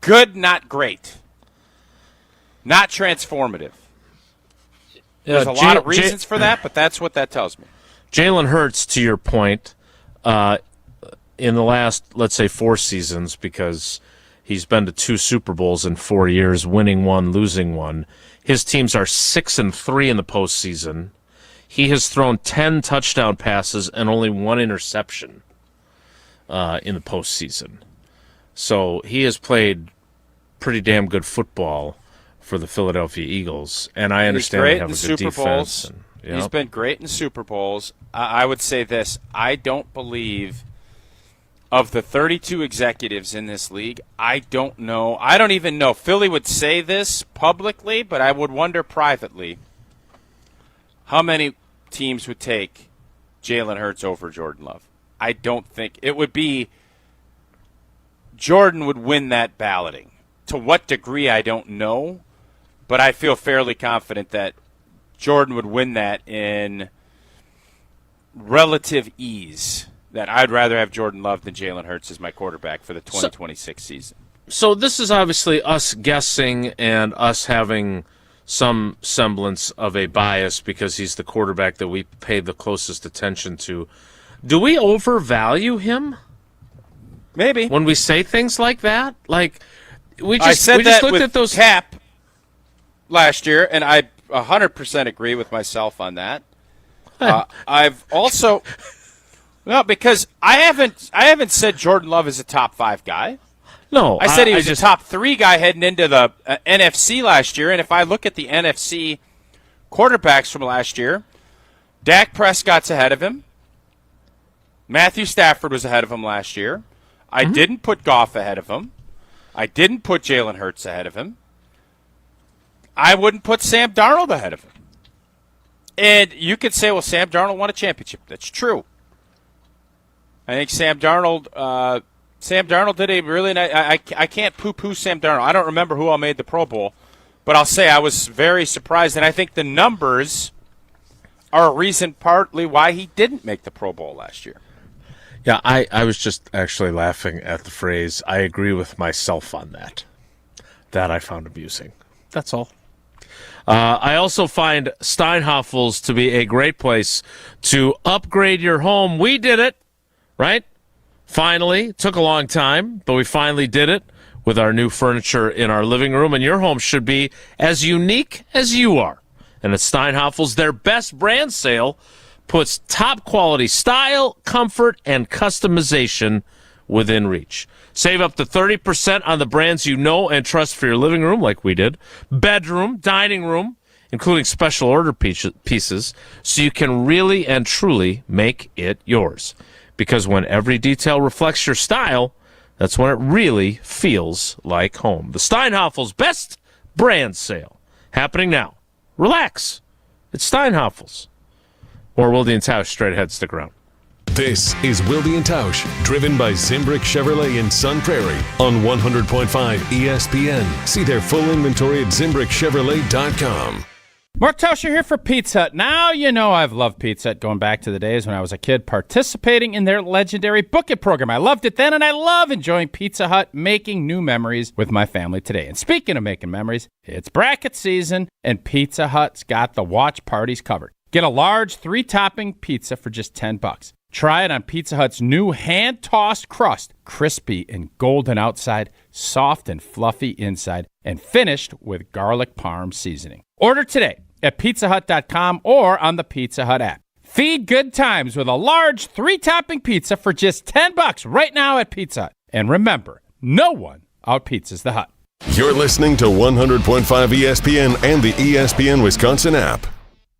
good, not great. Not transformative. There's a lot of reasons for that, but that's what that tells me. Jalen Hurts, to your point, in the last, let's say, 4 seasons, because he's been to 2 Super Bowls in 4 years, winning 1, losing 1. His teams are 6-3 in the postseason. He has thrown 10 touchdown passes and only 1 interception in the postseason. So he has played pretty damn good football for the Philadelphia Eagles, and I understand they have a good defense. He's been great in Super Bowls. I would say this. I don't believe of the 32 executives in this league, I don't know. I don't even know. Philly would say this publicly, but I would wonder privately how many teams would take Jalen Hurts over Jordan Love. I don't think it would be Jordan would win that balloting. To what degree, I don't know, but I feel fairly confident that Jordan would win that in relative ease. That I'd rather have Jordan Love than Jalen Hurts as my quarterback for the 2026 season. So this is obviously us guessing and us having some semblance of a bias because he's the quarterback that we pay the closest attention to. Do we overvalue him? Maybe. When we say things like that? Like, we just, I said we just that looked with at those Cap last year, and I 100% agree with myself on that. I've also... No, because I haven't said Jordan Love is a top 5 guy. No, I said he was a top 3 guy heading into the NFC last year. And if I look at the NFC quarterbacks from last year, Dak Prescott's ahead of him. Matthew Stafford was ahead of him last year. I didn't put Goff ahead of him. I didn't put Jalen Hurts ahead of him. I wouldn't put Sam Darnold ahead of him. And you could say, well, Sam Darnold won a championship. That's true. I think Sam Darnold did a really nice. I can't poo-poo Sam Darnold. I don't remember who all made the Pro Bowl, but I'll say I was very surprised, and I think the numbers are a reason partly why he didn't make the Pro Bowl last year. Yeah, I was just actually laughing at the phrase, I agree with myself on that. That I found amusing. That's all. I also find Steinhoffel's to be a great place to upgrade your home. We did it, right? Finally. It took a long time, but we finally did it with our new furniture in our living room. And your home should be as unique as you are. And at Steinhoffel's, their best brand sale puts top quality style, comfort, and customization within reach. Save up to 30% on the brands you know and trust for your living room, like we did, bedroom, dining room, including special order pieces, so you can really and truly make it yours. Because when every detail reflects your style, that's when it really feels like home. The Steinhoffel's best brand sale, happening now. Relax. It's Steinhoffel's. More Wilde and Tausch straight ahead. Stick around. This is Wilde and Tausch, driven by Zimbrick Chevrolet in Sun Prairie on 100.5 ESPN. See their full inventory at ZimbrickChevrolet.com. Mark Tauscher here for Pizza Hut. Now you know I've loved Pizza Hut going back to the days when I was a kid participating in their legendary Book It program. I loved it then, and I love enjoying Pizza Hut, making new memories with my family today. And speaking of making memories, it's bracket season, and Pizza Hut's got the watch parties covered. Get a large 3-topping pizza for just $10. Try it on Pizza Hut's new hand-tossed crust, crispy and golden outside, soft and fluffy inside, and finished with garlic parm seasoning. Order today at pizzahut.com or on the Pizza Hut app. Feed good times with a large 3-topping pizza for just $10 right now at Pizza Hut. And remember, no one out-pizzas the Hut. You're listening to 100.5 ESPN and the ESPN Wisconsin app.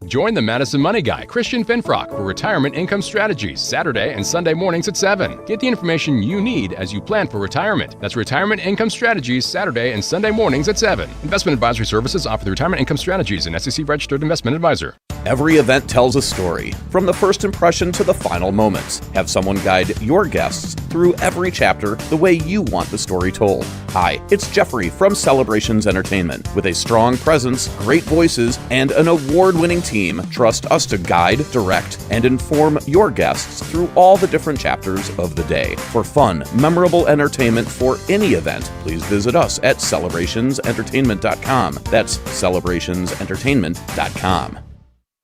Join the Madison Money Guy, Christian Finfrock, for Retirement Income Strategies, Saturday and Sunday mornings at 7. Get the information you need as you plan for retirement. That's Retirement Income Strategies, Saturday and Sunday mornings at 7. Investment advisory services offer the Retirement Income Strategies, an SEC-registered investment advisor. Every event tells a story, from the first impression to the final moments. Have someone guide your guests through every chapter the way you want the story told. Hi, it's Jeffrey from Celebrations Entertainment. With a strong presence, great voices, and an award-winning team, trust us to guide, direct, and inform your guests through all the different chapters of the day. For fun, memorable entertainment for any event, please visit us at celebrationsentertainment.com. That's celebrationsentertainment.com.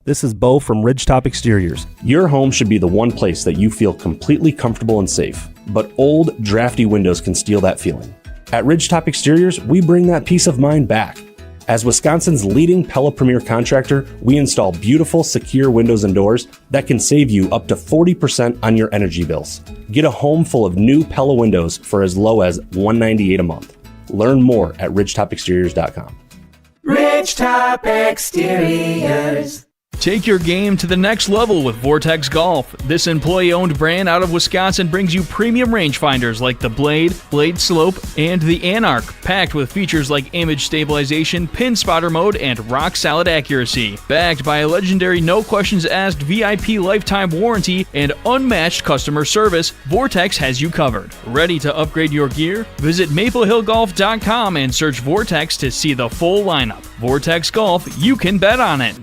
This is Bo from Ridgetop Exteriors. Your home should be the one place that you feel completely comfortable and safe, but old, drafty windows can steal that feeling. At Ridgetop Exteriors, we bring that peace of mind back. As Wisconsin's leading Pella Premier contractor, we install beautiful, secure windows and doors that can save you up to 40% on your energy bills. Get a home full of new Pella windows for as low as $198 a month. Learn more at ridgetopexteriors.com. Ridgetop Exteriors. Take your game to the next level with Vortex Golf. This employee-owned brand out of Wisconsin brings you premium rangefinders like the Blade, Blade Slope, and the Anarch, packed with features like image stabilization, pin spotter mode, and rock-solid accuracy. Backed by a legendary no-questions-asked VIP lifetime warranty and unmatched customer service, Vortex has you covered. Ready to upgrade your gear? Visit maplehillgolf.com and search Vortex to see the full lineup. Vortex Golf, you can bet on it.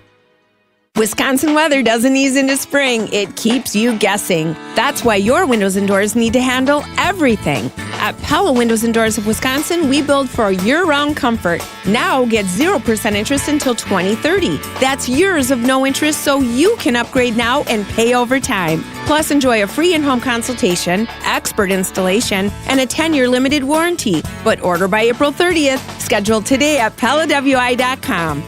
Wisconsin weather doesn't ease into spring. It keeps you guessing. That's why your windows and doors need to handle everything. At Pella Windows and Doors of Wisconsin, we build for year-round comfort. Now get 0% interest until 2030. That's years of no interest, so you can upgrade now and pay over time. Plus, enjoy a free in-home consultation, expert installation, and a 10-year limited warranty. But order by April 30th. Schedule today at PellaWI.com.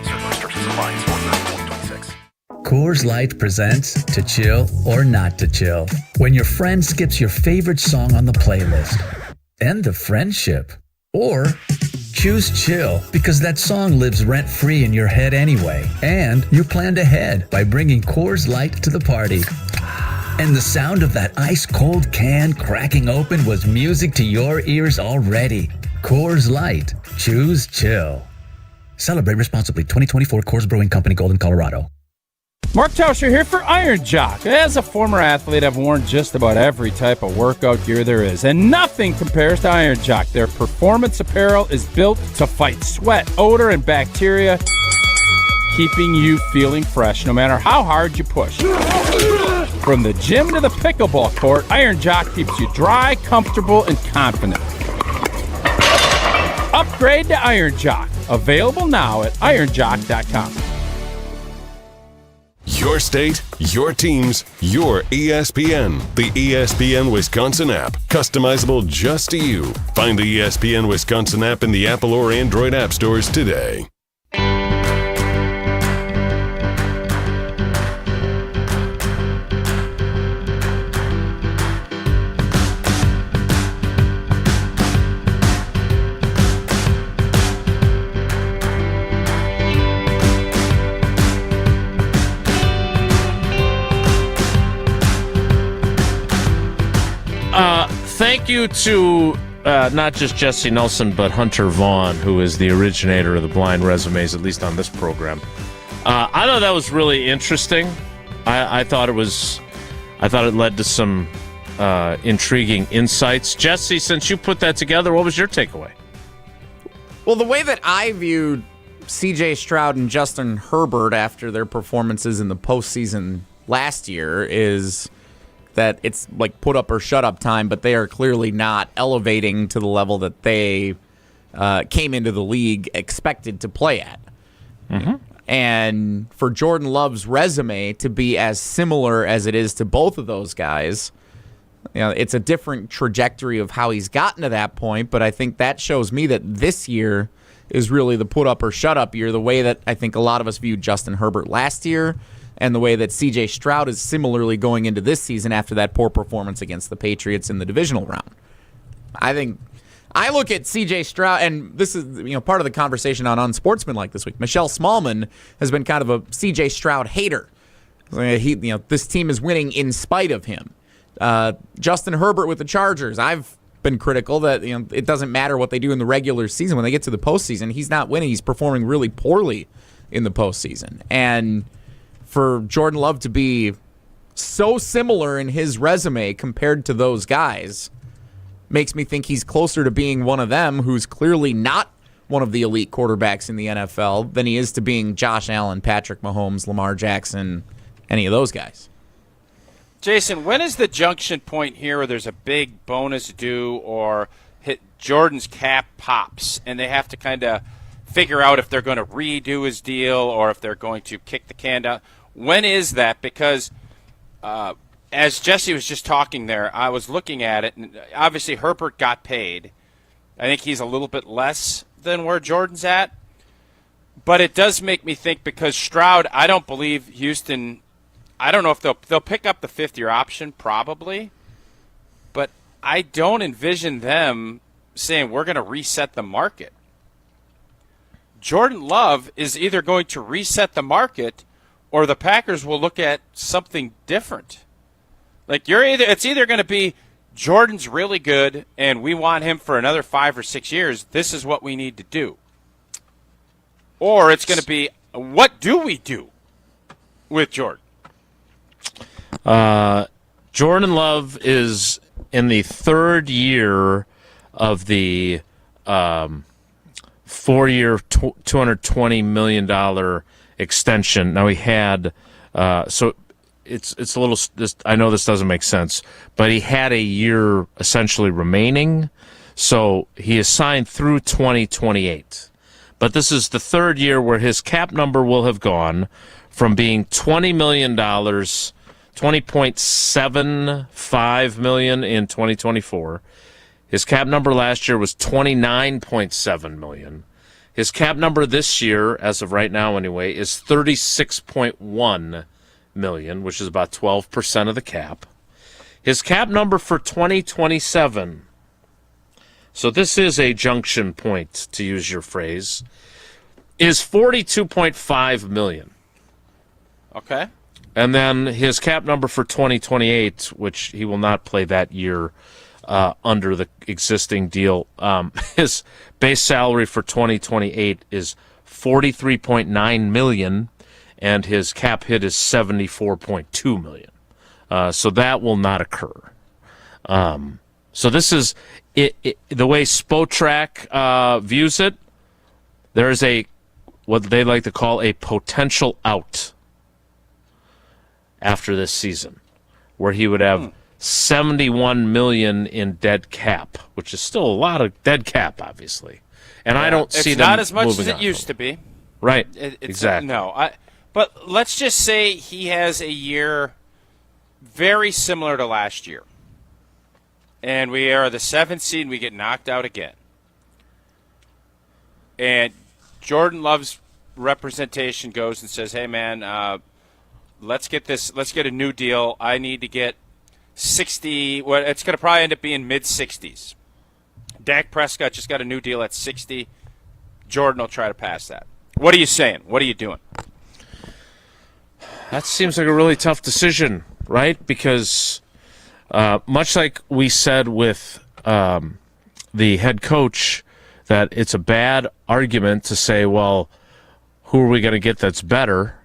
Coors Light presents To Chill or Not to Chill. When your friend skips your favorite song on the playlist. End the friendship. Or choose chill because that song lives rent-free in your head anyway. And you planned ahead by bringing Coors Light to the party. And the sound of that ice-cold can cracking open was music to your ears already. Coors Light. Choose chill. Celebrate responsibly. 2024 Coors Brewing Company, Golden, Colorado. Mark Tauscher here for Iron Jock. As a former athlete, I've worn just about every type of workout gear there is, and nothing compares to Iron Jock. Their performance apparel is built to fight sweat, odor, and bacteria, keeping you feeling fresh no matter how hard you push. From the gym to the pickleball court, Iron Jock keeps you dry, comfortable, and confident. Upgrade to Iron Jock. Available now at ironjock.com. Your state, your teams, your ESPN. The ESPN Wisconsin app. Customizable just to you. Find the ESPN Wisconsin app in the Apple or Android app stores today. Thank you to not just Jesse Nelson, but Hunter Vaughn, who is the originator of the blind resumes, at least on this program. I thought that was really interesting. I thought it led to some intriguing insights. Jesse, since you put that together, what was your takeaway? Well, the way that I viewed C.J. Stroud and Justin Herbert after their performances in the postseason last year is that it's like put up or shut up time, but they are clearly not elevating to the level that they came into the league expected to play at. Mm-hmm. And for Jordan Love's resume to be as similar as it is to both of those guys, it's a different trajectory of how he's gotten to that point, but I think that shows me that this year is really the put up or shut up year, the way that I think a lot of us viewed Justin Herbert last year, and the way that C.J. Stroud is similarly going into this season after that poor performance against the Patriots in the divisional round. I think I look at C.J. Stroud, and this is part of the conversation on Unsportsmanlike this week. Michelle Smallman has been kind of a C.J. Stroud hater. This team is winning in spite of him. Justin Herbert with the Chargers, I've been critical that it doesn't matter what they do in the regular season. When they get to the postseason, he's not winning. He's performing really poorly in the postseason. And for Jordan Love to be so similar in his resume compared to those guys makes me think he's closer to being one of them, who's clearly not one of the elite quarterbacks in the NFL, than he is to being Josh Allen, Patrick Mahomes, Lamar Jackson, any of those guys. Jason, when is the junction point here where there's a big bonus due or hit Jordan's cap pops and they have to kind of figure out if they're going to redo his deal or if they're going to kick the can down? When is that? Because as Jesse was just talking there, I was looking at it, and obviously Herbert got paid. I think he's a little bit less than where Jordan's at. But it does make me think, because Stroud, I don't believe Houston, I don't know if they'll pick up the fifth-year option, probably. But I don't envision them saying we're going to reset the market. Jordan Love is either going to reset the market or the Packers will look at something different. Like it's either going to be Jordan's really good and we want him for another 5 or 6 years. This is what we need to do. Or it's going to be, what do we do with Jordan? Jordan Love is in the third year of the 4-year, $220 million extension. Now he had so it's a little. I know this doesn't make sense, but he had a year essentially remaining, so he is signed through 2028. But this is the third year where his cap number will have gone from being $20 million, $20.75 million in 2024. His cap number last year was $29.7 million. His cap number this year, as of right now anyway, is $36.1 million, which is about 12% of the cap. His cap number for 2027, so this is a junction point, to use your phrase, is $42.5 million. Okay. And then his cap number for 2028, which he will not play that year under the existing deal, his base salary for 2028 is $43.9 million, and his cap hit is $74.2 million. So that will not occur. So this is the way Spotrac views it. There is what they like to call a potential out after this season. where he would have $71 million in dead cap, which is still a lot of dead cap, obviously. And I don't see them It's not as much as moving it on. used to be. Right. It's exactly. No, but let's just say he has a year very similar to last year. And we are the 7th seed and we get knocked out again. And Jordan Love's representation goes and says, hey, man, let's get a new deal. I need to get 60. Well, it's going to probably end up being mid-60s. Dak Prescott just got a new deal at 60. Jordan will try to pass that. What are you saying? What are you doing? That seems like a really tough decision, right? Because much like we said with the head coach, that it's a bad argument to say, well, who are we going to get that's better?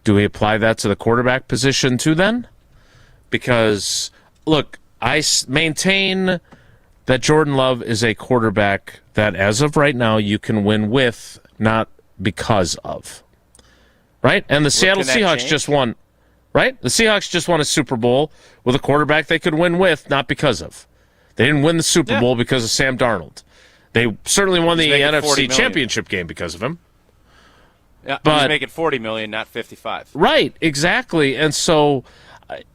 Do we apply that to the quarterback position too then? Because, look, I maintain that Jordan Love is a quarterback that, as of right now, you can win with, not because of. Right? And the Seattle Seahawks just won. Right? The Seahawks just won a Super Bowl with a quarterback they could win with, not because of. They didn't win the Super Bowl because of Sam Darnold. They certainly won the NFC Championship game because of him. Yeah, but he's making $40 million, not $55. Right, exactly. And so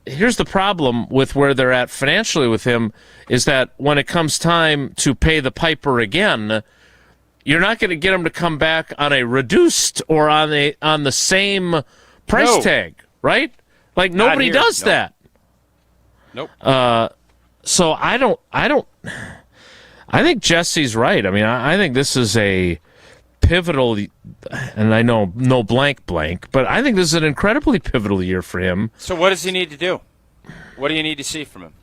here's the problem with where they're at financially with him is that when it comes time to pay the piper again, you're not going to get him to come back on a reduced or on the same price tag, right? Like nobody does that. Nope. So I think Jesse's right. I mean, I think this is a pivotal, and I know no blank, but I think this is an incredibly pivotal year for him. So what does he need to do? What do you need to see from him?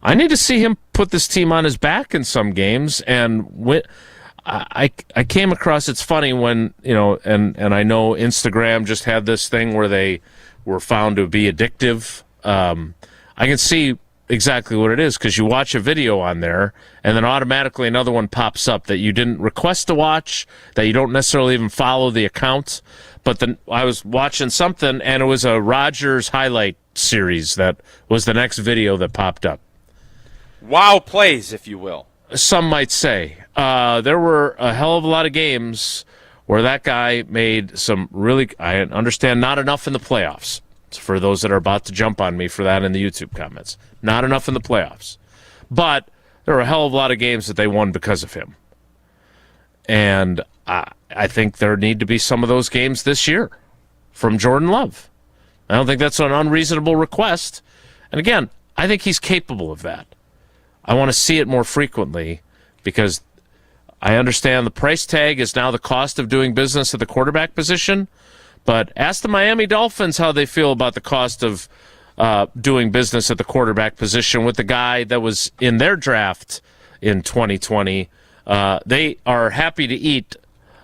I need to see him put this team on his back in some games, and I came across, it's funny when, and I know Instagram just had this thing where they were found to be addictive. I can see exactly what it is because you watch a video on there and then automatically another one pops up that you didn't request to watch, that you don't necessarily even follow the account. But then I was watching something and it was a Rodgers highlight series that was the next video that popped up. Wow plays, if you will. Some might say. There were a hell of a lot of games where that guy made some really, I understand, not enough in the playoffs. For those that are about to jump on me for that in the YouTube comments. Not enough in the playoffs. But there were a hell of a lot of games that they won because of him. And I think there need to be some of those games this year from Jordan Love. I don't think that's an unreasonable request. And again, I think he's capable of that. I want to see it more frequently because I understand the price tag is now the cost of doing business at the quarterback position. But ask the Miami Dolphins how they feel about the cost of doing business at the quarterback position with the guy that was in their draft in 2020. They are happy to eat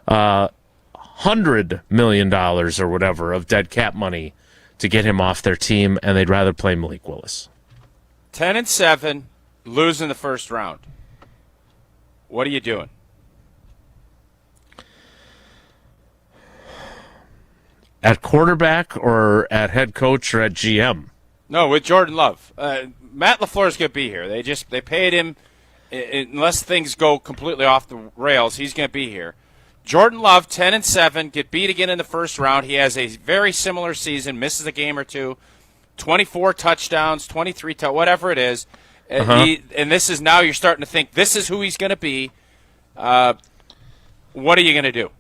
$100 million or whatever of dead cap money to get him off their team, and they'd rather play Malik Willis. 10-7, losing the first round. What are you doing? At quarterback or at head coach or at GM? No, with Jordan Love. Matt LaFleur's going to be here. They paid him. Unless things go completely off the rails, he's going to be here. Jordan Love, 10-7, get beat again in the first round. He has a very similar season, misses a game or two, 24 touchdowns, 23 whatever it is. And this is now you're starting to think this is who he's going to be. What are you going to do?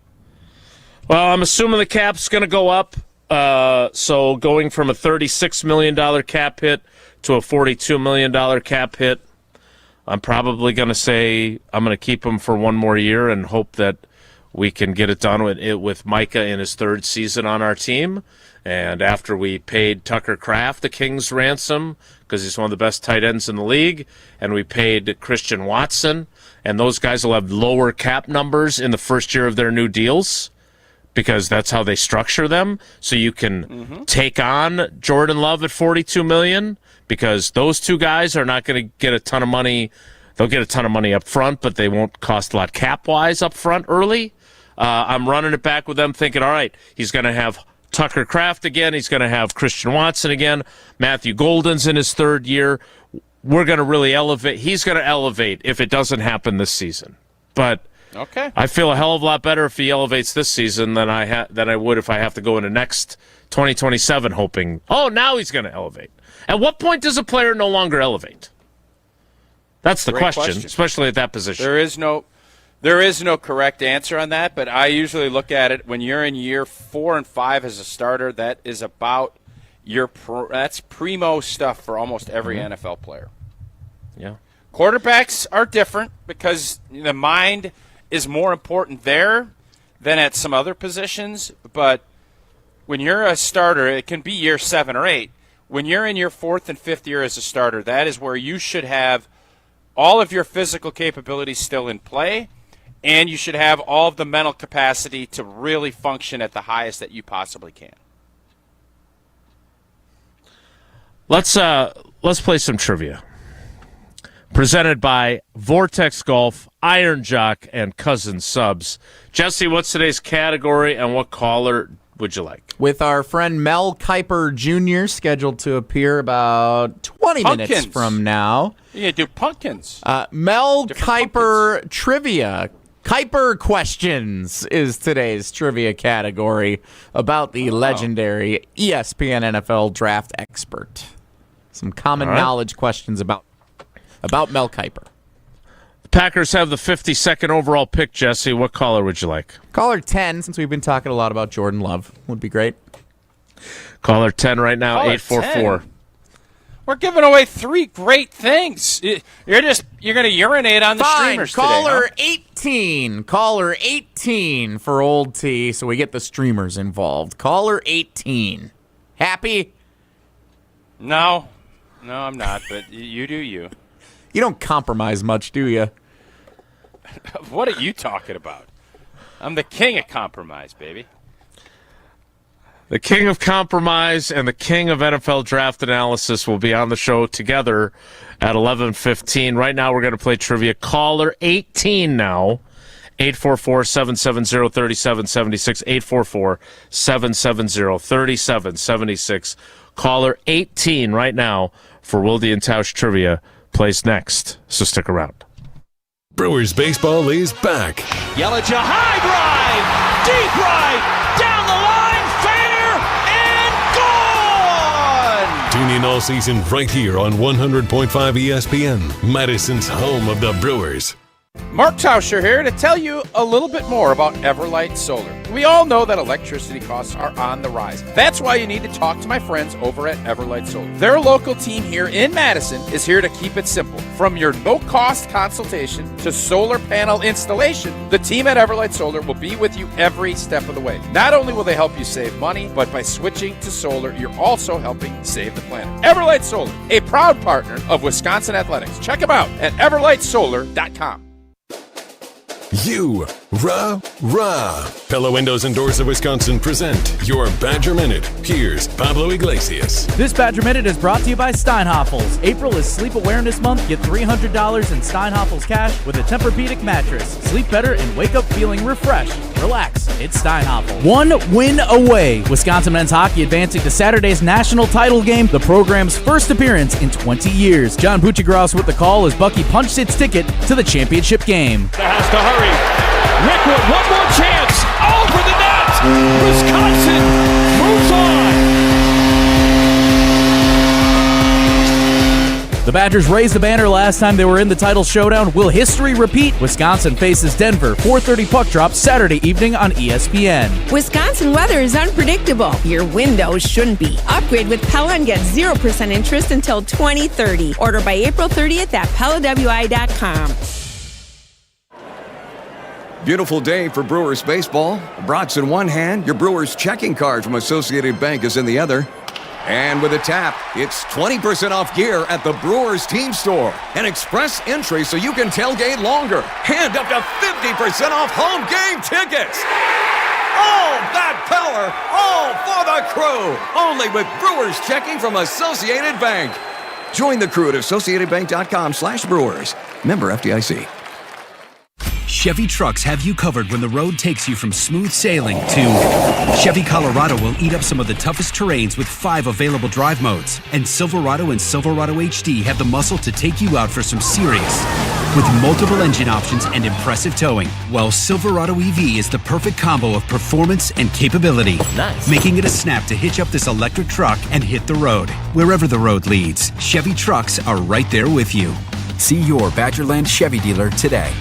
Well, I'm assuming the cap's going to go up. So going from a $36 million cap hit to a $42 million cap hit, I'm probably going to say I'm going to keep him for one more year and hope that we can get it done with Micah in his third season on our team. And after we paid Tucker Kraft the King's ransom because he's one of the best tight ends in the league, and we paid Christian Watson, and those guys will have lower cap numbers in the first year of their new deals, because that's how they structure them. So you can take on Jordan Love at $42 million, because those two guys are not going to get a ton of money. They'll get a ton of money up front, but they won't cost a lot cap-wise up front early. I'm running it back with them thinking, all right, he's going to have Tucker Kraft again. He's going to have Christian Watson again. Matthew Golden's in his third year. We're going to really elevate. He's going to elevate if it doesn't happen this season. But okay, I feel a hell of a lot better if he elevates this season than I would if I have to go into next 2027 hoping, now he's going to elevate. At what point does a player no longer elevate? That's the question, especially at that position. There is no correct answer on that, but I usually look at it when you're in year 4 and 5 as a starter. That is about that's primo stuff for almost every NFL player. Yeah. Quarterbacks are different because the mind is more important there than at some other positions. But when you're a starter, it can be year 7 or 8. When you're in your 4th and 5th year as a starter, that is where you should have all of your physical capabilities still in play, and you should have all of the mental capacity to really function at the highest that you possibly can. Let's play some trivia. Presented by Vortex Golf, Iron Jock, and Cousin Subs. Jesse, what's today's category, and what caller would you like? With our friend Mel Kiper Jr. scheduled to appear about 20 minutes from now. Yeah, do pumpkins. Mel Kiper Trivia. Kiper Questions is today's trivia category about the legendary ESPN NFL draft expert. Some common knowledge questions about Mel Kiper. The Packers have the 52nd overall pick, Jesse. What caller would you like? Caller 10, since we've been talking a lot about Jordan Love, would be great. Caller 10 right now, 844. We're giving away 3 great things. You're going to urinate on the streamers Caller today, 18. Caller 18 for Old T, so we get the streamers involved. Caller 18. Happy? No, I'm not, but you do you. You don't compromise much, do you? What are you talking about? I'm the king of compromise, baby. The king of compromise and the king of NFL draft analysis will be on the show together at 11:15. Right now, we're going to play trivia. Caller 18 now. 844-770-3776. 844-770-3776. Caller 18 right now for Wilde and Tausch trivia plays next. So stick around. Brewers baseball is back. Yelich, a high drive, deep right, down the line, fair and gone! Tune in all season right here on 100.5 ESPN, Madison's home of the Brewers. Mark Tauscher here to tell you a little bit more about Everlight Solar. We all know that electricity costs are on the rise. That's why you need to talk to my friends over at Everlight Solar. Their local team here in Madison is here to keep it simple. From your no-cost consultation to solar panel installation, the team at Everlight Solar will be with you every step of the way. Not only will they help you save money, but by switching to solar, you're also helping save the planet. Everlight Solar, a proud partner of Wisconsin Athletics. Check them out at everlightsolar.com. Pella Windows and Doors of Wisconsin present your Badger Minute. Here's Pablo Iglesias. This Badger Minute is brought to you by Steinhoffels. April is Sleep Awareness Month. Get $300 in Steinhoffels cash with a Tempur-Pedic mattress. Sleep better and wake up feeling refreshed. Relax, it's Steinhoffels. 1 win away. Wisconsin men's hockey advancing to Saturday's national title game, the program's first appearance in 20 years. John Buccigross with the call as Bucky punched its ticket to the championship game. Has to hurry. Rickwood, one more chance. Over the net. Wisconsin moves on. The Badgers raised the banner last time they were in the title showdown. Will history repeat? Wisconsin faces Denver. 4:30 puck drop Saturday evening on ESPN. Wisconsin weather is unpredictable. Your windows shouldn't be. Upgrade with Pella and get 0% interest until 2030. Order by April 30th at PellaWI.com. Beautiful day for Brewers baseball. Brats in one hand, your Brewers checking card from Associated Bank is in the other. And with a tap, it's 20% off gear at the Brewers team store. An express entry so you can tailgate longer. And up to 50% off home game tickets. All that power, all for the crew. Only with Brewers checking from Associated Bank. Join the crew at AssociatedBank.com/Brewers. Member FDIC. Chevy trucks have you covered when the road takes you from smooth sailing to Chevy Colorado will eat up some of the toughest terrains with 5 available drive modes. And Silverado and Silverado HD have the muscle to take you out for some serious. With multiple engine options and impressive towing, while Silverado EV is the perfect combo of performance and capability. Nice. Making it a snap to hitch up this electric truck and hit the road. Wherever the road leads, Chevy trucks are right there with you. See your Badgerland Chevy dealer today.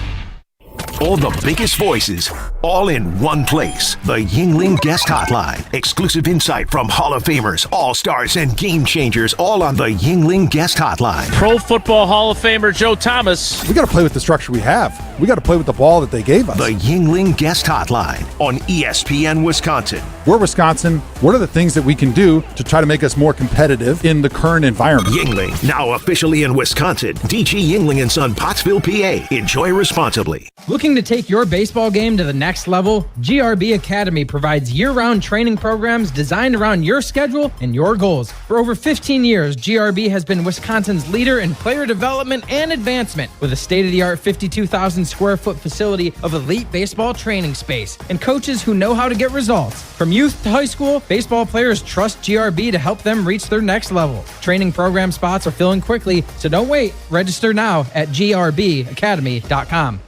All the biggest voices, all in one place. The Yingling Guest Hotline. Exclusive insight from Hall of Famers, All-Stars, and Game Changers, all on the Yingling Guest Hotline. Pro Football Hall of Famer Joe Thomas. We got to play with the structure we have. We got to play with the ball that they gave us. The Yingling Guest Hotline on ESPN Wisconsin. We're Wisconsin. What are the things that we can do to try to make us more competitive in the current environment? Yingling, now officially in Wisconsin. DG Yingling & Son, Pottsville, PA. Enjoy responsibly. Looking to take your baseball game to the next level? GRB Academy provides year-round training programs designed around your schedule and your goals. For over 15 years, GRB has been Wisconsin's leader in player development and advancement with a state-of-the-art 52,000 square foot facility of elite baseball training space and coaches who know how to get results. From youth to high school, baseball players trust GRB to help them reach their next level. Training program spots are filling quickly, so don't wait. Register now at grbacademy.com.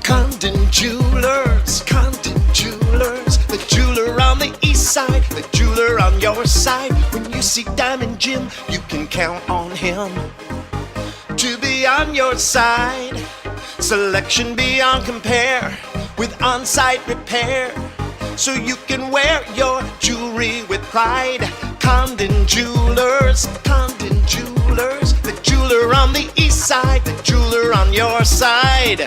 Condon Jewelers, the jeweler on the east side, the jeweler on your side. When you see Diamond Jim, you can count on him to be on your side. Selection beyond compare with on-site repair, so you can wear your jewelry with pride. Condon Jewelers, the jeweler on the east side, the jeweler on your side.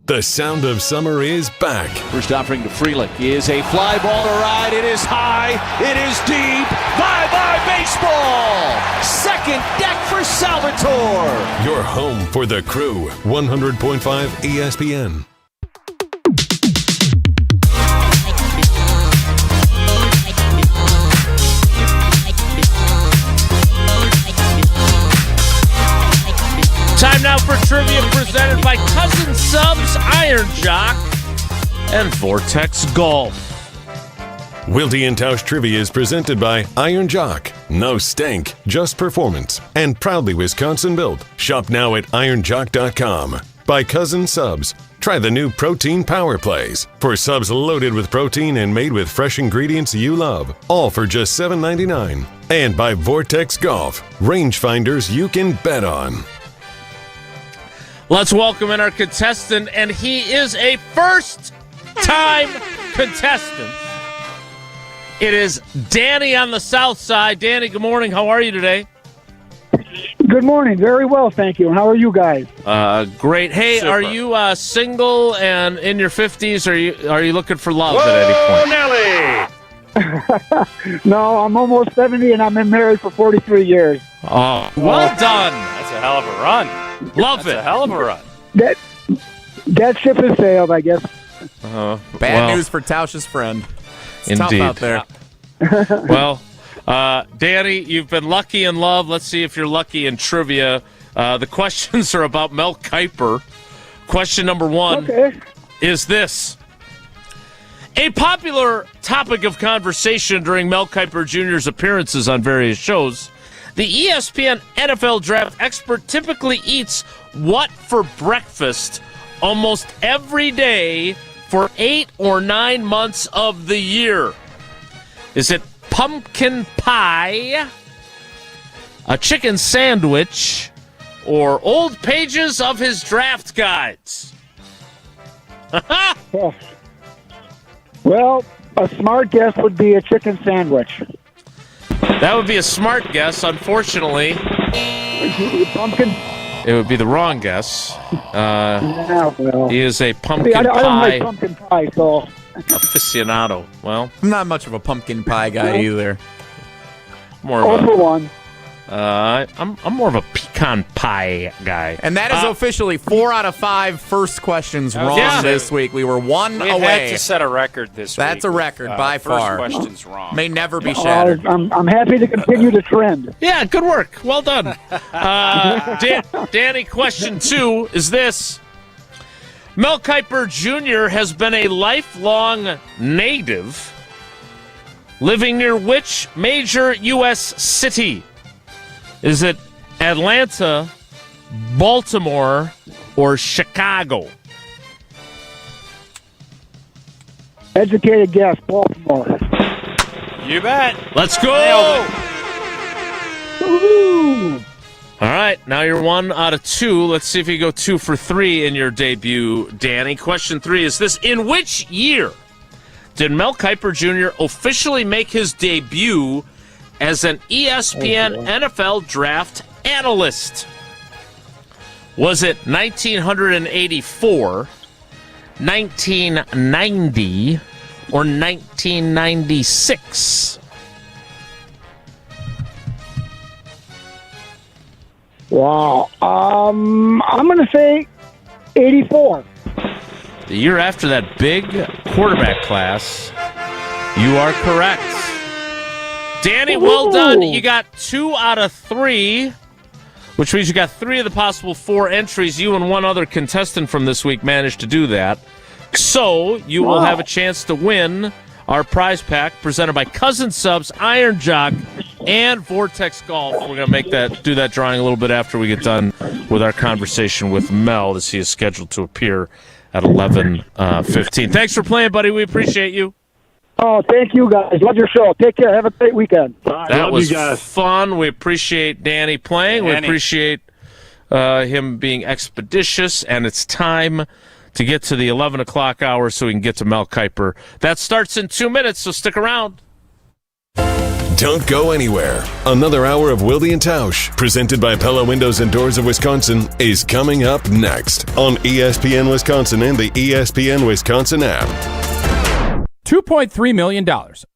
The sound of summer is back. First offering to Freeland is a fly ball to right. It is high. It is deep. Bye-bye baseball. Second deck for Salvatore. Your home for the Crew. 100.5 ESPN. Time now for trivia presented by Cousin Subs, Iron Jock, and Vortex Golf. Wilde and Tausch Trivia is presented by Iron Jock. No stank, just performance. And proudly Wisconsin built. Shop now at ironjock.com. By Cousin Subs. Try the new Protein Power Plays. For subs loaded with protein and made with fresh ingredients you love. All for just $7.99. And by Vortex Golf. Rangefinders you can bet on. Let's welcome in our contestant, and he is a first-time contestant. It is Danny on the south side. Danny, good morning. How are you today? Good morning. Very well, thank you. How are you guys? Great. Hey, Super. are you single and in your 50s? Are you looking for love at any point? Nelly! No, I'm almost 70, and I've been married for 43 years. Oh, well done. That's a hell of a run. Love That's it. a hell of a run. That ship has sailed, I guess. Bad news for Tausch's friend. It's tough Indeed. out there. Well, Danny, you've been lucky in love. Let's see if you're lucky in trivia. The questions are about Mel Kiper. Question number 1 is this. A popular topic of conversation during Mel Kiper Jr.'s appearances on various shows, the ESPN NFL draft expert typically eats what for breakfast almost every day for 8 or 9 months of the year? Is it pumpkin pie, a chicken sandwich, or old pages of his draft guides? Well, a smart guess would be a chicken sandwich. That would be a smart guess. Unfortunately, pumpkin. It would be the wrong guess. Well, He is a pumpkin I don't pie like pumpkin pie, so. aficionado. Well, I'm not much of a pumpkin pie guy either. More of Over one. I'm more of a pecan pie guy. And that is officially 4 out of 5 first questions wrong this week. We were one We away. had to set a record this week. That's a record by far. First questions wrong. May never be shattered. I'm happy to continue the trend. Yeah, good work. Well done. Danny, question 2 is this. Mel Kiper Jr. has been a lifelong native, living near which major U.S. city? Is it Atlanta, Baltimore, or Chicago? Educated guess, Baltimore. You bet. Let's go. Woo-hoo. All right, now you're 1 out of 2. Let's see if you go 2 for 3 in your debut, Danny. Question 3 is this. In which year did Mel Kiper Jr. officially make his debut as an ESPN NFL draft analyst? Was it 1984, 1990, or 1996? Wow. I'm going to say 84. The year after that big quarterback class, you are correct. Danny, well done. You got 2 out of 3, which means you got 3 of the possible 4 entries. You and one other contestant from this week managed to do that. So you will have a chance to win our prize pack presented by Cousin Subs, Iron Jock, and Vortex Golf. We're going to do that drawing a little bit after we get done with our conversation with Mel, as he is scheduled to appear at 11:15. Thanks for playing, buddy. We appreciate you. Oh, thank you, guys. Love your show. Take care. Have a great weekend. That was fun. We appreciate Danny playing. We appreciate him being expeditious, and it's time to get to the 11 o'clock hour so we can get to Mel Kiper. That starts in 2 minutes, so stick around. Don't go anywhere. Another hour of Wilde and Tausch, presented by Pella Windows and Doors of Wisconsin, is coming up next on ESPN Wisconsin and the ESPN Wisconsin app. $2.3 million.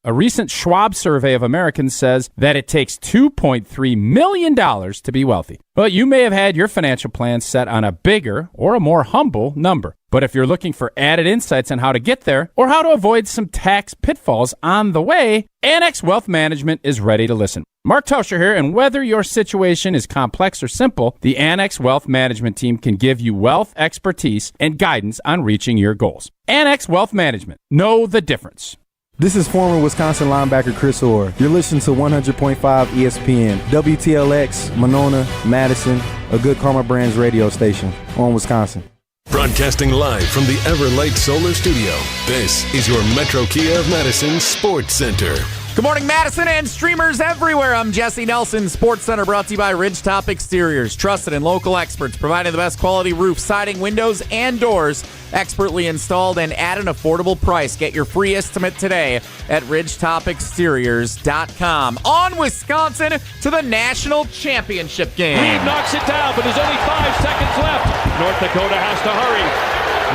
A recent Schwab survey of Americans says that it takes $2.3 million to be wealthy. Well, you may have had your financial plans set on a bigger or a more humble number. But if you're looking for added insights on how to get there or how to avoid some tax pitfalls on the way, Annex Wealth Management is ready to listen. Mark Tauscher here, and whether your situation is complex or simple, the Annex Wealth Management team can give you wealth expertise and guidance on reaching your goals. Annex Wealth Management. Know the difference. This is former Wisconsin linebacker Chris Orr. You're listening to 100.5 ESPN, WTLX, Monona, Madison, a Good Karma Brands radio station on Wisconsin. Broadcasting live from the Everlight Solar Studio, this is your Metro Kia of Madison Sports Center. Good morning, Madison and streamers everywhere. I'm Jesse Nelson. Sports Center brought to you by Ridgetop Exteriors. Trusted and local experts providing the best quality roof, siding, windows, and doors. Expertly installed and at an affordable price. Get your free estimate today at ridgetopexteriors.com. On Wisconsin to the National Championship Game. Reed knocks it down, but there's only 5 seconds left. North Dakota has to hurry.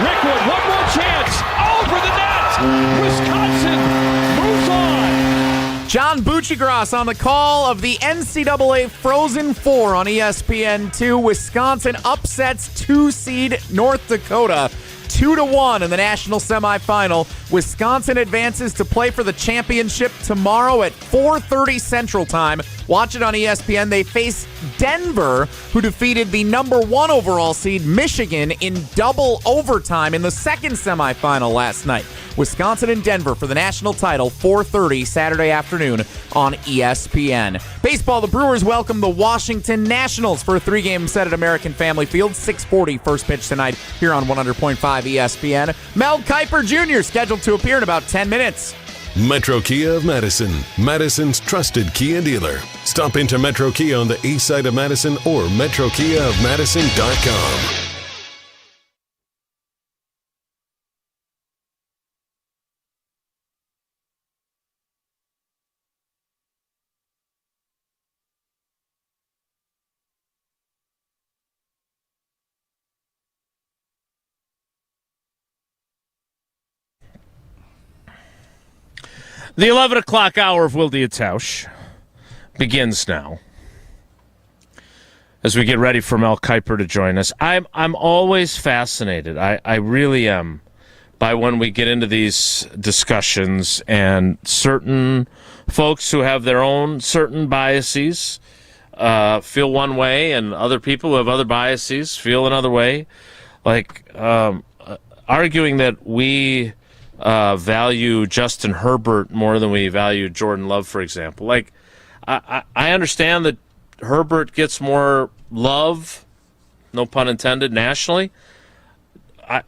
Rickwood, one more chance. Over the net. Wisconsin moves on. John Buccigross on the call of the NCAA Frozen Four on ESPN2. Wisconsin upsets 2-seed North Dakota 2-1 in the national semifinal. Wisconsin advances to play for the championship tomorrow at 4:30 Central Time. Watch it on ESPN. They face Denver, who defeated the number 1 overall seed Michigan in double overtime in the second semifinal last night. Wisconsin and Denver for the national title, 4:30 Saturday afternoon on ESPN. Baseball, the Brewers welcome the Washington Nationals for a 3-game set at American Family Field. 6:40 first pitch tonight here on 100.5 ESPN. Mel Kiper Jr. scheduled to appear in about 10 minutes. Metro Kia of Madison, Madison's trusted Kia dealer. Stop into Metro Kia on the east side of Madison or metrokiaofmadison.com. The 11 o'clock hour of Wilde and Tausch begins now. As we get ready for Mel Kiper to join us, I'm always fascinated. I really am by when we get into these discussions and certain folks who have their own certain biases feel one way, and other people who have other biases feel another way. Like arguing that we value Justin Herbert more than we value Jordan Love, for example. Like, I understand that Herbert gets more love, no pun intended, nationally.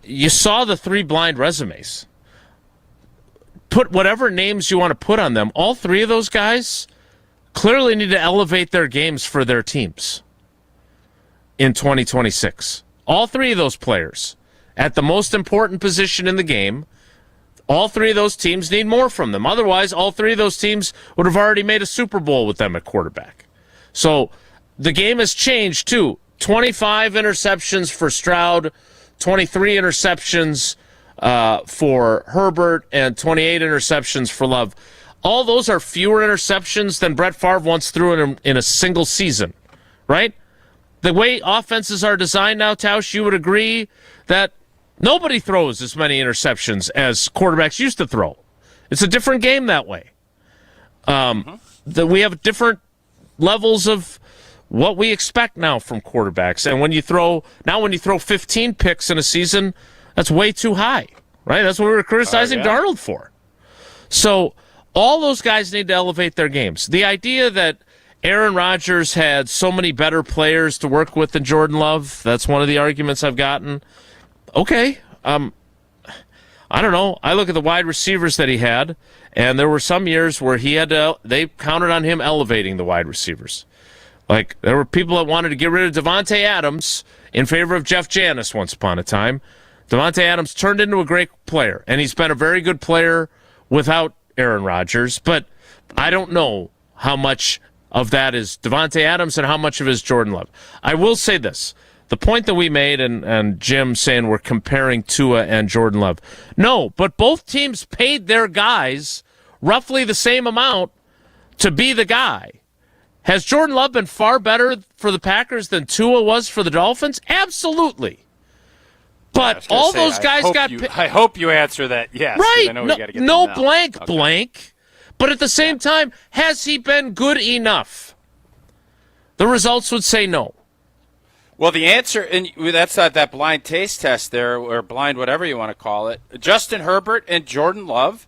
You saw the 3 blind resumes. Put whatever names you want to put on them. All 3 of those guys clearly need to elevate their games for their teams in 2026. All 3 of those players at the most important position in the game, all 3 of those teams need more from them. Otherwise, all 3 of those teams would have already made a Super Bowl with them at quarterback. So the game has changed, too. 25 interceptions for Stroud, 23 interceptions for Herbert, and 28 interceptions for Love. All those are fewer interceptions than Brett Favre once threw in a single season, right? The way offenses are designed now, Tausch, you would agree that nobody throws as many interceptions as quarterbacks used to throw. It's a different game that way. That we have different levels of what we expect now from quarterbacks. And when you throw 15 picks in a season, that's way too high, right? That's what we were criticizing Darnold for. So all those guys need to elevate their games. The idea that Aaron Rodgers had so many better players to work with than Jordan Love, that's one of the arguments I've gotten. Okay. I don't know. I look at the wide receivers that he had, and there were some years where they counted on him elevating the wide receivers. Like, there were people that wanted to get rid of Devontae Adams in favor of Jeff Janis once upon a time. Devontae Adams turned into a great player, and he's been a very good player without Aaron Rodgers, but I don't know how much of that is Devontae Adams and how much of it is Jordan Love. I will say this. The point that we made, and Jim saying we're comparing Tua and Jordan Love. No, but both teams paid their guys roughly the same amount to be the guy. Has Jordan Love been far better for the Packers than Tua was for the Dolphins? Absolutely. But all those guys got paid. I hope you answer that yes. Right. I know we gotta get no them blank, now. blank. But at the same time, has he been good enough? The results would say no. Well, the answer, and that's not that blind taste test there, or blind whatever you want to call it. Justin Herbert and Jordan Love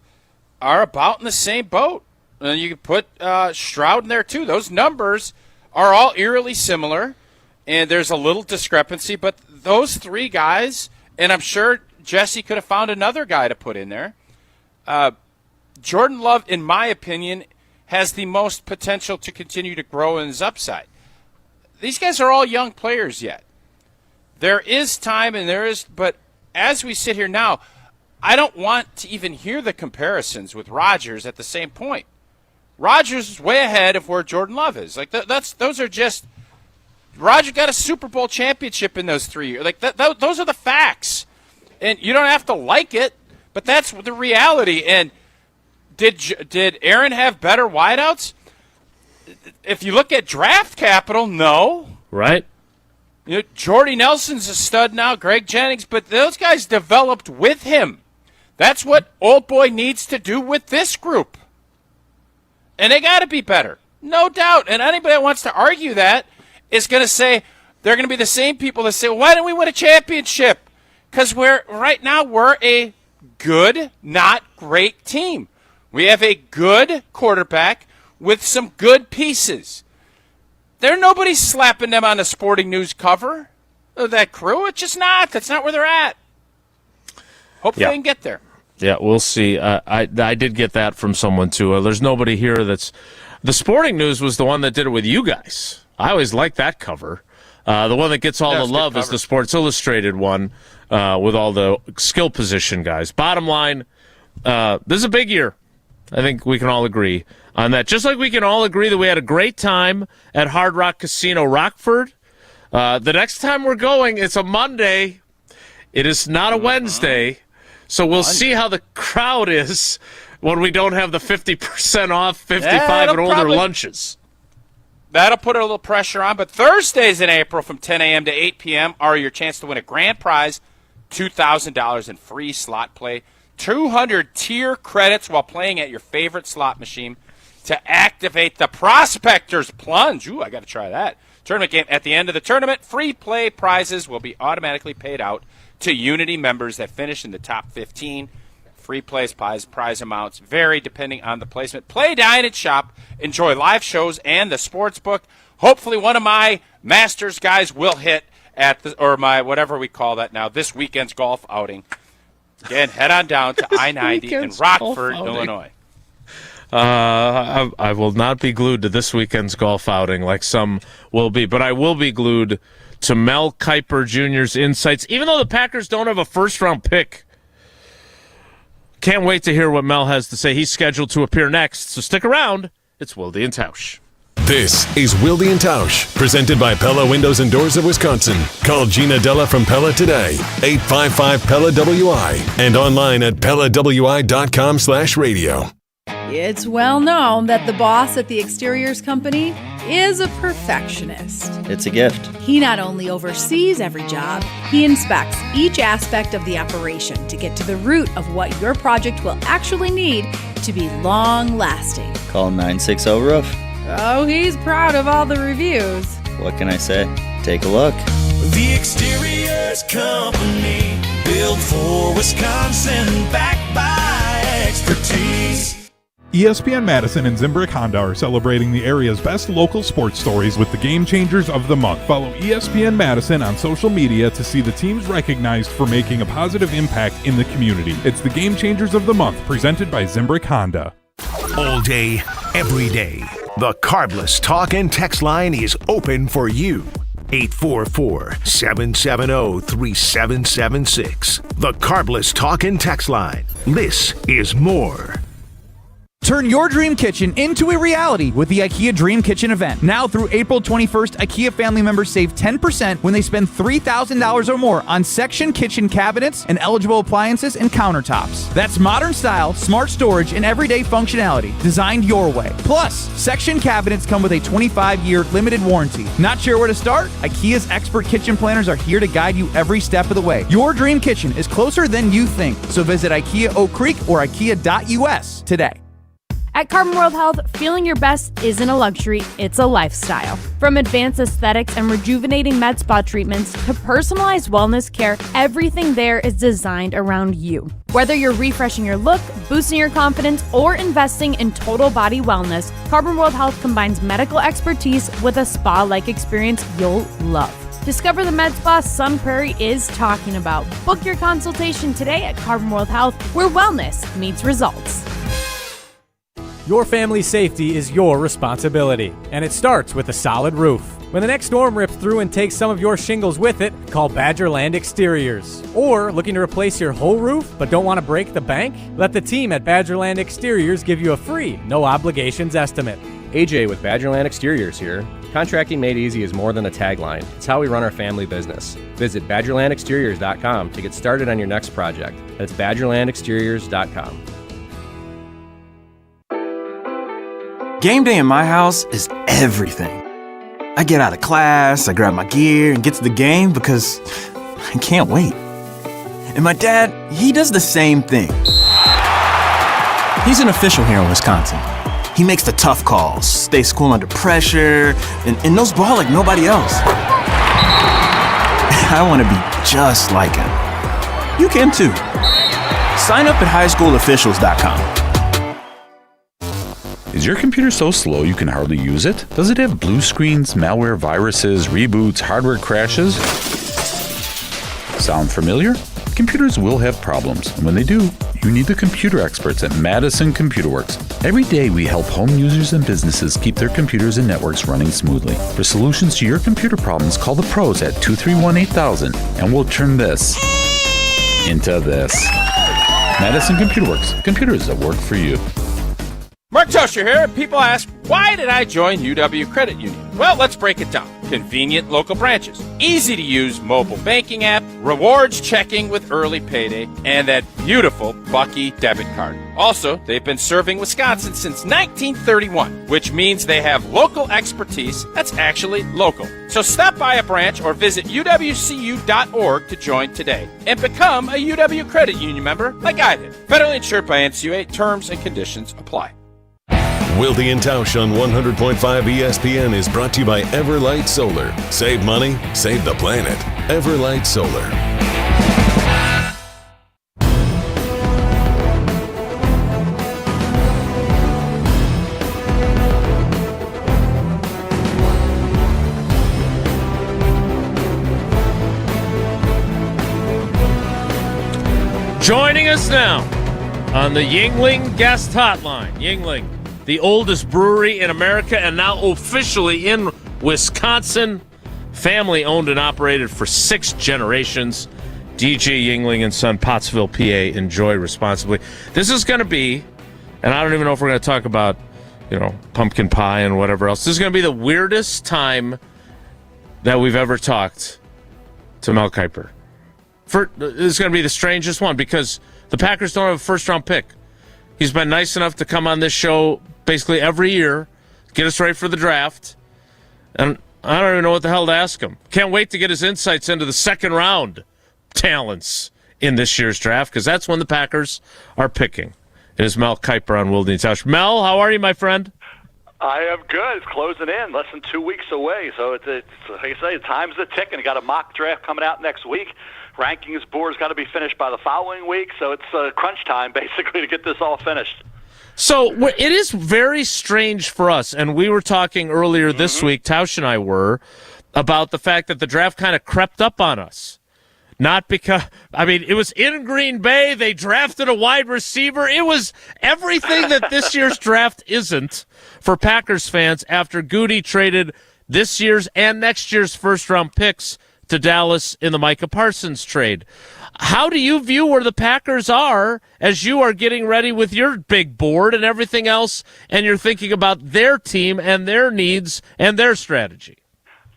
are about in the same boat. And you can put Stroud in there, too. Those numbers are all eerily similar, and there's a little discrepancy. But those 3 guys, and I'm sure Jesse could have found another guy to put in there, Jordan Love, in my opinion, has the most potential to continue to grow in his upside. These guys are all young players yet. There is time, but as we sit here now, I don't want to even hear the comparisons with Rodgers at the same point. Rodgers is way ahead of where Jordan Love is. Like those are just Rodgers got a Super Bowl championship in those 3 years. Like those are the facts, and you don't have to like it, but that's the reality. And did Aaron have better wideouts? If you look at draft capital, no. Right. You know, Jordy Nelson's a stud now, Greg Jennings, but those guys developed with him. That's what Old Boy needs to do with this group. And they got to be better, no doubt. And anybody that wants to argue that is going to say, they're going to be the same people that say, well, why didn't we win a championship? Because right now we're a good, not great team. We have a good quarterback with some good pieces. Nobody's slapping them on the Sporting News cover of that crew. It's just not. That's not where they're at. Hopefully they can get there. Yeah, we'll see. I did get that from someone, too. There's nobody here that's... The Sporting News was the one that did it with you guys. I always like that cover. The one that gets all the love is the Sports Illustrated one with all the skill position guys. Bottom line, this is a big year. I think we can all agree on that. Just like we can all agree that we had a great time at Hard Rock Casino Rockford. The next time we're going, it's a Monday. It is not a Wednesday. So we'll see how the crowd is when we don't have the 50% off 55 and older lunches. That'll put a little pressure on. But Thursdays in April from 10 a.m. to 8 p.m. are your chance to win a grand prize, $2,000 in free slot play, 200 tier credits while playing at your favorite slot machine to activate the Prospector's Plunge. Ooh, I got to try that. tournament game. At the end of the tournament, free play prizes will be automatically paid out to Unity members that finish in the top 15. Free plays, prize amounts vary depending on the placement. Play, dine, and shop. Enjoy live shows and the sports book. Hopefully one of my Masters guys will hit at my whatever we call that now, this weekend's golf outing. Again, head on down to I-90 in Rockford, Illinois. I will not be glued to this weekend's golf outing like some will be, but I will be glued to Mel Kiper Jr.'s insights, even though the Packers don't have a first-round pick. Can't wait to hear what Mel has to say. He's scheduled to appear next, so stick around. It's Wilde and Tausch. This is Wilde and Tausch, presented by Pella Windows and Doors of Wisconsin. Call Gina Della from Pella today, 855-PELLA-WI, and online at PellaWI.com/radio. It's well known that the boss at the exteriors company is a perfectionist. It's a gift. He not only oversees every job, he inspects each aspect of the operation to get to the root of what your project will actually need to be long-lasting. Call 960-ROOF. Oh, he's proud of all the reviews. What can I say? Take a look. The Exteriors Company, built for Wisconsin, backed by expertise. ESPN Madison and Zimbrick Honda are celebrating the area's best local sports stories with the Game Changers of the Month. Follow ESPN Madison on social media to see the teams recognized for making a positive impact in the community. It's the Game Changers of the Month, presented by Zimbrick Honda. All day, every day, the Carbless Talk and Text line is open for you. 844-770-3776. The Carbless Talk and Text line. This is more. Turn your dream kitchen into a reality with the IKEA Dream Kitchen event. Now through April 21st, IKEA family members save 10% when they spend $3,000 or more on section kitchen cabinets and eligible appliances and countertops. That's modern style, smart storage, and everyday functionality designed your way. Plus, section cabinets come with a 25-year limited warranty. Not sure where to start? IKEA's expert kitchen planners are here to guide you every step of the way. Your dream kitchen is closer than you think. So visit IKEA Oak Creek or IKEA.us today. At Carbon World Health, feeling your best isn't a luxury, it's a lifestyle. From advanced aesthetics and rejuvenating med spa treatments to personalized wellness care, everything there is designed around you. Whether you're refreshing your look, boosting your confidence, or investing in total body wellness, Carbon World Health combines medical expertise with a spa-like experience you'll love. Discover the med spa Sun Prairie is talking about. Book your consultation today at Carbon World Health, where wellness meets results. Your family's safety is your responsibility, and it starts with a solid roof. When the next storm rips through and takes some of your shingles with it, call Badgerland Exteriors. Or looking to replace your whole roof but don't want to break the bank? Let the team at Badgerland Exteriors give you a free, no obligations estimate. AJ with Badgerland Exteriors here. Contracting made easy is more than a tagline. It's how we run our family business. Visit BadgerlandExteriors.com to get started on your next project. That's BadgerlandExteriors.com. Game day in my house is everything. I get out of class, I grab my gear, and get to the game because I can't wait. And my dad, he does the same thing. He's an official here in Wisconsin. He makes the tough calls, stays cool under pressure, and knows ball like nobody else. I want to be just like him. You can too. Sign up at highschoolofficials.com. Is your computer so slow you can hardly use it? Does it have blue screens, malware, viruses, reboots, hardware crashes? Sound familiar? Computers will have problems, and when they do, you need the computer experts at Madison Computer Works. Every day we help home users and businesses keep their computers and networks running smoothly. For solutions to your computer problems, call the pros at 231-8000, and we'll turn this into this. Madison Computer Works. Computers that work for you. Mark Tauscher here. People ask, why did I join UW Credit Union? Well, let's break it down. Convenient local branches, easy to use mobile banking app, rewards checking with early payday, and that beautiful Bucky debit card. Also, they've been serving Wisconsin since 1931, which means they have local expertise that's actually local. So stop by a branch or visit uwcu.org to join today and become a UW Credit Union member like I did. Federally insured by NCAA. Terms and conditions apply. Wilde and Tausch on 100.5 ESPN is brought to you by Everlight Solar. Save money, save the planet. Everlight Solar. Joining us now on the Yuengling Guest Hotline. Yuengling, the oldest brewery in America and now officially in Wisconsin. Family owned and operated for 6 generations. DJ Yuengling and Son, Pottsville, PA. Enjoy responsibly. This is going to be, and I don't even know if we're going to talk about, pumpkin pie and whatever else. This is going to be the weirdest time that we've ever talked to Mel Kiper. This is going to be the strangest one because the Packers don't have a first-round pick. He's been nice enough to come on this show basically every year, get us ready for the draft, and I don't even know what the hell to ask him. Can't wait to get his insights into the second-round talents in this year's draft because that's when the Packers are picking. It is Mel Kiper on Wilde and Tausch. Mel, how are you, my friend? I am good. It's closing in, less than 2 weeks away. So it's like I say, time's a ticking. You got a mock draft coming out next week. Rankings board's got to be finished by the following week. So it's crunch time, basically, to get this all finished. So it is very strange for us, and we were talking earlier this week, Tausch and I were, about the fact that the draft kind of crept up on us. Not because, it was in Green Bay. They drafted a wide receiver. It was everything that this year's draft isn't for Packers fans after Goody traded this year's and next year's first-round picks to Dallas in the Micah Parsons trade. How do you view where the Packers are as you are getting ready with your big board and everything else, and you're thinking about their team and their needs and their strategy?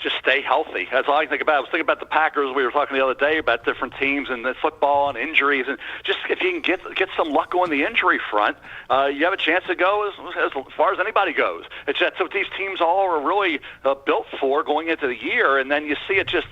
Just stay healthy. That's all I think about. I was thinking about the Packers. We were talking the other day about different teams and the football and injuries, and just if you can get some luck on the injury front, you have a chance to go as far as anybody goes. It's that's what these teams all are really built for going into the year, and then you see it just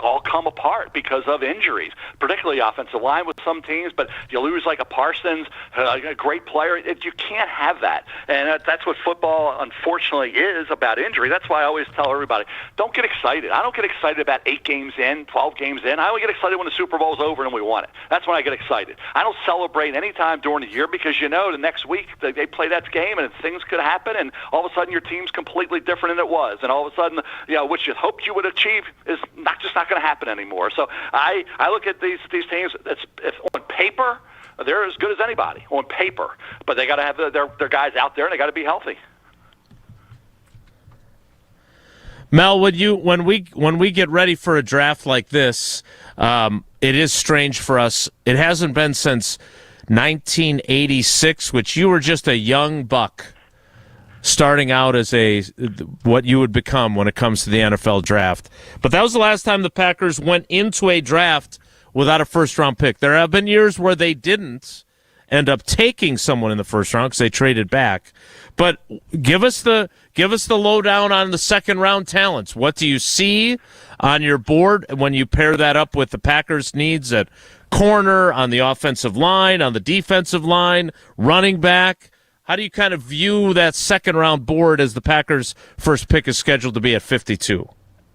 all come apart because of injuries, particularly offensive line with some teams. But you lose like a Parsons, a great player. You can't have that, and that's what football unfortunately is about injury. That's why I always tell everybody, don't get excited. I don't get excited about 8 games in, 12 games in. I only get excited when the Super Bowl's over and we won it. That's when I get excited. I don't celebrate any time during the year because the next week they play that game and things could happen and all of a sudden your team's completely different than it was. And all of a sudden, what you hoped you would achieve is not going to happen anymore. So I look at these teams, if on paper, they're as good as anybody on paper. But they got to have their guys out there and they got to be healthy. Mel, when we get ready for a draft like this, it is strange for us. It hasn't been since 1986, which you were just a young buck starting out as what you would become when it comes to the NFL draft. But that was the last time the Packers went into a draft without a first-round pick. There have been years where they didn't end up taking someone in the first round because they traded back. But give us the lowdown on the second-round talents. What do you see on your board when you pair that up with the Packers' needs at corner, on the offensive line, on the defensive line, running back? How do you kind of view that second-round board as the Packers' first pick is scheduled to be at 52?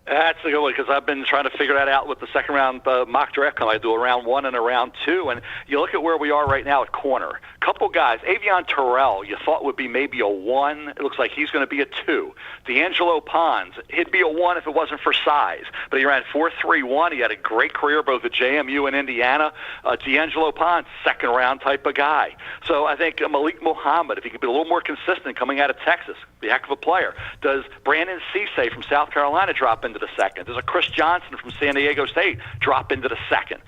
That's a good one because I've been trying to figure that out with the second-round mock draft. I do a round 1 and a round 2, and you look at where we are right now at corner. Couple guys, Avion Terrell, you thought would be maybe a 1. It looks like he's going to be a 2. D'Angelo Pons, he'd be a 1 if it wasn't for size, but he ran 4.31. He had a great career both at JMU and Indiana. D'Angelo Pons, second-round type of guy. So I think Malik Muhammad, if he could be a little more consistent coming out of Texas, be a heck of a player. Does Brandon Cisse from South Carolina drop into the second? Does a Chris Johnson from San Diego State drop into the second?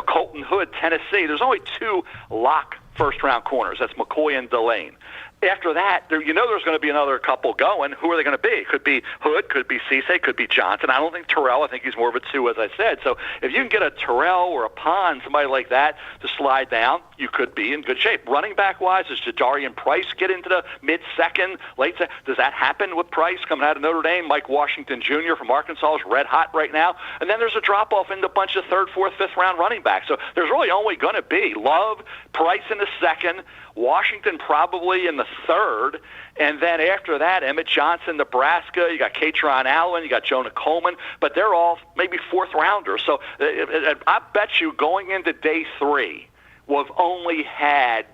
Colton Hood, Tennessee. There's only 2 lock first-round corners. That's McCoy and Delane. After that, there's going to be another couple going. Who are they going to be? Could be Hood, could be Cisse, could be Johnson. I don't think Terrell. I think he's more of a 2, as I said. So if you can get a Terrell or a Pond, somebody like that, to slide down, you could be in good shape. Running back-wise, does Jadarian Price get into the mid-second, late second? Does that happen with Price coming out of Notre Dame? Mike Washington Jr. from Arkansas is red hot right now. And then there's a drop-off into a bunch of 3rd, 4th, 5th-round running backs. So there's really only going to be Love, Price in the second, Washington probably in the third. And then after that, Emmett Johnson, Nebraska, you got Katron Allen, you got Jonah Coleman, but they're all maybe fourth-rounders. So I bet you going into day 3, we've only had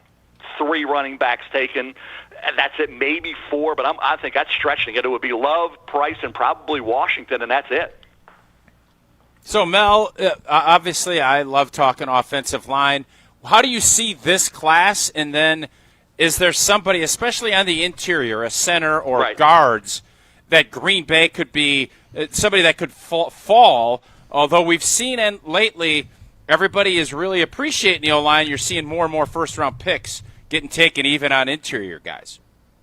3 running backs taken. And that's it, maybe 4, but I think that's stretching it. It would be Love, Price, and probably Washington, and that's it. So, Mel, obviously I love talking offensive line. How do you see this class, and then is there somebody, especially on the interior, a center or guards, that Green Bay could be somebody that could fall, although we've seen lately everybody is really appreciating the O-line. You're seeing more and more first-round picks getting taken even on interior guys.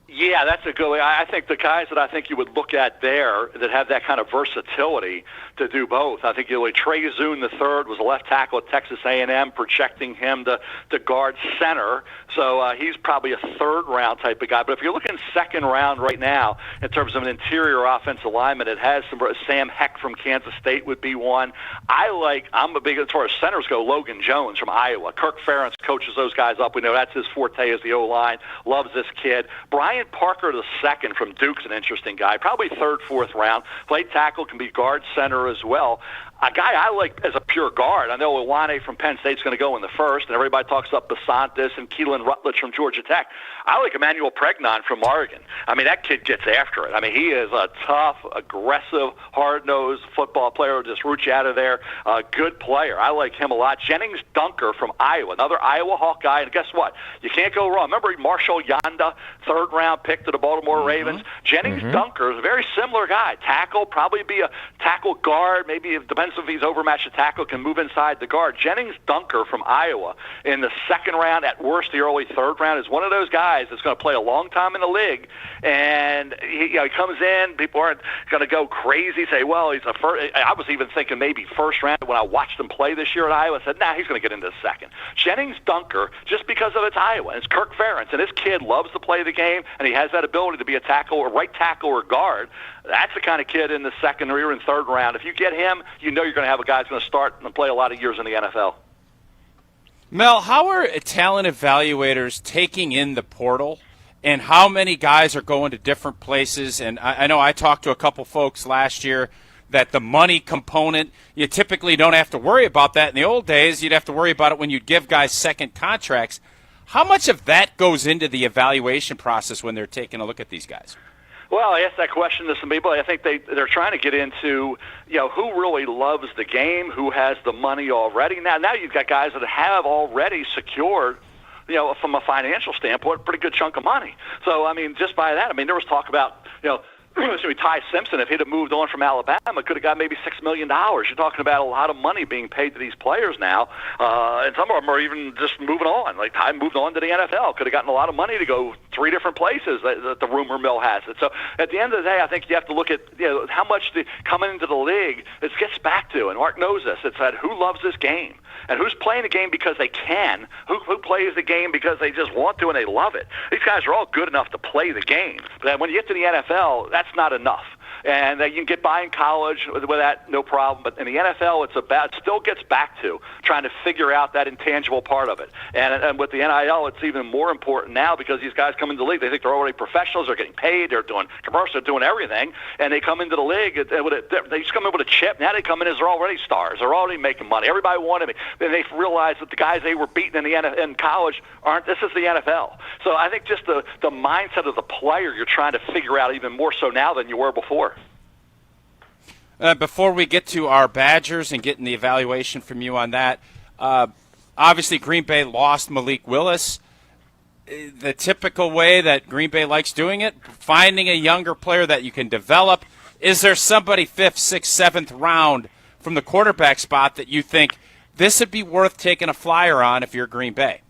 Yeah, that's a good way. I think the guys that I think you would look at there that have that kind of versatility to do both. I think Trey Zune III was a left tackle at Texas A&M, projecting him to guard center. So he's probably a third-round type of guy. But if you're looking second round right now in terms of an interior offensive lineman, it has some. Sam Heck from Kansas State would be one. I'm a big, as far as centers go, Logan Jones from Iowa. Kirk Ferentz coaches those guys up. We know that's his forte is the O-line. Loves this kid. Brian Parker II from Duke's an interesting guy. Probably third, fourth round. Played tackle, can be guard, center as well. A guy I like as a pure guard. I know Iwane from Penn State's going to go in the first, and everybody talks up Basantis and Keelan Rutledge from Georgia Tech. I like Emmanuel Pregnon from Oregon. I mean, that kid gets after it. I mean, he is a tough, aggressive, hard-nosed football player who just roots you out of there. Good player. I like him a lot. Jennings Dunker from Iowa, another Iowa Hawkeye. And guess what? You can't go wrong. Remember Marshall Yanda, third-round pick to the Baltimore Ravens? Jennings Dunker is a very similar guy. Tackle, probably be a tackle guard. Maybe it depends if he's overmatched a tackle, can move inside the guard. Jennings Dunker from Iowa in the second round, at worst the early third round, is one of those guys that's going to play a long time in the league. And he comes in, people aren't going to go crazy, say, well, he's a first. I was even thinking maybe first round when I watched him play this year at Iowa. I said, nah, he's going to get into the second. Jennings Dunker, just because of it's Iowa. It's Kirk Ferentz, and this kid loves to play the game, and he has that ability to be a tackle or right tackle or guard. That's the kind of kid in the second or even third round. If you get him, you know you're going to have a guy who's going to start and play a lot of years in the NFL. Mel, how are talent evaluators taking in the portal, and how many guys are going to different places? And I know I talked to a couple folks last year that the money component, you typically don't have to worry about that. In the old days, you'd have to worry about it when you'd give guys second contracts. How much of that goes into the evaluation process when they're taking a look at these guys? Well, I asked that question to some people. I think they're trying to get into, who really loves the game, who has the money already. Now you've got guys that have already secured, from a financial standpoint, a pretty good chunk of money. So, I mean, just by that, there was talk about, Ty Simpson, if he'd have moved on from Alabama, could have got maybe $6 million. You're talking about a lot of money being paid to these players now, and some of them are even just moving on. Like Ty moved on to the NFL, could have gotten a lot of money to go 3 different places. That the rumor mill has it. So at the end of the day, I think you have to look at how much coming into the league. It gets back to, and Mark knows this. It's that who loves this game. And who's playing the game because they can? Who plays the game because they just want to and they love it? These guys are all good enough to play the game. But when you get to the NFL, that's not enough. And you can get by in college with that, no problem. But in the NFL, it still gets back to trying to figure out that intangible part of it. And with the NIL, it's even more important now because these guys come into the league. They think they're already professionals. They're getting paid. They're doing commercials. They're doing everything. And they come into the league. They just come in with a chip. Now they come in as they're already stars. They're already making money. Everybody wanted me. Then they realize that the guys they were beating in college aren't. This is the NFL. So I think just the mindset of the player you're trying to figure out even more so now than you were before. Before we get to our Badgers and getting the evaluation from you on that, obviously Green Bay lost Malik Willis. The typical way that Green Bay likes doing it, finding a younger player that you can develop. Is there somebody 5th, 6th, 7th round from the quarterback spot that you think this would be worth taking a flyer on if you're Green Bay?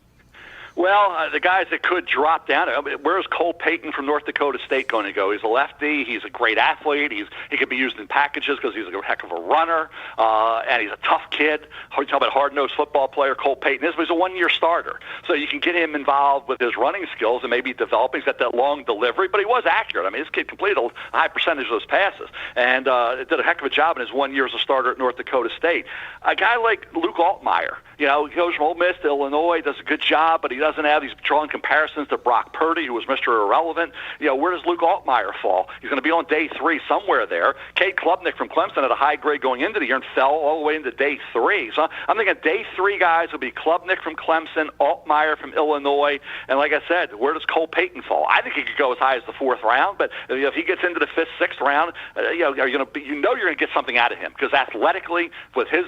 Well, the guys that could drop down. Where's Cole Payton from North Dakota State going to go? He's a lefty. He's a great athlete. He could be used in packages because he's a heck of a runner, and he's a tough kid. You talk about hard-nosed football player, Cole Payton. This was a one-year starter, so you can get him involved with his running skills and maybe develop. He's got that long delivery, but he was accurate. This kid completed a high percentage of those passes and did a heck of a job in his 1 year as a starter at North Dakota State. A guy like Luke Altmaier, he goes from Ole Miss to Illinois, does a good job, but he doesn't have. He's drawing comparisons to Brock Purdy, who was Mr. Irrelevant. Where does Luke Altmaier fall? He's going to be on day 3 somewhere there. Kate Klubnik from Clemson had a high grade going into the year and fell all the way into day 3. So I'm thinking day 3 guys will be Klubnik from Clemson, Altmaier from Illinois, and like I said, where does Cole Payton fall? I think he could go as high as the 4th round, but if he gets into the 5th, 6th round, you're going to get something out of him because athletically, with his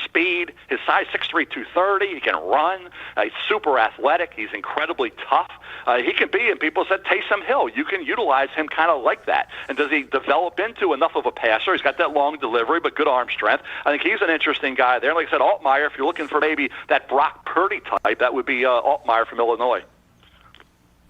speed, his size 6'3", 230, he can run. He's super athletic. He's incredibly tough. He can be, and people said Taysom Hill. You can utilize him kind of like that. And does he develop into enough of a passer? He's got that long delivery, but good arm strength. I think he's an interesting guy there. Like I said, Altmaier, if you're looking for maybe that Brock Purdy type, that would be Altmaier from Illinois.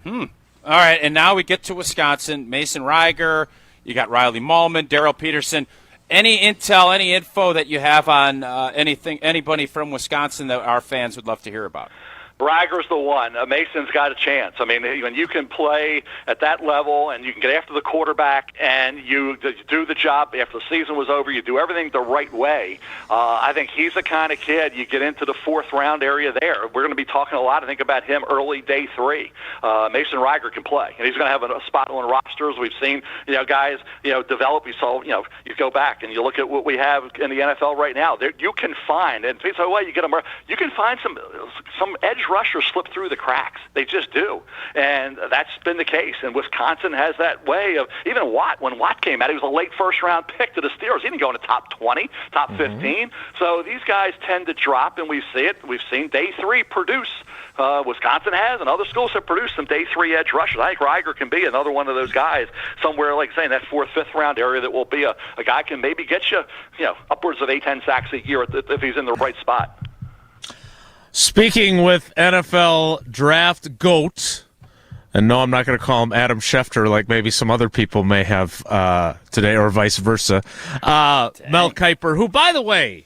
All right, and now we get to Wisconsin. Mason Reiger, you got Riley Mahlman, Daryl Peterson. Any intel, any info that you have on anybody from Wisconsin that our fans would love to hear about? Reiger's the one. Mason's got a chance. I mean, when you can play at that level and you can get after the quarterback and you do the job after the season was over, you do everything the right way, I think he's the kind of kid you get into the 4th round area there. We're going to be talking a lot, I think, about him early day 3. Mason Reiger can play, and he's going to have a spot on rosters. We've seen, guys, develop. You saw, you go back and you look at what we have in the NFL right now. There, you can find, and so way you get them, you can find some edge rushers slip through the cracks. They just do. And that's been the case. And Wisconsin has that way of, even Watt, when Watt came out, he was a late first-round pick to the Steelers. He didn't go in the top 20, top 15. So these guys tend to drop, and we see it. We've seen day 3 produce. Wisconsin has, and other schools have produced some day 3 edge rushers. I think Reiger can be another one of those guys somewhere, like saying that 4th, 5th round area that will be a guy can maybe get you, upwards of 8-10 sacks a year if he's in the right spot. Speaking with NFL draft GOAT, and no, I'm not going to call him Adam Schefter like maybe some other people may have today, or vice versa. Mel Kiper, who, by the way,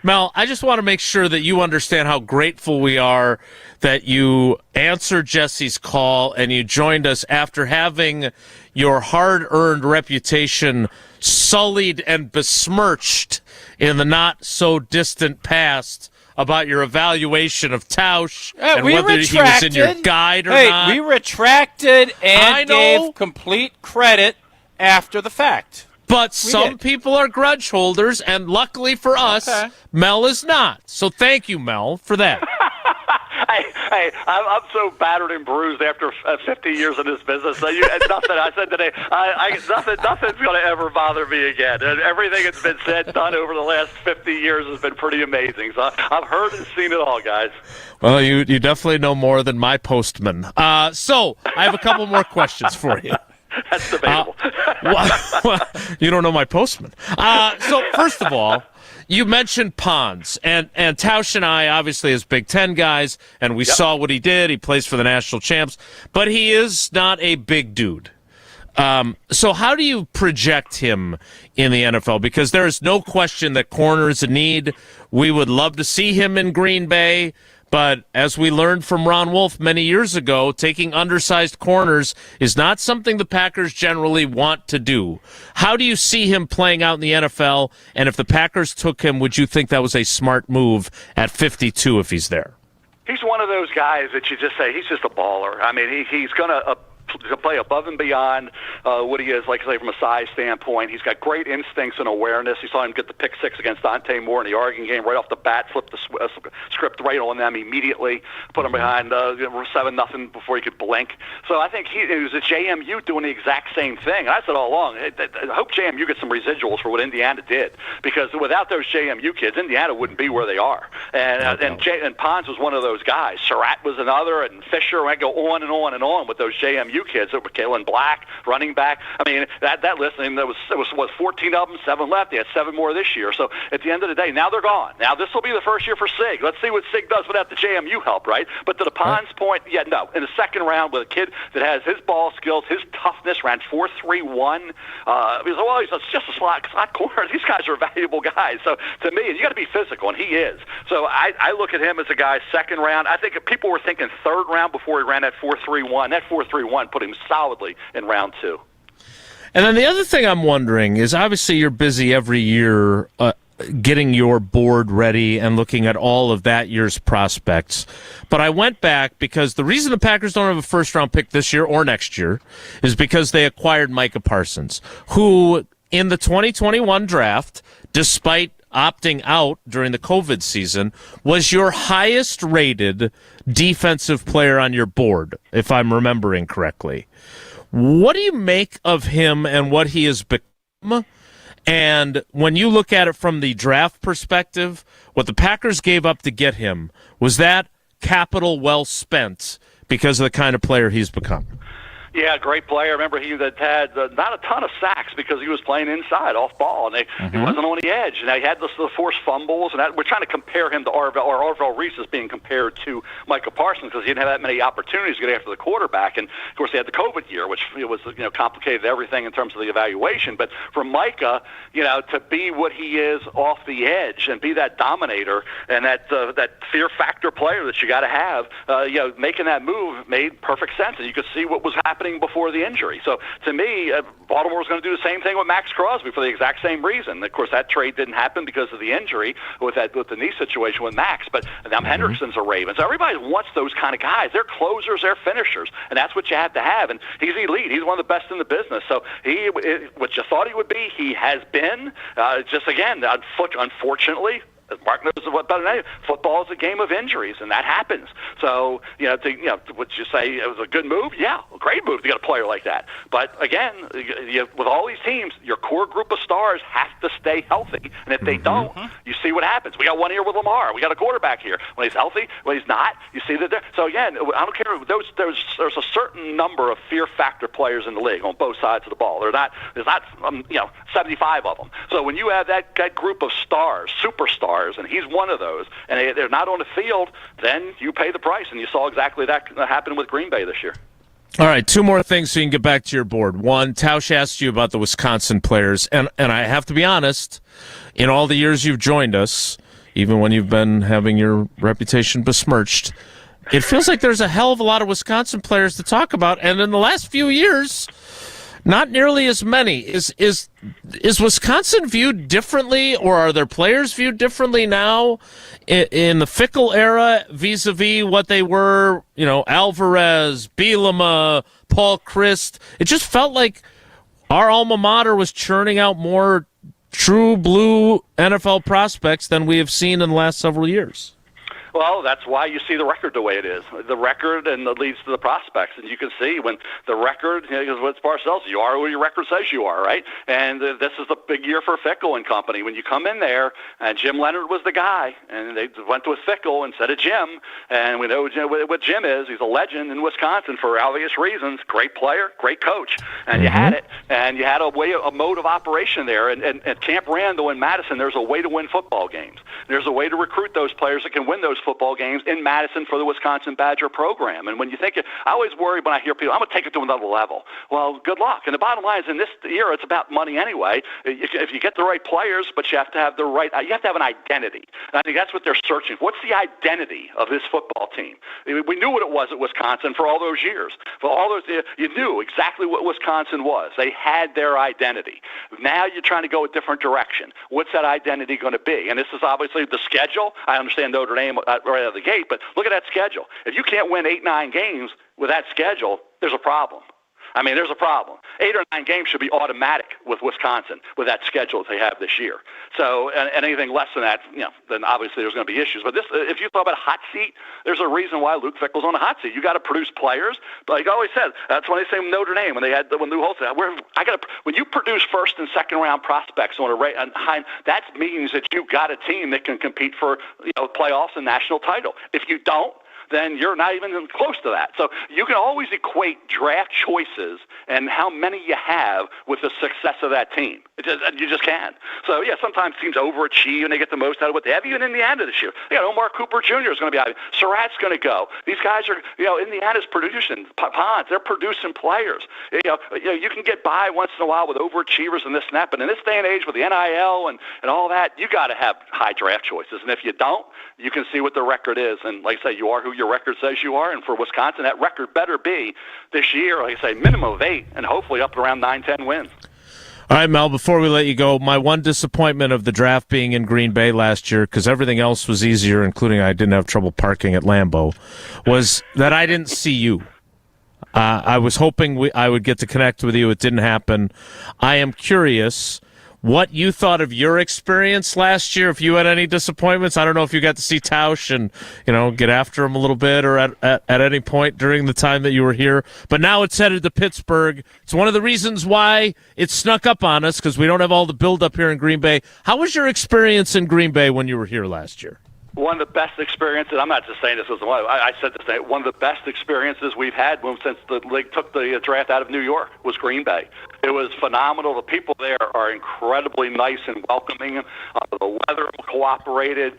Mel, I just want to make sure that you understand how grateful we are that you answered Jesse's call and you joined us after having your hard-earned reputation sullied and besmirched in the not-so-distant past about your evaluation of Tausch and whether he was in your guide or not. We retracted and gave complete credit after the fact. But some people are grudge holders, and luckily for us, Mel is not. So thank you, Mel, for that. Hey, I'm so battered and bruised after 50 years in this business. Nothing I said today, nothing's going to ever bother me again. And everything that's been said, done over the last 50 years has been pretty amazing. So I've heard and seen it all, guys. Well, you definitely know more than my postman. So I have a couple more questions for you. That's debatable. Well, you don't know my postman. So first of all, you mentioned Pons, and Tausch and I, obviously, as Big Ten guys, and we saw what he did. He plays for the national champs, but he is not a big dude. So how do you project him in the NFL? Because there is no question that corner is a need. We would love to see him in Green Bay. But as we learned from Ron Wolf many years ago, taking undersized corners is not something the Packers generally want to do. How do you see him playing out in the NFL? And if the Packers took him, would you think that was a smart move at 52 if he's there? He's one of those guys that you just say, he's just a baller. I mean, he's going to play above and beyond what he is, like I say, from a size standpoint. He's got great instincts and awareness. You saw him get the pick 6 against Dante Moore in the Oregon game right off the bat, flipped the script right on them immediately, put him behind 7-0 before he could blink. So I think he was at JMU doing the exact same thing. And I said all along, I hope JMU gets some residuals for what Indiana did, because without those JMU kids, Indiana wouldn't be where they are. And Pons was one of those guys. Surratt was another, and Fisher. I go on and on and on with those JMU kids that were Kalen Black, running back. I mean, that list, I mean, there was 14 of them, 7 left. They had 7 more this year. So at the end of the day, now they're gone. Now this will be the first year for Sig. Let's see what Sig does without the JMU help, right? But to the Pons point, no. In the second round with a kid that has his ball skills, his toughness, ran 4.31. He's just a slot corner. These guys are valuable guys. So to me, you got to be physical, and he is. So I look at him as a guy second round. I think if people were thinking third round before he ran that 4.31, that 4.31 put him solidly in round 2. And then the other thing I'm wondering is, obviously you're busy every year getting your board ready and looking at all of that year's prospects. But I went back because the reason the Packers don't have a first-round pick this year or next year is because they acquired Micah Parsons, who in the 2021 draft, despite opting out during the COVID season, was your highest-rated defensive player on your board, if I'm remembering correctly. What do you make of him and what he has become? And when you look at it from the draft perspective, what the Packers gave up to get him, was that capital well spent because of the kind of player he's become? Yeah, great player. Remember, he had not a ton of sacks because he was playing inside, off ball, and he wasn't on the edge. And he had the forced fumbles, and we're trying to compare him to Arvell Reese is being compared to Micah Parsons because he didn't have that many opportunities to get after the quarterback. And of course, he had the COVID year, which was complicated everything in terms of the evaluation. But for Micah, to be what he is off the edge and be that dominator and that fear factor player that you got to have, making that move made perfect sense, and you could see what was happening before the injury. So to me, Baltimore was going to do the same thing with Max Crosby for the exact same reason. Of course, that trade didn't happen because of the injury with the knee situation with Max. But now Hendrickson's a Raven. So everybody wants those kind of guys. They're closers, they're finishers, and that's what you have to have. And he's elite. He's one of the best in the business. So what you thought he would be, he has been. Just again, unfortunately, Mark knows what better than anyone. Football is a game of injuries, and that happens. So, would you say it was a good move? Yeah, a great move to get a player like that. But again, with all these teams, your core group of stars have to stay healthy, and if they don't, you see what happens. We got one here with Lamar. We got a quarterback here. When he's healthy, when he's not, you see that. So again, I don't care. There's a certain number of fear factor players in the league on both sides of the ball. There's not 75 of them. So when you have that group of stars, superstars, and he's one of those, and they're not on the field, then you pay the price, and you saw exactly that happen with Green Bay this year. All right, two more things so you can get back to your board. One, Tausch asked you about the Wisconsin players, and I have to be honest, in all the years you've joined us, even when you've been having your reputation besmirched, it feels like there's a hell of a lot of Wisconsin players to talk about, and in the last few years, not nearly as many. Is Wisconsin viewed differently, or are their players viewed differently now in the Fickell era vis-a-vis what they were, Alvarez, Bielema, Paul Christ? It just felt like our alma mater was churning out more true blue NFL prospects than we have seen in the last several years. Well, that's why you see the record the way it is. The record and it leads to the prospects. And you can see when the record, because what Parcells, you are who your record says you are, right? And this is a big year for Fickell and company. When you come in there, and Jim Leonard was the guy, and they went with Fickell instead of Jim. And we know what Jim is. He's a legend in Wisconsin for obvious reasons. Great player, great coach. And you had it. And you had a mode of operation there. And at Camp Randall in Madison, there's a way to win football games. There's a way to recruit those players that can win those football games in Madison for the Wisconsin Badger program. And when you think, I always worry when I hear people, I'm going to take it to another level. Well, good luck. And the bottom line is in this year, it's about money anyway. If you get the right players, but you have to have you have to have an identity. And I think that's what they're searching for. What's the identity of this football team? We knew what it was at Wisconsin for all those years. For all those, you knew exactly what Wisconsin was. They had their identity. Now you're trying to go a different direction. What's that identity going to be? And this is obviously the schedule. I understand Notre Dame right out of the gate, but look at that schedule. If you can't win 8-9 games with that schedule, there's a problem. There's a problem. 8 or 9 games should be automatic with Wisconsin with that schedule that they have this year. So, and anything less than that, then obviously there's going to be issues. But if you talk about a hot seat, there's a reason why Luke Fickell's on the hot seat. You got to produce players. But like I always said, that's when they say Notre Dame when Lou Holtz said, when you produce first and second round prospects on that means that you got a team that can compete for playoffs and national title. If you don't, then you're not even close to that. So you can always equate draft choices and how many you have with the success of that team. You just can. So, yeah, sometimes teams overachieve and they get the most out of what they have. Even Indiana this year. Omar Cooper Jr. is going to be out. Surratt's going to go. These guys are, Indiana's producing. Ponce, they're producing players. You can get by once in a while with overachievers and this and that, but in this day and age with the NIL and all that, you got to have high draft choices. And if you don't, you can see what the record is. And like I say, you are who your record says you are. And for Wisconsin, that record better be this year, like I say, minimum of 8 and hopefully up around 9-10 wins. All right, Mel, before we let you go, my one disappointment of the draft being in Green Bay last year, because everything else was easier, including I didn't have trouble parking at Lambeau, was that I didn't see you. I was hoping I would get to connect with you. It didn't happen. I am curious what you thought of your experience last year, if you had any disappointments. I don't know if you got to see Tausch and, get after him a little bit or at any point during the time that you were here. But now it's headed to Pittsburgh. It's one of the reasons why it snuck up on us, because we don't have all the build-up here in Green Bay. How was your experience in Green Bay when you were here last year? One of the best experiences, I'm not just saying this as one, I said this, one of the best experiences we've had since the league took the draft out of New York was Green Bay. It was phenomenal. The people there are incredibly nice and welcoming. The weather cooperated.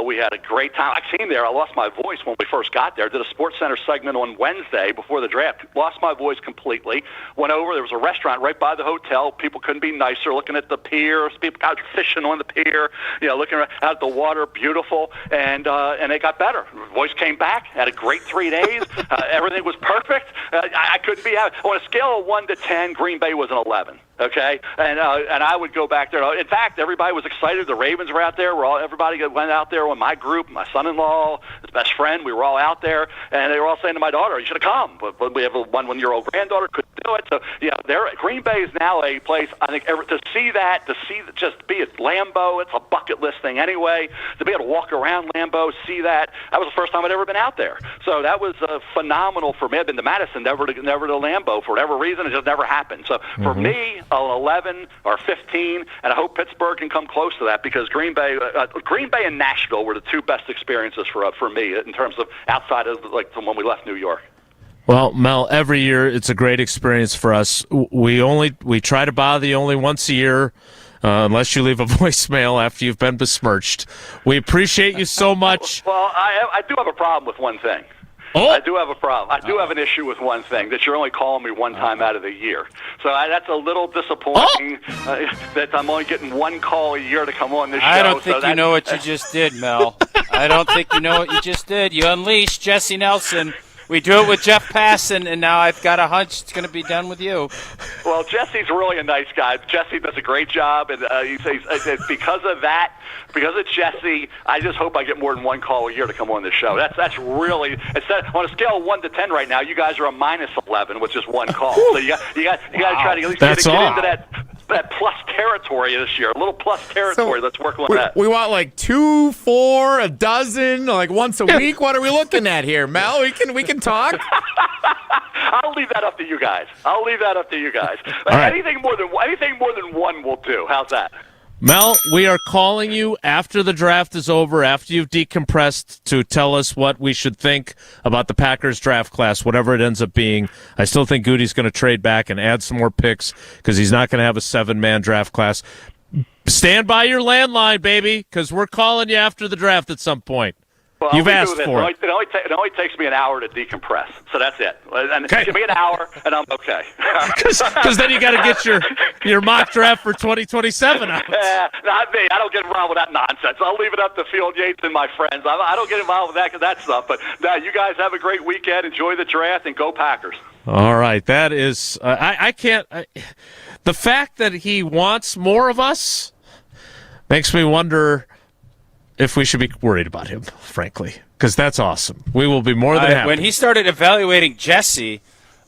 We had a great time. I came there. I lost my voice when we first got there. Did a Sports Center segment on Wednesday before the draft. Lost my voice completely. Went over. There was a restaurant right by the hotel. People couldn't be nicer. Looking at the pier. People out fishing on the pier. Looking out at the water. Beautiful. And it got better. Voice came back. Had a great 3 days. Everything was perfect. I couldn't be out. On a scale of 1 to 10, Green Bay was an 11. Okay, and I would go back there. In fact, everybody was excited. The Ravens were out there. Everybody went out there with my group, my son-in-law, his best friend. We were all out there, and they were all saying to my daughter, "You should have come." But we have a one-year-old granddaughter, couldn't do it. So Green Bay is now a place. I think to see just be at Lambeau, it's a bucket list thing anyway. To be able to walk around Lambeau, see that was the first time I'd ever been out there. So that was phenomenal for me. I've been to Madison, never to Lambeau for whatever reason. It just never happened. So for me, 11 or 15, and I hope Pittsburgh can come close to that, because Green Bay and Nashville were the two best experiences for me in terms of outside of from when we left New York. Well, Mel, every year it's a great experience for us. We try to bother you only once a year, unless you leave a voicemail after you've been besmirched. We appreciate you so much. Well, I do have a problem with one thing. Oh. I do have a problem. I do have an issue with one thing, that you're only calling me one time out of the year. So that's a little disappointing that I'm only getting one call a year to come on this show. I don't think you know what you just did, Mel. I don't think you know what you just did. You unleashed Jesse Nelson. We do it with Jeff Passan, and now I've got a hunch it's going to be done with you. Well, Jesse's really a nice guy. Jesse does a great job, and because of that, because of Jesse, I just hope I get more than one call a year to come on this show. That's really on a scale of 1 to 10 right now. You guys are a minus 11 with just one call. So you got to try to at least get into that plus territory this year. A little plus territory. Let's work on that. We want like 2, 4, a dozen, like once a week. What are we looking at here, Mel? We can talk. I'll leave that up to you guys. All right. Anything more than one will do. How's that? Mel, we are calling you after the draft is over, after you've decompressed, to tell us what we should think about the Packers draft class, whatever it ends up being. I still think Goody's going to trade back and add some more picks, because he's not going to have a 7-man draft class. Stand by your landline, baby, because we're calling you after the draft at some point. Well, You've asked for it. It only takes me an hour to decompress, so that's it. And give me an hour, and I'm okay. Because then you got to get your mock draft for 2027 out. Not me. I don't get involved with that nonsense. I'll leave it up to Field Yates and my friends. I don't get involved with that stuff. But you guys have a great weekend. Enjoy the draft, and go Packers. All right. That is I can't the fact that he wants more of us makes me wonder if we should be worried about him, frankly, because that's awesome. We will be more than happy. When he started evaluating Jesse,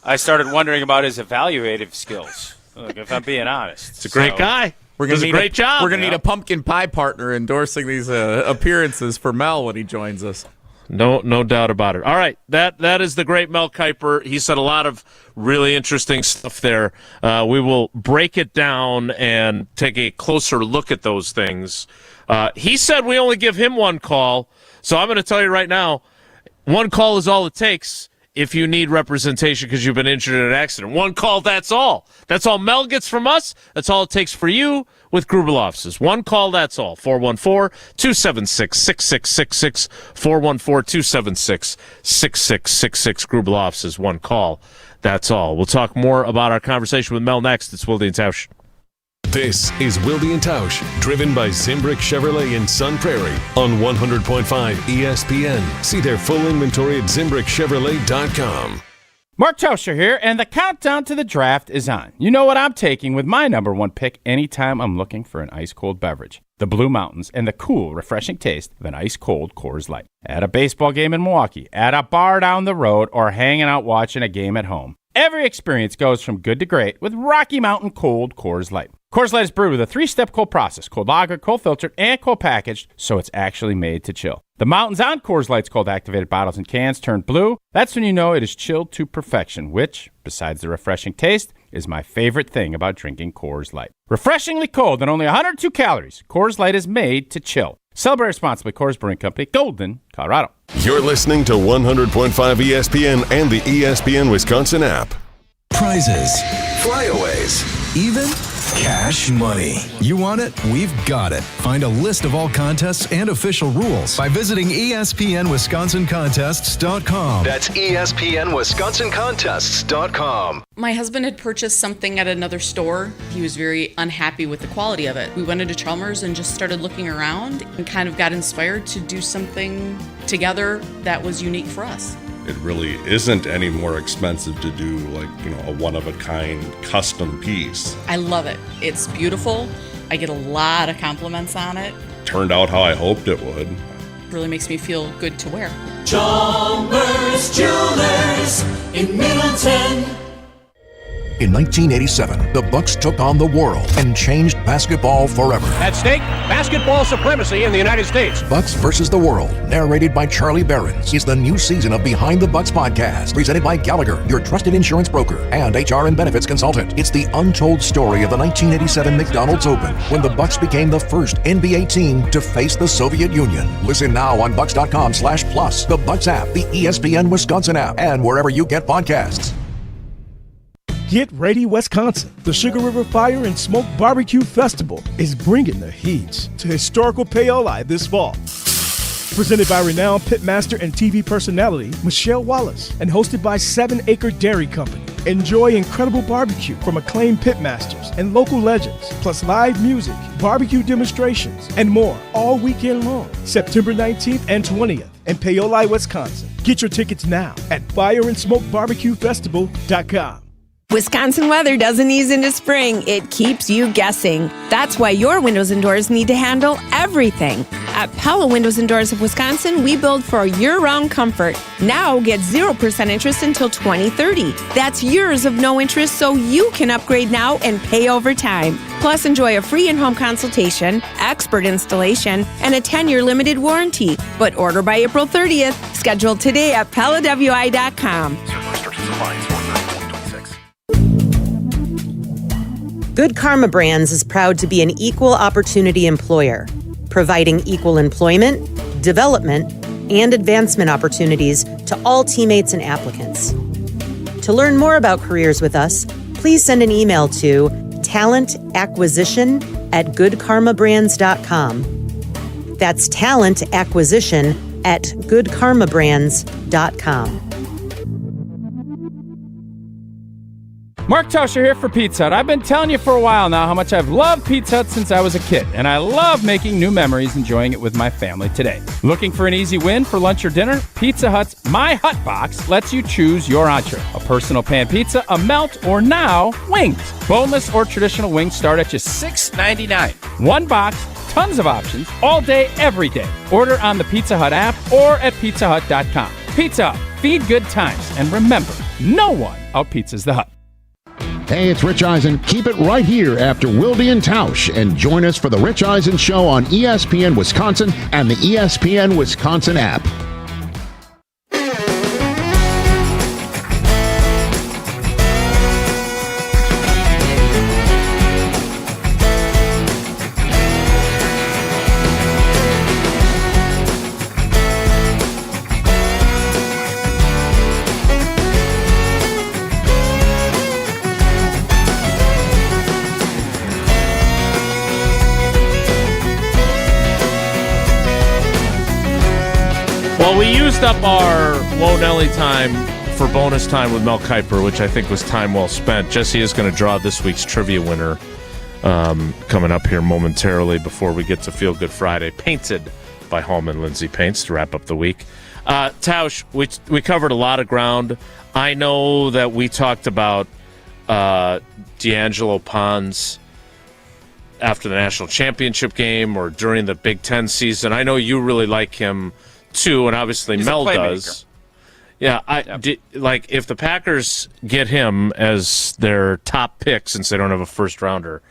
I started wondering about his evaluative skills, if I'm being honest. It's a great guy. Does a great job. We're going to need a pumpkin pie partner endorsing these appearances for Mel when he joins us. No doubt about it. All right, that is the great Mel Kiper. He said a lot of really interesting stuff there. We will break it down and take a closer look at those things. He said we only give him one call, so I'm going to tell you right now, one call is all it takes if you need representation because you've been injured in an accident. One call, that's all. That's all Mel gets from us. That's all it takes for you with Grubel offices. One call, that's all. 414-276-6666. 414-276-6666. Grubel offices. One call, that's all. We'll talk more about our conversation with Mel next. It's Wilde and Tausch. This is Wilde and Tausch, driven by Zimbrick Chevrolet in Sun Prairie on 100.5 ESPN. See their full inventory at ZimbrickChevrolet.com. Mark Tauscher here, and the countdown to the draft is on. You know what I'm taking with my number one pick anytime I'm looking for an ice-cold beverage. The Blue Mountains and the cool, refreshing taste of an ice-cold Coors Light. At a baseball game in Milwaukee, at a bar down the road, or hanging out watching a game at home. Every experience goes from good to great with Rocky Mountain Cold Coors Light. Coors Light is brewed with a 3-step cold process, cold lagered, cold filtered, and cold packaged, so it's actually made to chill. The mountains on Coors Light's cold activated bottles and cans turn blue. That's when you know it is chilled to perfection, which, besides the refreshing taste, is my favorite thing about drinking Coors Light. Refreshingly cold and only 102 calories, Coors Light is made to chill. Celebrate responsibly. Coors Brewing Company, Golden, Colorado. You're listening to 100.5 ESPN and the ESPN Wisconsin app. Prizes, flyaways, even cash money. You want it? We've got it. Find a list of all contests and official rules by visiting ESPNWisconsinContests.com. That's ESPNWisconsinContests.com. My husband had purchased something at another store. He was very unhappy with the quality of it. We went into Chalmers and just started looking around and kind of got inspired to do something together that was unique for us. It really isn't any more expensive to do a one-of-a-kind custom piece. I love it. It's beautiful. I get a lot of compliments on it. Turned out how I hoped it would. It really makes me feel good to wear. Chalmers Jewelers in Middleton. In 1987, the Bucks took on the world and changed basketball forever. At stake, basketball supremacy in the United States. Bucks versus the World, narrated by Charlie Behrens, is the new season of Behind the Bucks podcast, presented by Gallagher, your trusted insurance broker and HR and benefits consultant. It's the untold story of the 1987 McDonald's Open, when the Bucks became the first NBA team to face the Soviet Union. Listen now on Bucks.com/plus, the Bucks app, the ESPN Wisconsin app, and wherever you get podcasts. Get ready, Wisconsin. The Sugar River Fire and Smoke Barbecue Festival is bringing the heat to historical Pella this fall. Presented by renowned pitmaster and TV personality Michelle Wallace and hosted by 7 Acre Dairy Company. Enjoy incredible barbecue from acclaimed pitmasters and local legends, plus live music, barbecue demonstrations, and more all weekend long, September 19th and 20th in Paoli, Wisconsin. Get your tickets now at fireandsmokebarbecuefestival.com. Wisconsin weather doesn't ease into spring. It keeps you guessing. That's why your windows and doors need to handle everything. At Pella Windows and Doors of Wisconsin, we build for year-round comfort. Now get 0% interest until 2030. That's years of no interest, so you can upgrade now and pay over time. Plus, enjoy a free in-home consultation, expert installation, and a 10-year limited warranty. But order by April 30th. Schedule today at PellaWI.com. Good Karma Brands is proud to be an equal opportunity employer, providing equal employment, development, and advancement opportunities to all teammates and applicants. To learn more about careers with us, please send an email to talentacquisition@goodkarmabrands.com. That's talentacquisition@goodkarmabrands.com. Mark Tauscher here for Pizza Hut. I've been telling you for a while now how much I've loved Pizza Hut since I was a kid, and I love making new memories enjoying it with my family today. Looking for an easy win for lunch or dinner? Pizza Hut's My Hut Box lets you choose your entree. A personal pan pizza, a melt, or now, wings. Boneless or traditional wings start at just $6.99. One box, tons of options, all day, every day. Order on the Pizza Hut app or at pizzahut.com. Pizza Hut, feed good times, and remember, no one out-pizzas the Hut. Hey, it's Rich Eisen. Keep it right here after Wilde and Tausch and join us for the Rich Eisen Show on ESPN Wisconsin and the ESPN Wisconsin app. Well, we used up our Low Nelly time for bonus time with Mel Kiper, which I think was time well spent. Jesse is going to draw this week's trivia winner coming up here momentarily before we get to Feel Good Friday, painted by Hallman Lindsay Paints to wrap up the week. Tausch, we covered a lot of ground. I know that we talked about D'Angelo Pons after the national championship game or during the Big Ten season. I know you really like him too, and obviously Mel does. Yeah, if the Packers get him as their top pick since they don't have a first rounder,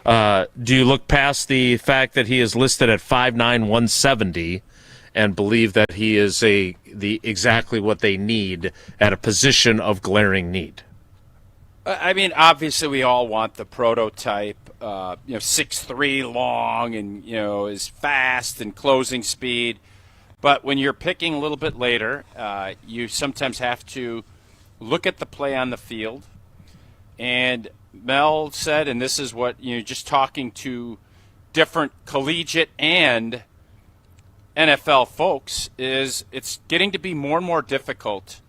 do you look past the fact that he is listed at 5'9", 170 and believe that he is exactly what they need at a position of glaring need? I mean, obviously we all want the prototype, 6'3", long and, is fast and closing speed. But when you're picking a little bit later, you sometimes have to look at the play on the field. And Mel said, and this is what, just talking to different collegiate and NFL folks, is it's getting to be more and more difficult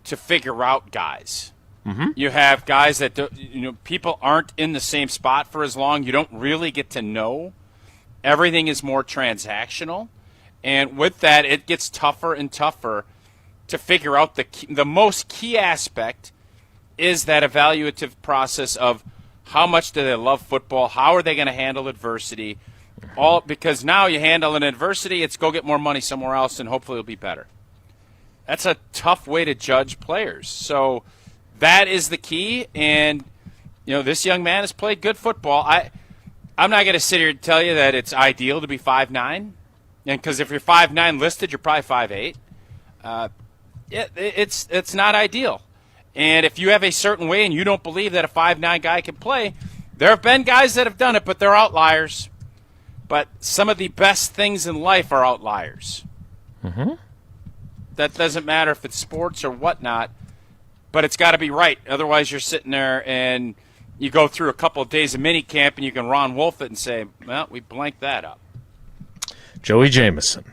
to figure out guys. Mm-hmm. You have guys that, people aren't in the same spot for as long. You don't really get to know. Everything is more transactional. And with that, it gets tougher and tougher to figure out the most key aspect is that evaluative process of how much do they love football, how are they going to handle adversity, all because now you handle an adversity, it's go get more money somewhere else and hopefully it'll be better. That's a tough way to judge players. So that is the key, and this young man has played good football. I'm not going to sit here and tell you that it's ideal to be 5'9", and because if you're 5'9" listed, you're probably 5'8". It's not ideal. And if you have a certain way and you don't believe that a 5'9" guy can play, there have been guys that have done it, but they're outliers. But some of the best things in life are outliers. Mm-hmm. That doesn't matter if it's sports or whatnot, but it's got to be right. Otherwise, you're sitting there and you go through a couple of days of minicamp and you can Ron Wolf it and say, well, we blanked that up. Joey Jamison.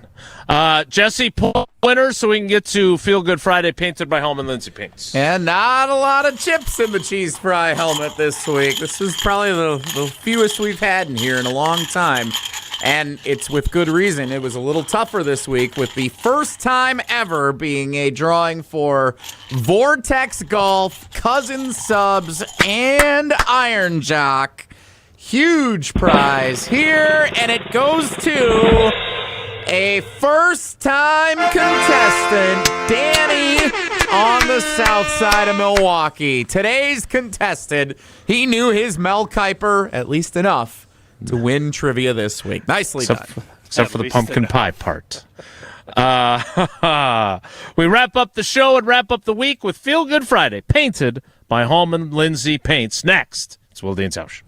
Jesse, pull winners so we can get to Feel Good Friday, painted by Hellman Lindsay Paints. And not a lot of chips in the cheese fry helmet this week. This is probably the fewest we've had in here in a long time. And it's with good reason. It was a little tougher this week with the first time ever being a drawing for Vortex Golf, Cousin Subs, and Iron Jock. Huge prize here, and it goes to a first-time contestant, Danny, on the south side of Milwaukee. Today's contestant, he knew his Mel Kiper at least enough to win trivia this week. Nicely done. Except for the pumpkin pie part. We wrap up the show and wrap up the week with Feel Good Friday, painted by Hellman Lindsay Paints. Next, it's Wilde and Tausch.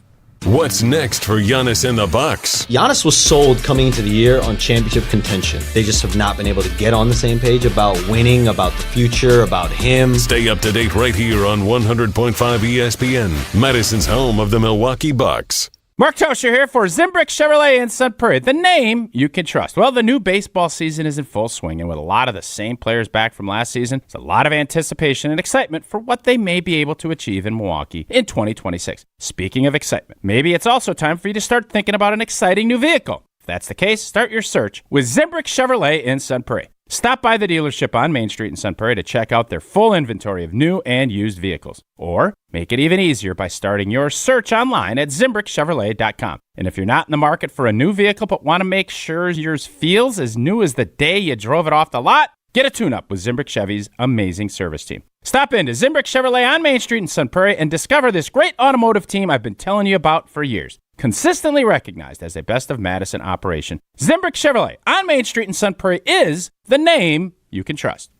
What's next for Giannis and the Bucks? Giannis was sold coming into the year on championship contention. They just have not been able to get on the same page about winning, about the future, about him. Stay up to date right here on 100.5 ESPN, Madison's home of the Milwaukee Bucks. Mark Tauscher here for Zimbrick Chevrolet in Sun Prairie, the name you can trust. Well, the new baseball season is in full swing, and with a lot of the same players back from last season, there's a lot of anticipation and excitement for what they may be able to achieve in Milwaukee in 2026. Speaking of excitement, maybe it's also time for you to start thinking about an exciting new vehicle. If that's the case, start your search with Zimbrick Chevrolet in Sun Prairie. Stop by the dealership on Main Street in Sun Prairie to check out their full inventory of new and used vehicles. Or make it even easier by starting your search online at ZimbrickChevrolet.com. And if you're not in the market for a new vehicle but want to make sure yours feels as new as the day you drove it off the lot, get a tune-up with Zimbrick Chevy's amazing service team. Stop into Zimbrick Chevrolet on Main Street in Sun Prairie and discover this great automotive team I've been telling you about for years. Consistently recognized as a best of Madison operation, Zimbrick Chevrolet on Main Street in Sun Prairie is the name you can trust.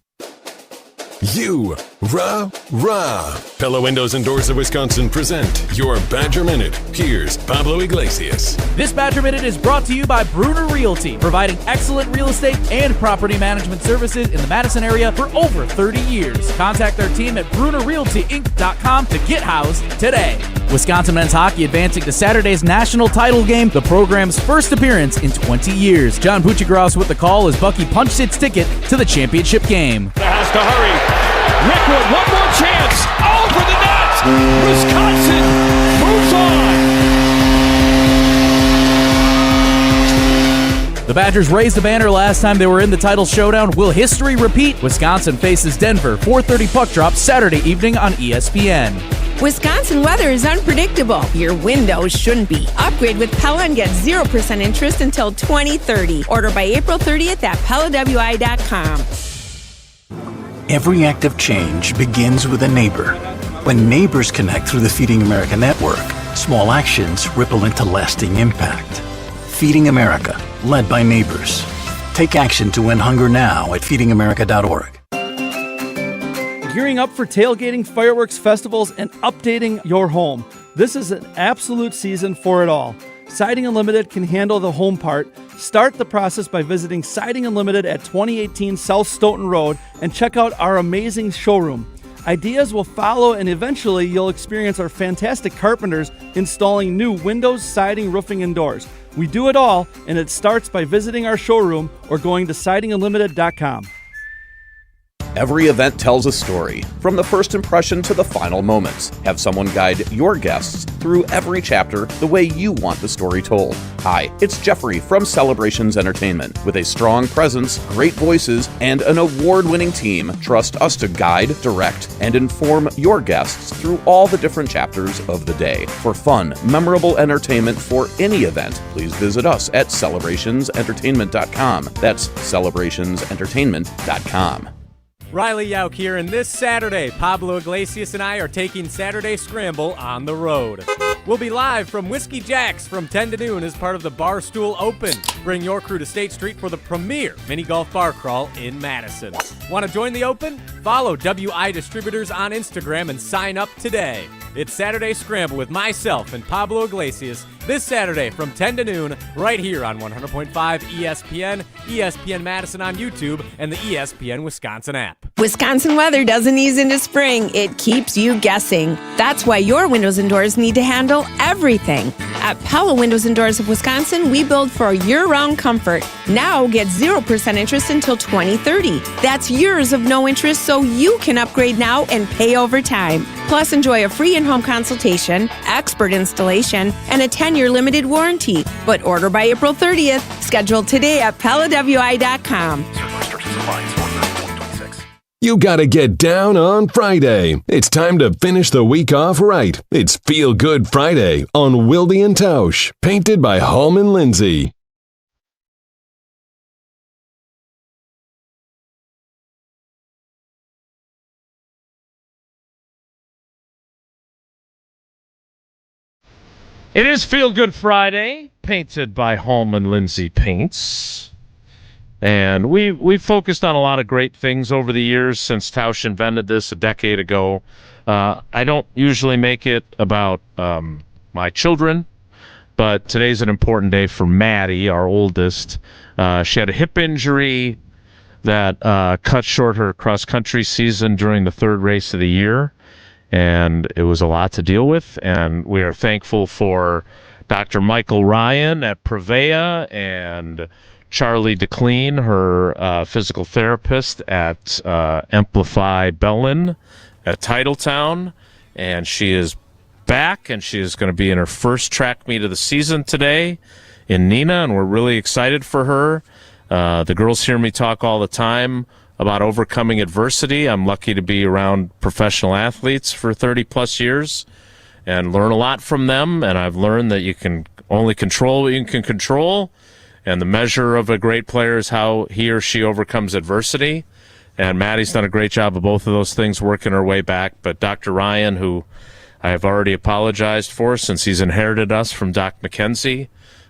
Pella Windows and Doors of Wisconsin present your Badger Minute. Here's Pablo Iglesias. This Badger Minute is brought to you by Bruner Realty, providing excellent real estate and property management services in the Madison area for over 30 years. Contact their team at BrunerRealtyInc.com to get housed today. Wisconsin men's hockey advancing to Saturday's national title game, the program's first appearance in 20 years. John Buccigross with the call as Bucky punched its ticket to the championship game. Has to hurry. Rickwood, one more chance. Over the net. Wisconsin moves on. The Badgers raised the banner last time they were in the title showdown. Will history repeat? Wisconsin faces Denver, 4:30 puck drop Saturday evening on ESPN. Wisconsin weather is unpredictable. Your windows shouldn't be. Upgrade with Pella and get 0% interest until 2030. Order by April 30th at PellaWI.com. Every act of change begins with a neighbor. When neighbors connect through the Feeding America network, small actions ripple into lasting impact. Feeding America, led by neighbors. Take action to end hunger now at feedingamerica.org. Gearing up for tailgating, fireworks, festivals, and updating your home. This is an absolute season for it all. Siding Unlimited can handle the home part. Start the process by visiting Siding Unlimited at 2018 South Stoughton Road and check out our amazing showroom. Ideas will follow, and eventually you'll experience our fantastic carpenters installing new windows, siding, roofing, and doors. We do it all, and it starts by visiting our showroom or going to sidingunlimited.com. Every event tells a story, from the first impression to the final moments. Have someone guide your guests through every chapter the way you want the story told. Hi, it's Jeffrey from Celebrations Entertainment. With a strong presence, great voices, and an award-winning team, trust us to guide, direct, and inform your guests through all the different chapters of the day. For fun, memorable entertainment for any event, please visit us at celebrationsentertainment.com. That's celebrationsentertainment.com. Riley Yauk here, and this Saturday, Pablo Iglesias and I are taking Saturday Scramble on the road. We'll be live from Whiskey Jack's from 10 to noon as part of the Barstool Open. Bring your crew to State Street for the premier mini golf bar crawl in Madison. Want to join the Open? Follow WI Distributors on Instagram and sign up today. It's Saturday Scramble with myself and Pablo Iglesias this Saturday from 10 to noon right here on 100.5 ESPN, ESPN Madison on YouTube, and the ESPN Wisconsin app. Wisconsin weather doesn't ease into spring. It keeps you guessing. That's why your windows and doors need to handle everything. At Pella Windows and Doors of Wisconsin, we build for year-round comfort. Now get 0% interest until 2030. That's years of no interest, so you can upgrade now and pay over time. Plus, enjoy a free in-home consultation, expert installation, and a 10-year limited warranty. But order by April 30th. Schedule today at PellaWI.com. You gotta get down on Friday. It's time to finish the week off right. It's Feel Good Friday on Wilde and Tausch, painted by Hallman Lindsay. It is Feel Good Friday, painted by Hallman Lindsay Paints. And we focused on a lot of great things over the years since Tausch invented this a decade ago. I don't usually make it about my children, but today's an important day for Maddie, our oldest. She had a hip injury that cut short her cross-country season during the third race of the year, and it was a lot to deal with, and we are thankful for Dr. Michael Ryan at Prevea and Charlie DeClean, her physical therapist at Amplify Bellin at Titletown, and she is back, and she is going to be in her first track meet of the season today in Neenah, and we're really excited for her. The girls hear me talk all the time about overcoming adversity. I'm lucky to be around professional athletes for 30-plus years and learn a lot from them, and I've learned that you can only control what you can control, and the measure of a great player is how he or she overcomes adversity. And Maddie's done a great job of both of those things, working her way back. But Dr. Ryan, who I have already apologized for since he's inherited us from Doc McKenzie,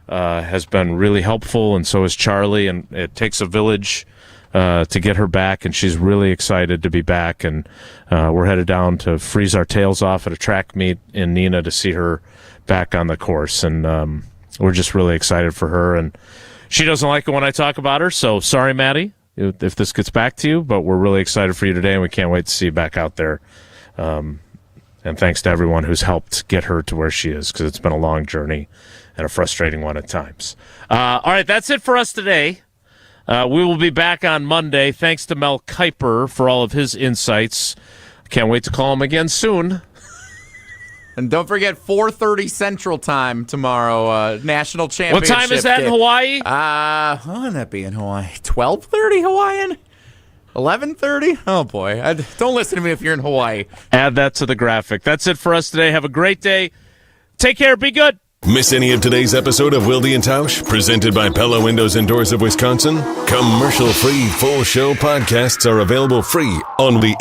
has been really helpful, and so is Charlie. And it takes a village to get her back, and she's really excited to be back. And we're headed down to freeze our tails off at a track meet in Neenah to see her back on the course. And we're just really excited for her. And she doesn't like it when I talk about her, so sorry, Maddie, if this gets back to you, but we're really excited for you today, and we can't wait to see you back out there. And thanks to everyone who's helped get her to where she is, because it's been a long journey and a frustrating one at times. All right, that's it for us today. We will be back on Monday. Thanks to Mel Kiper for all of his insights. Can't wait to call him again soon. And don't forget 4:30 Central Time tomorrow, National Championship. What time is that in Hawaii? When would that be in Hawaii? 12:30 Hawaiian? 11:30? Oh, boy. Don't listen to me if you're in Hawaii. Add that to the graphic. That's it for us today. Have a great day. Take care. Be good. Miss any of today's episode of Wilde and Tausch, presented by Pella Windows and Doors of Wisconsin? Commercial-free full show podcasts are available free on the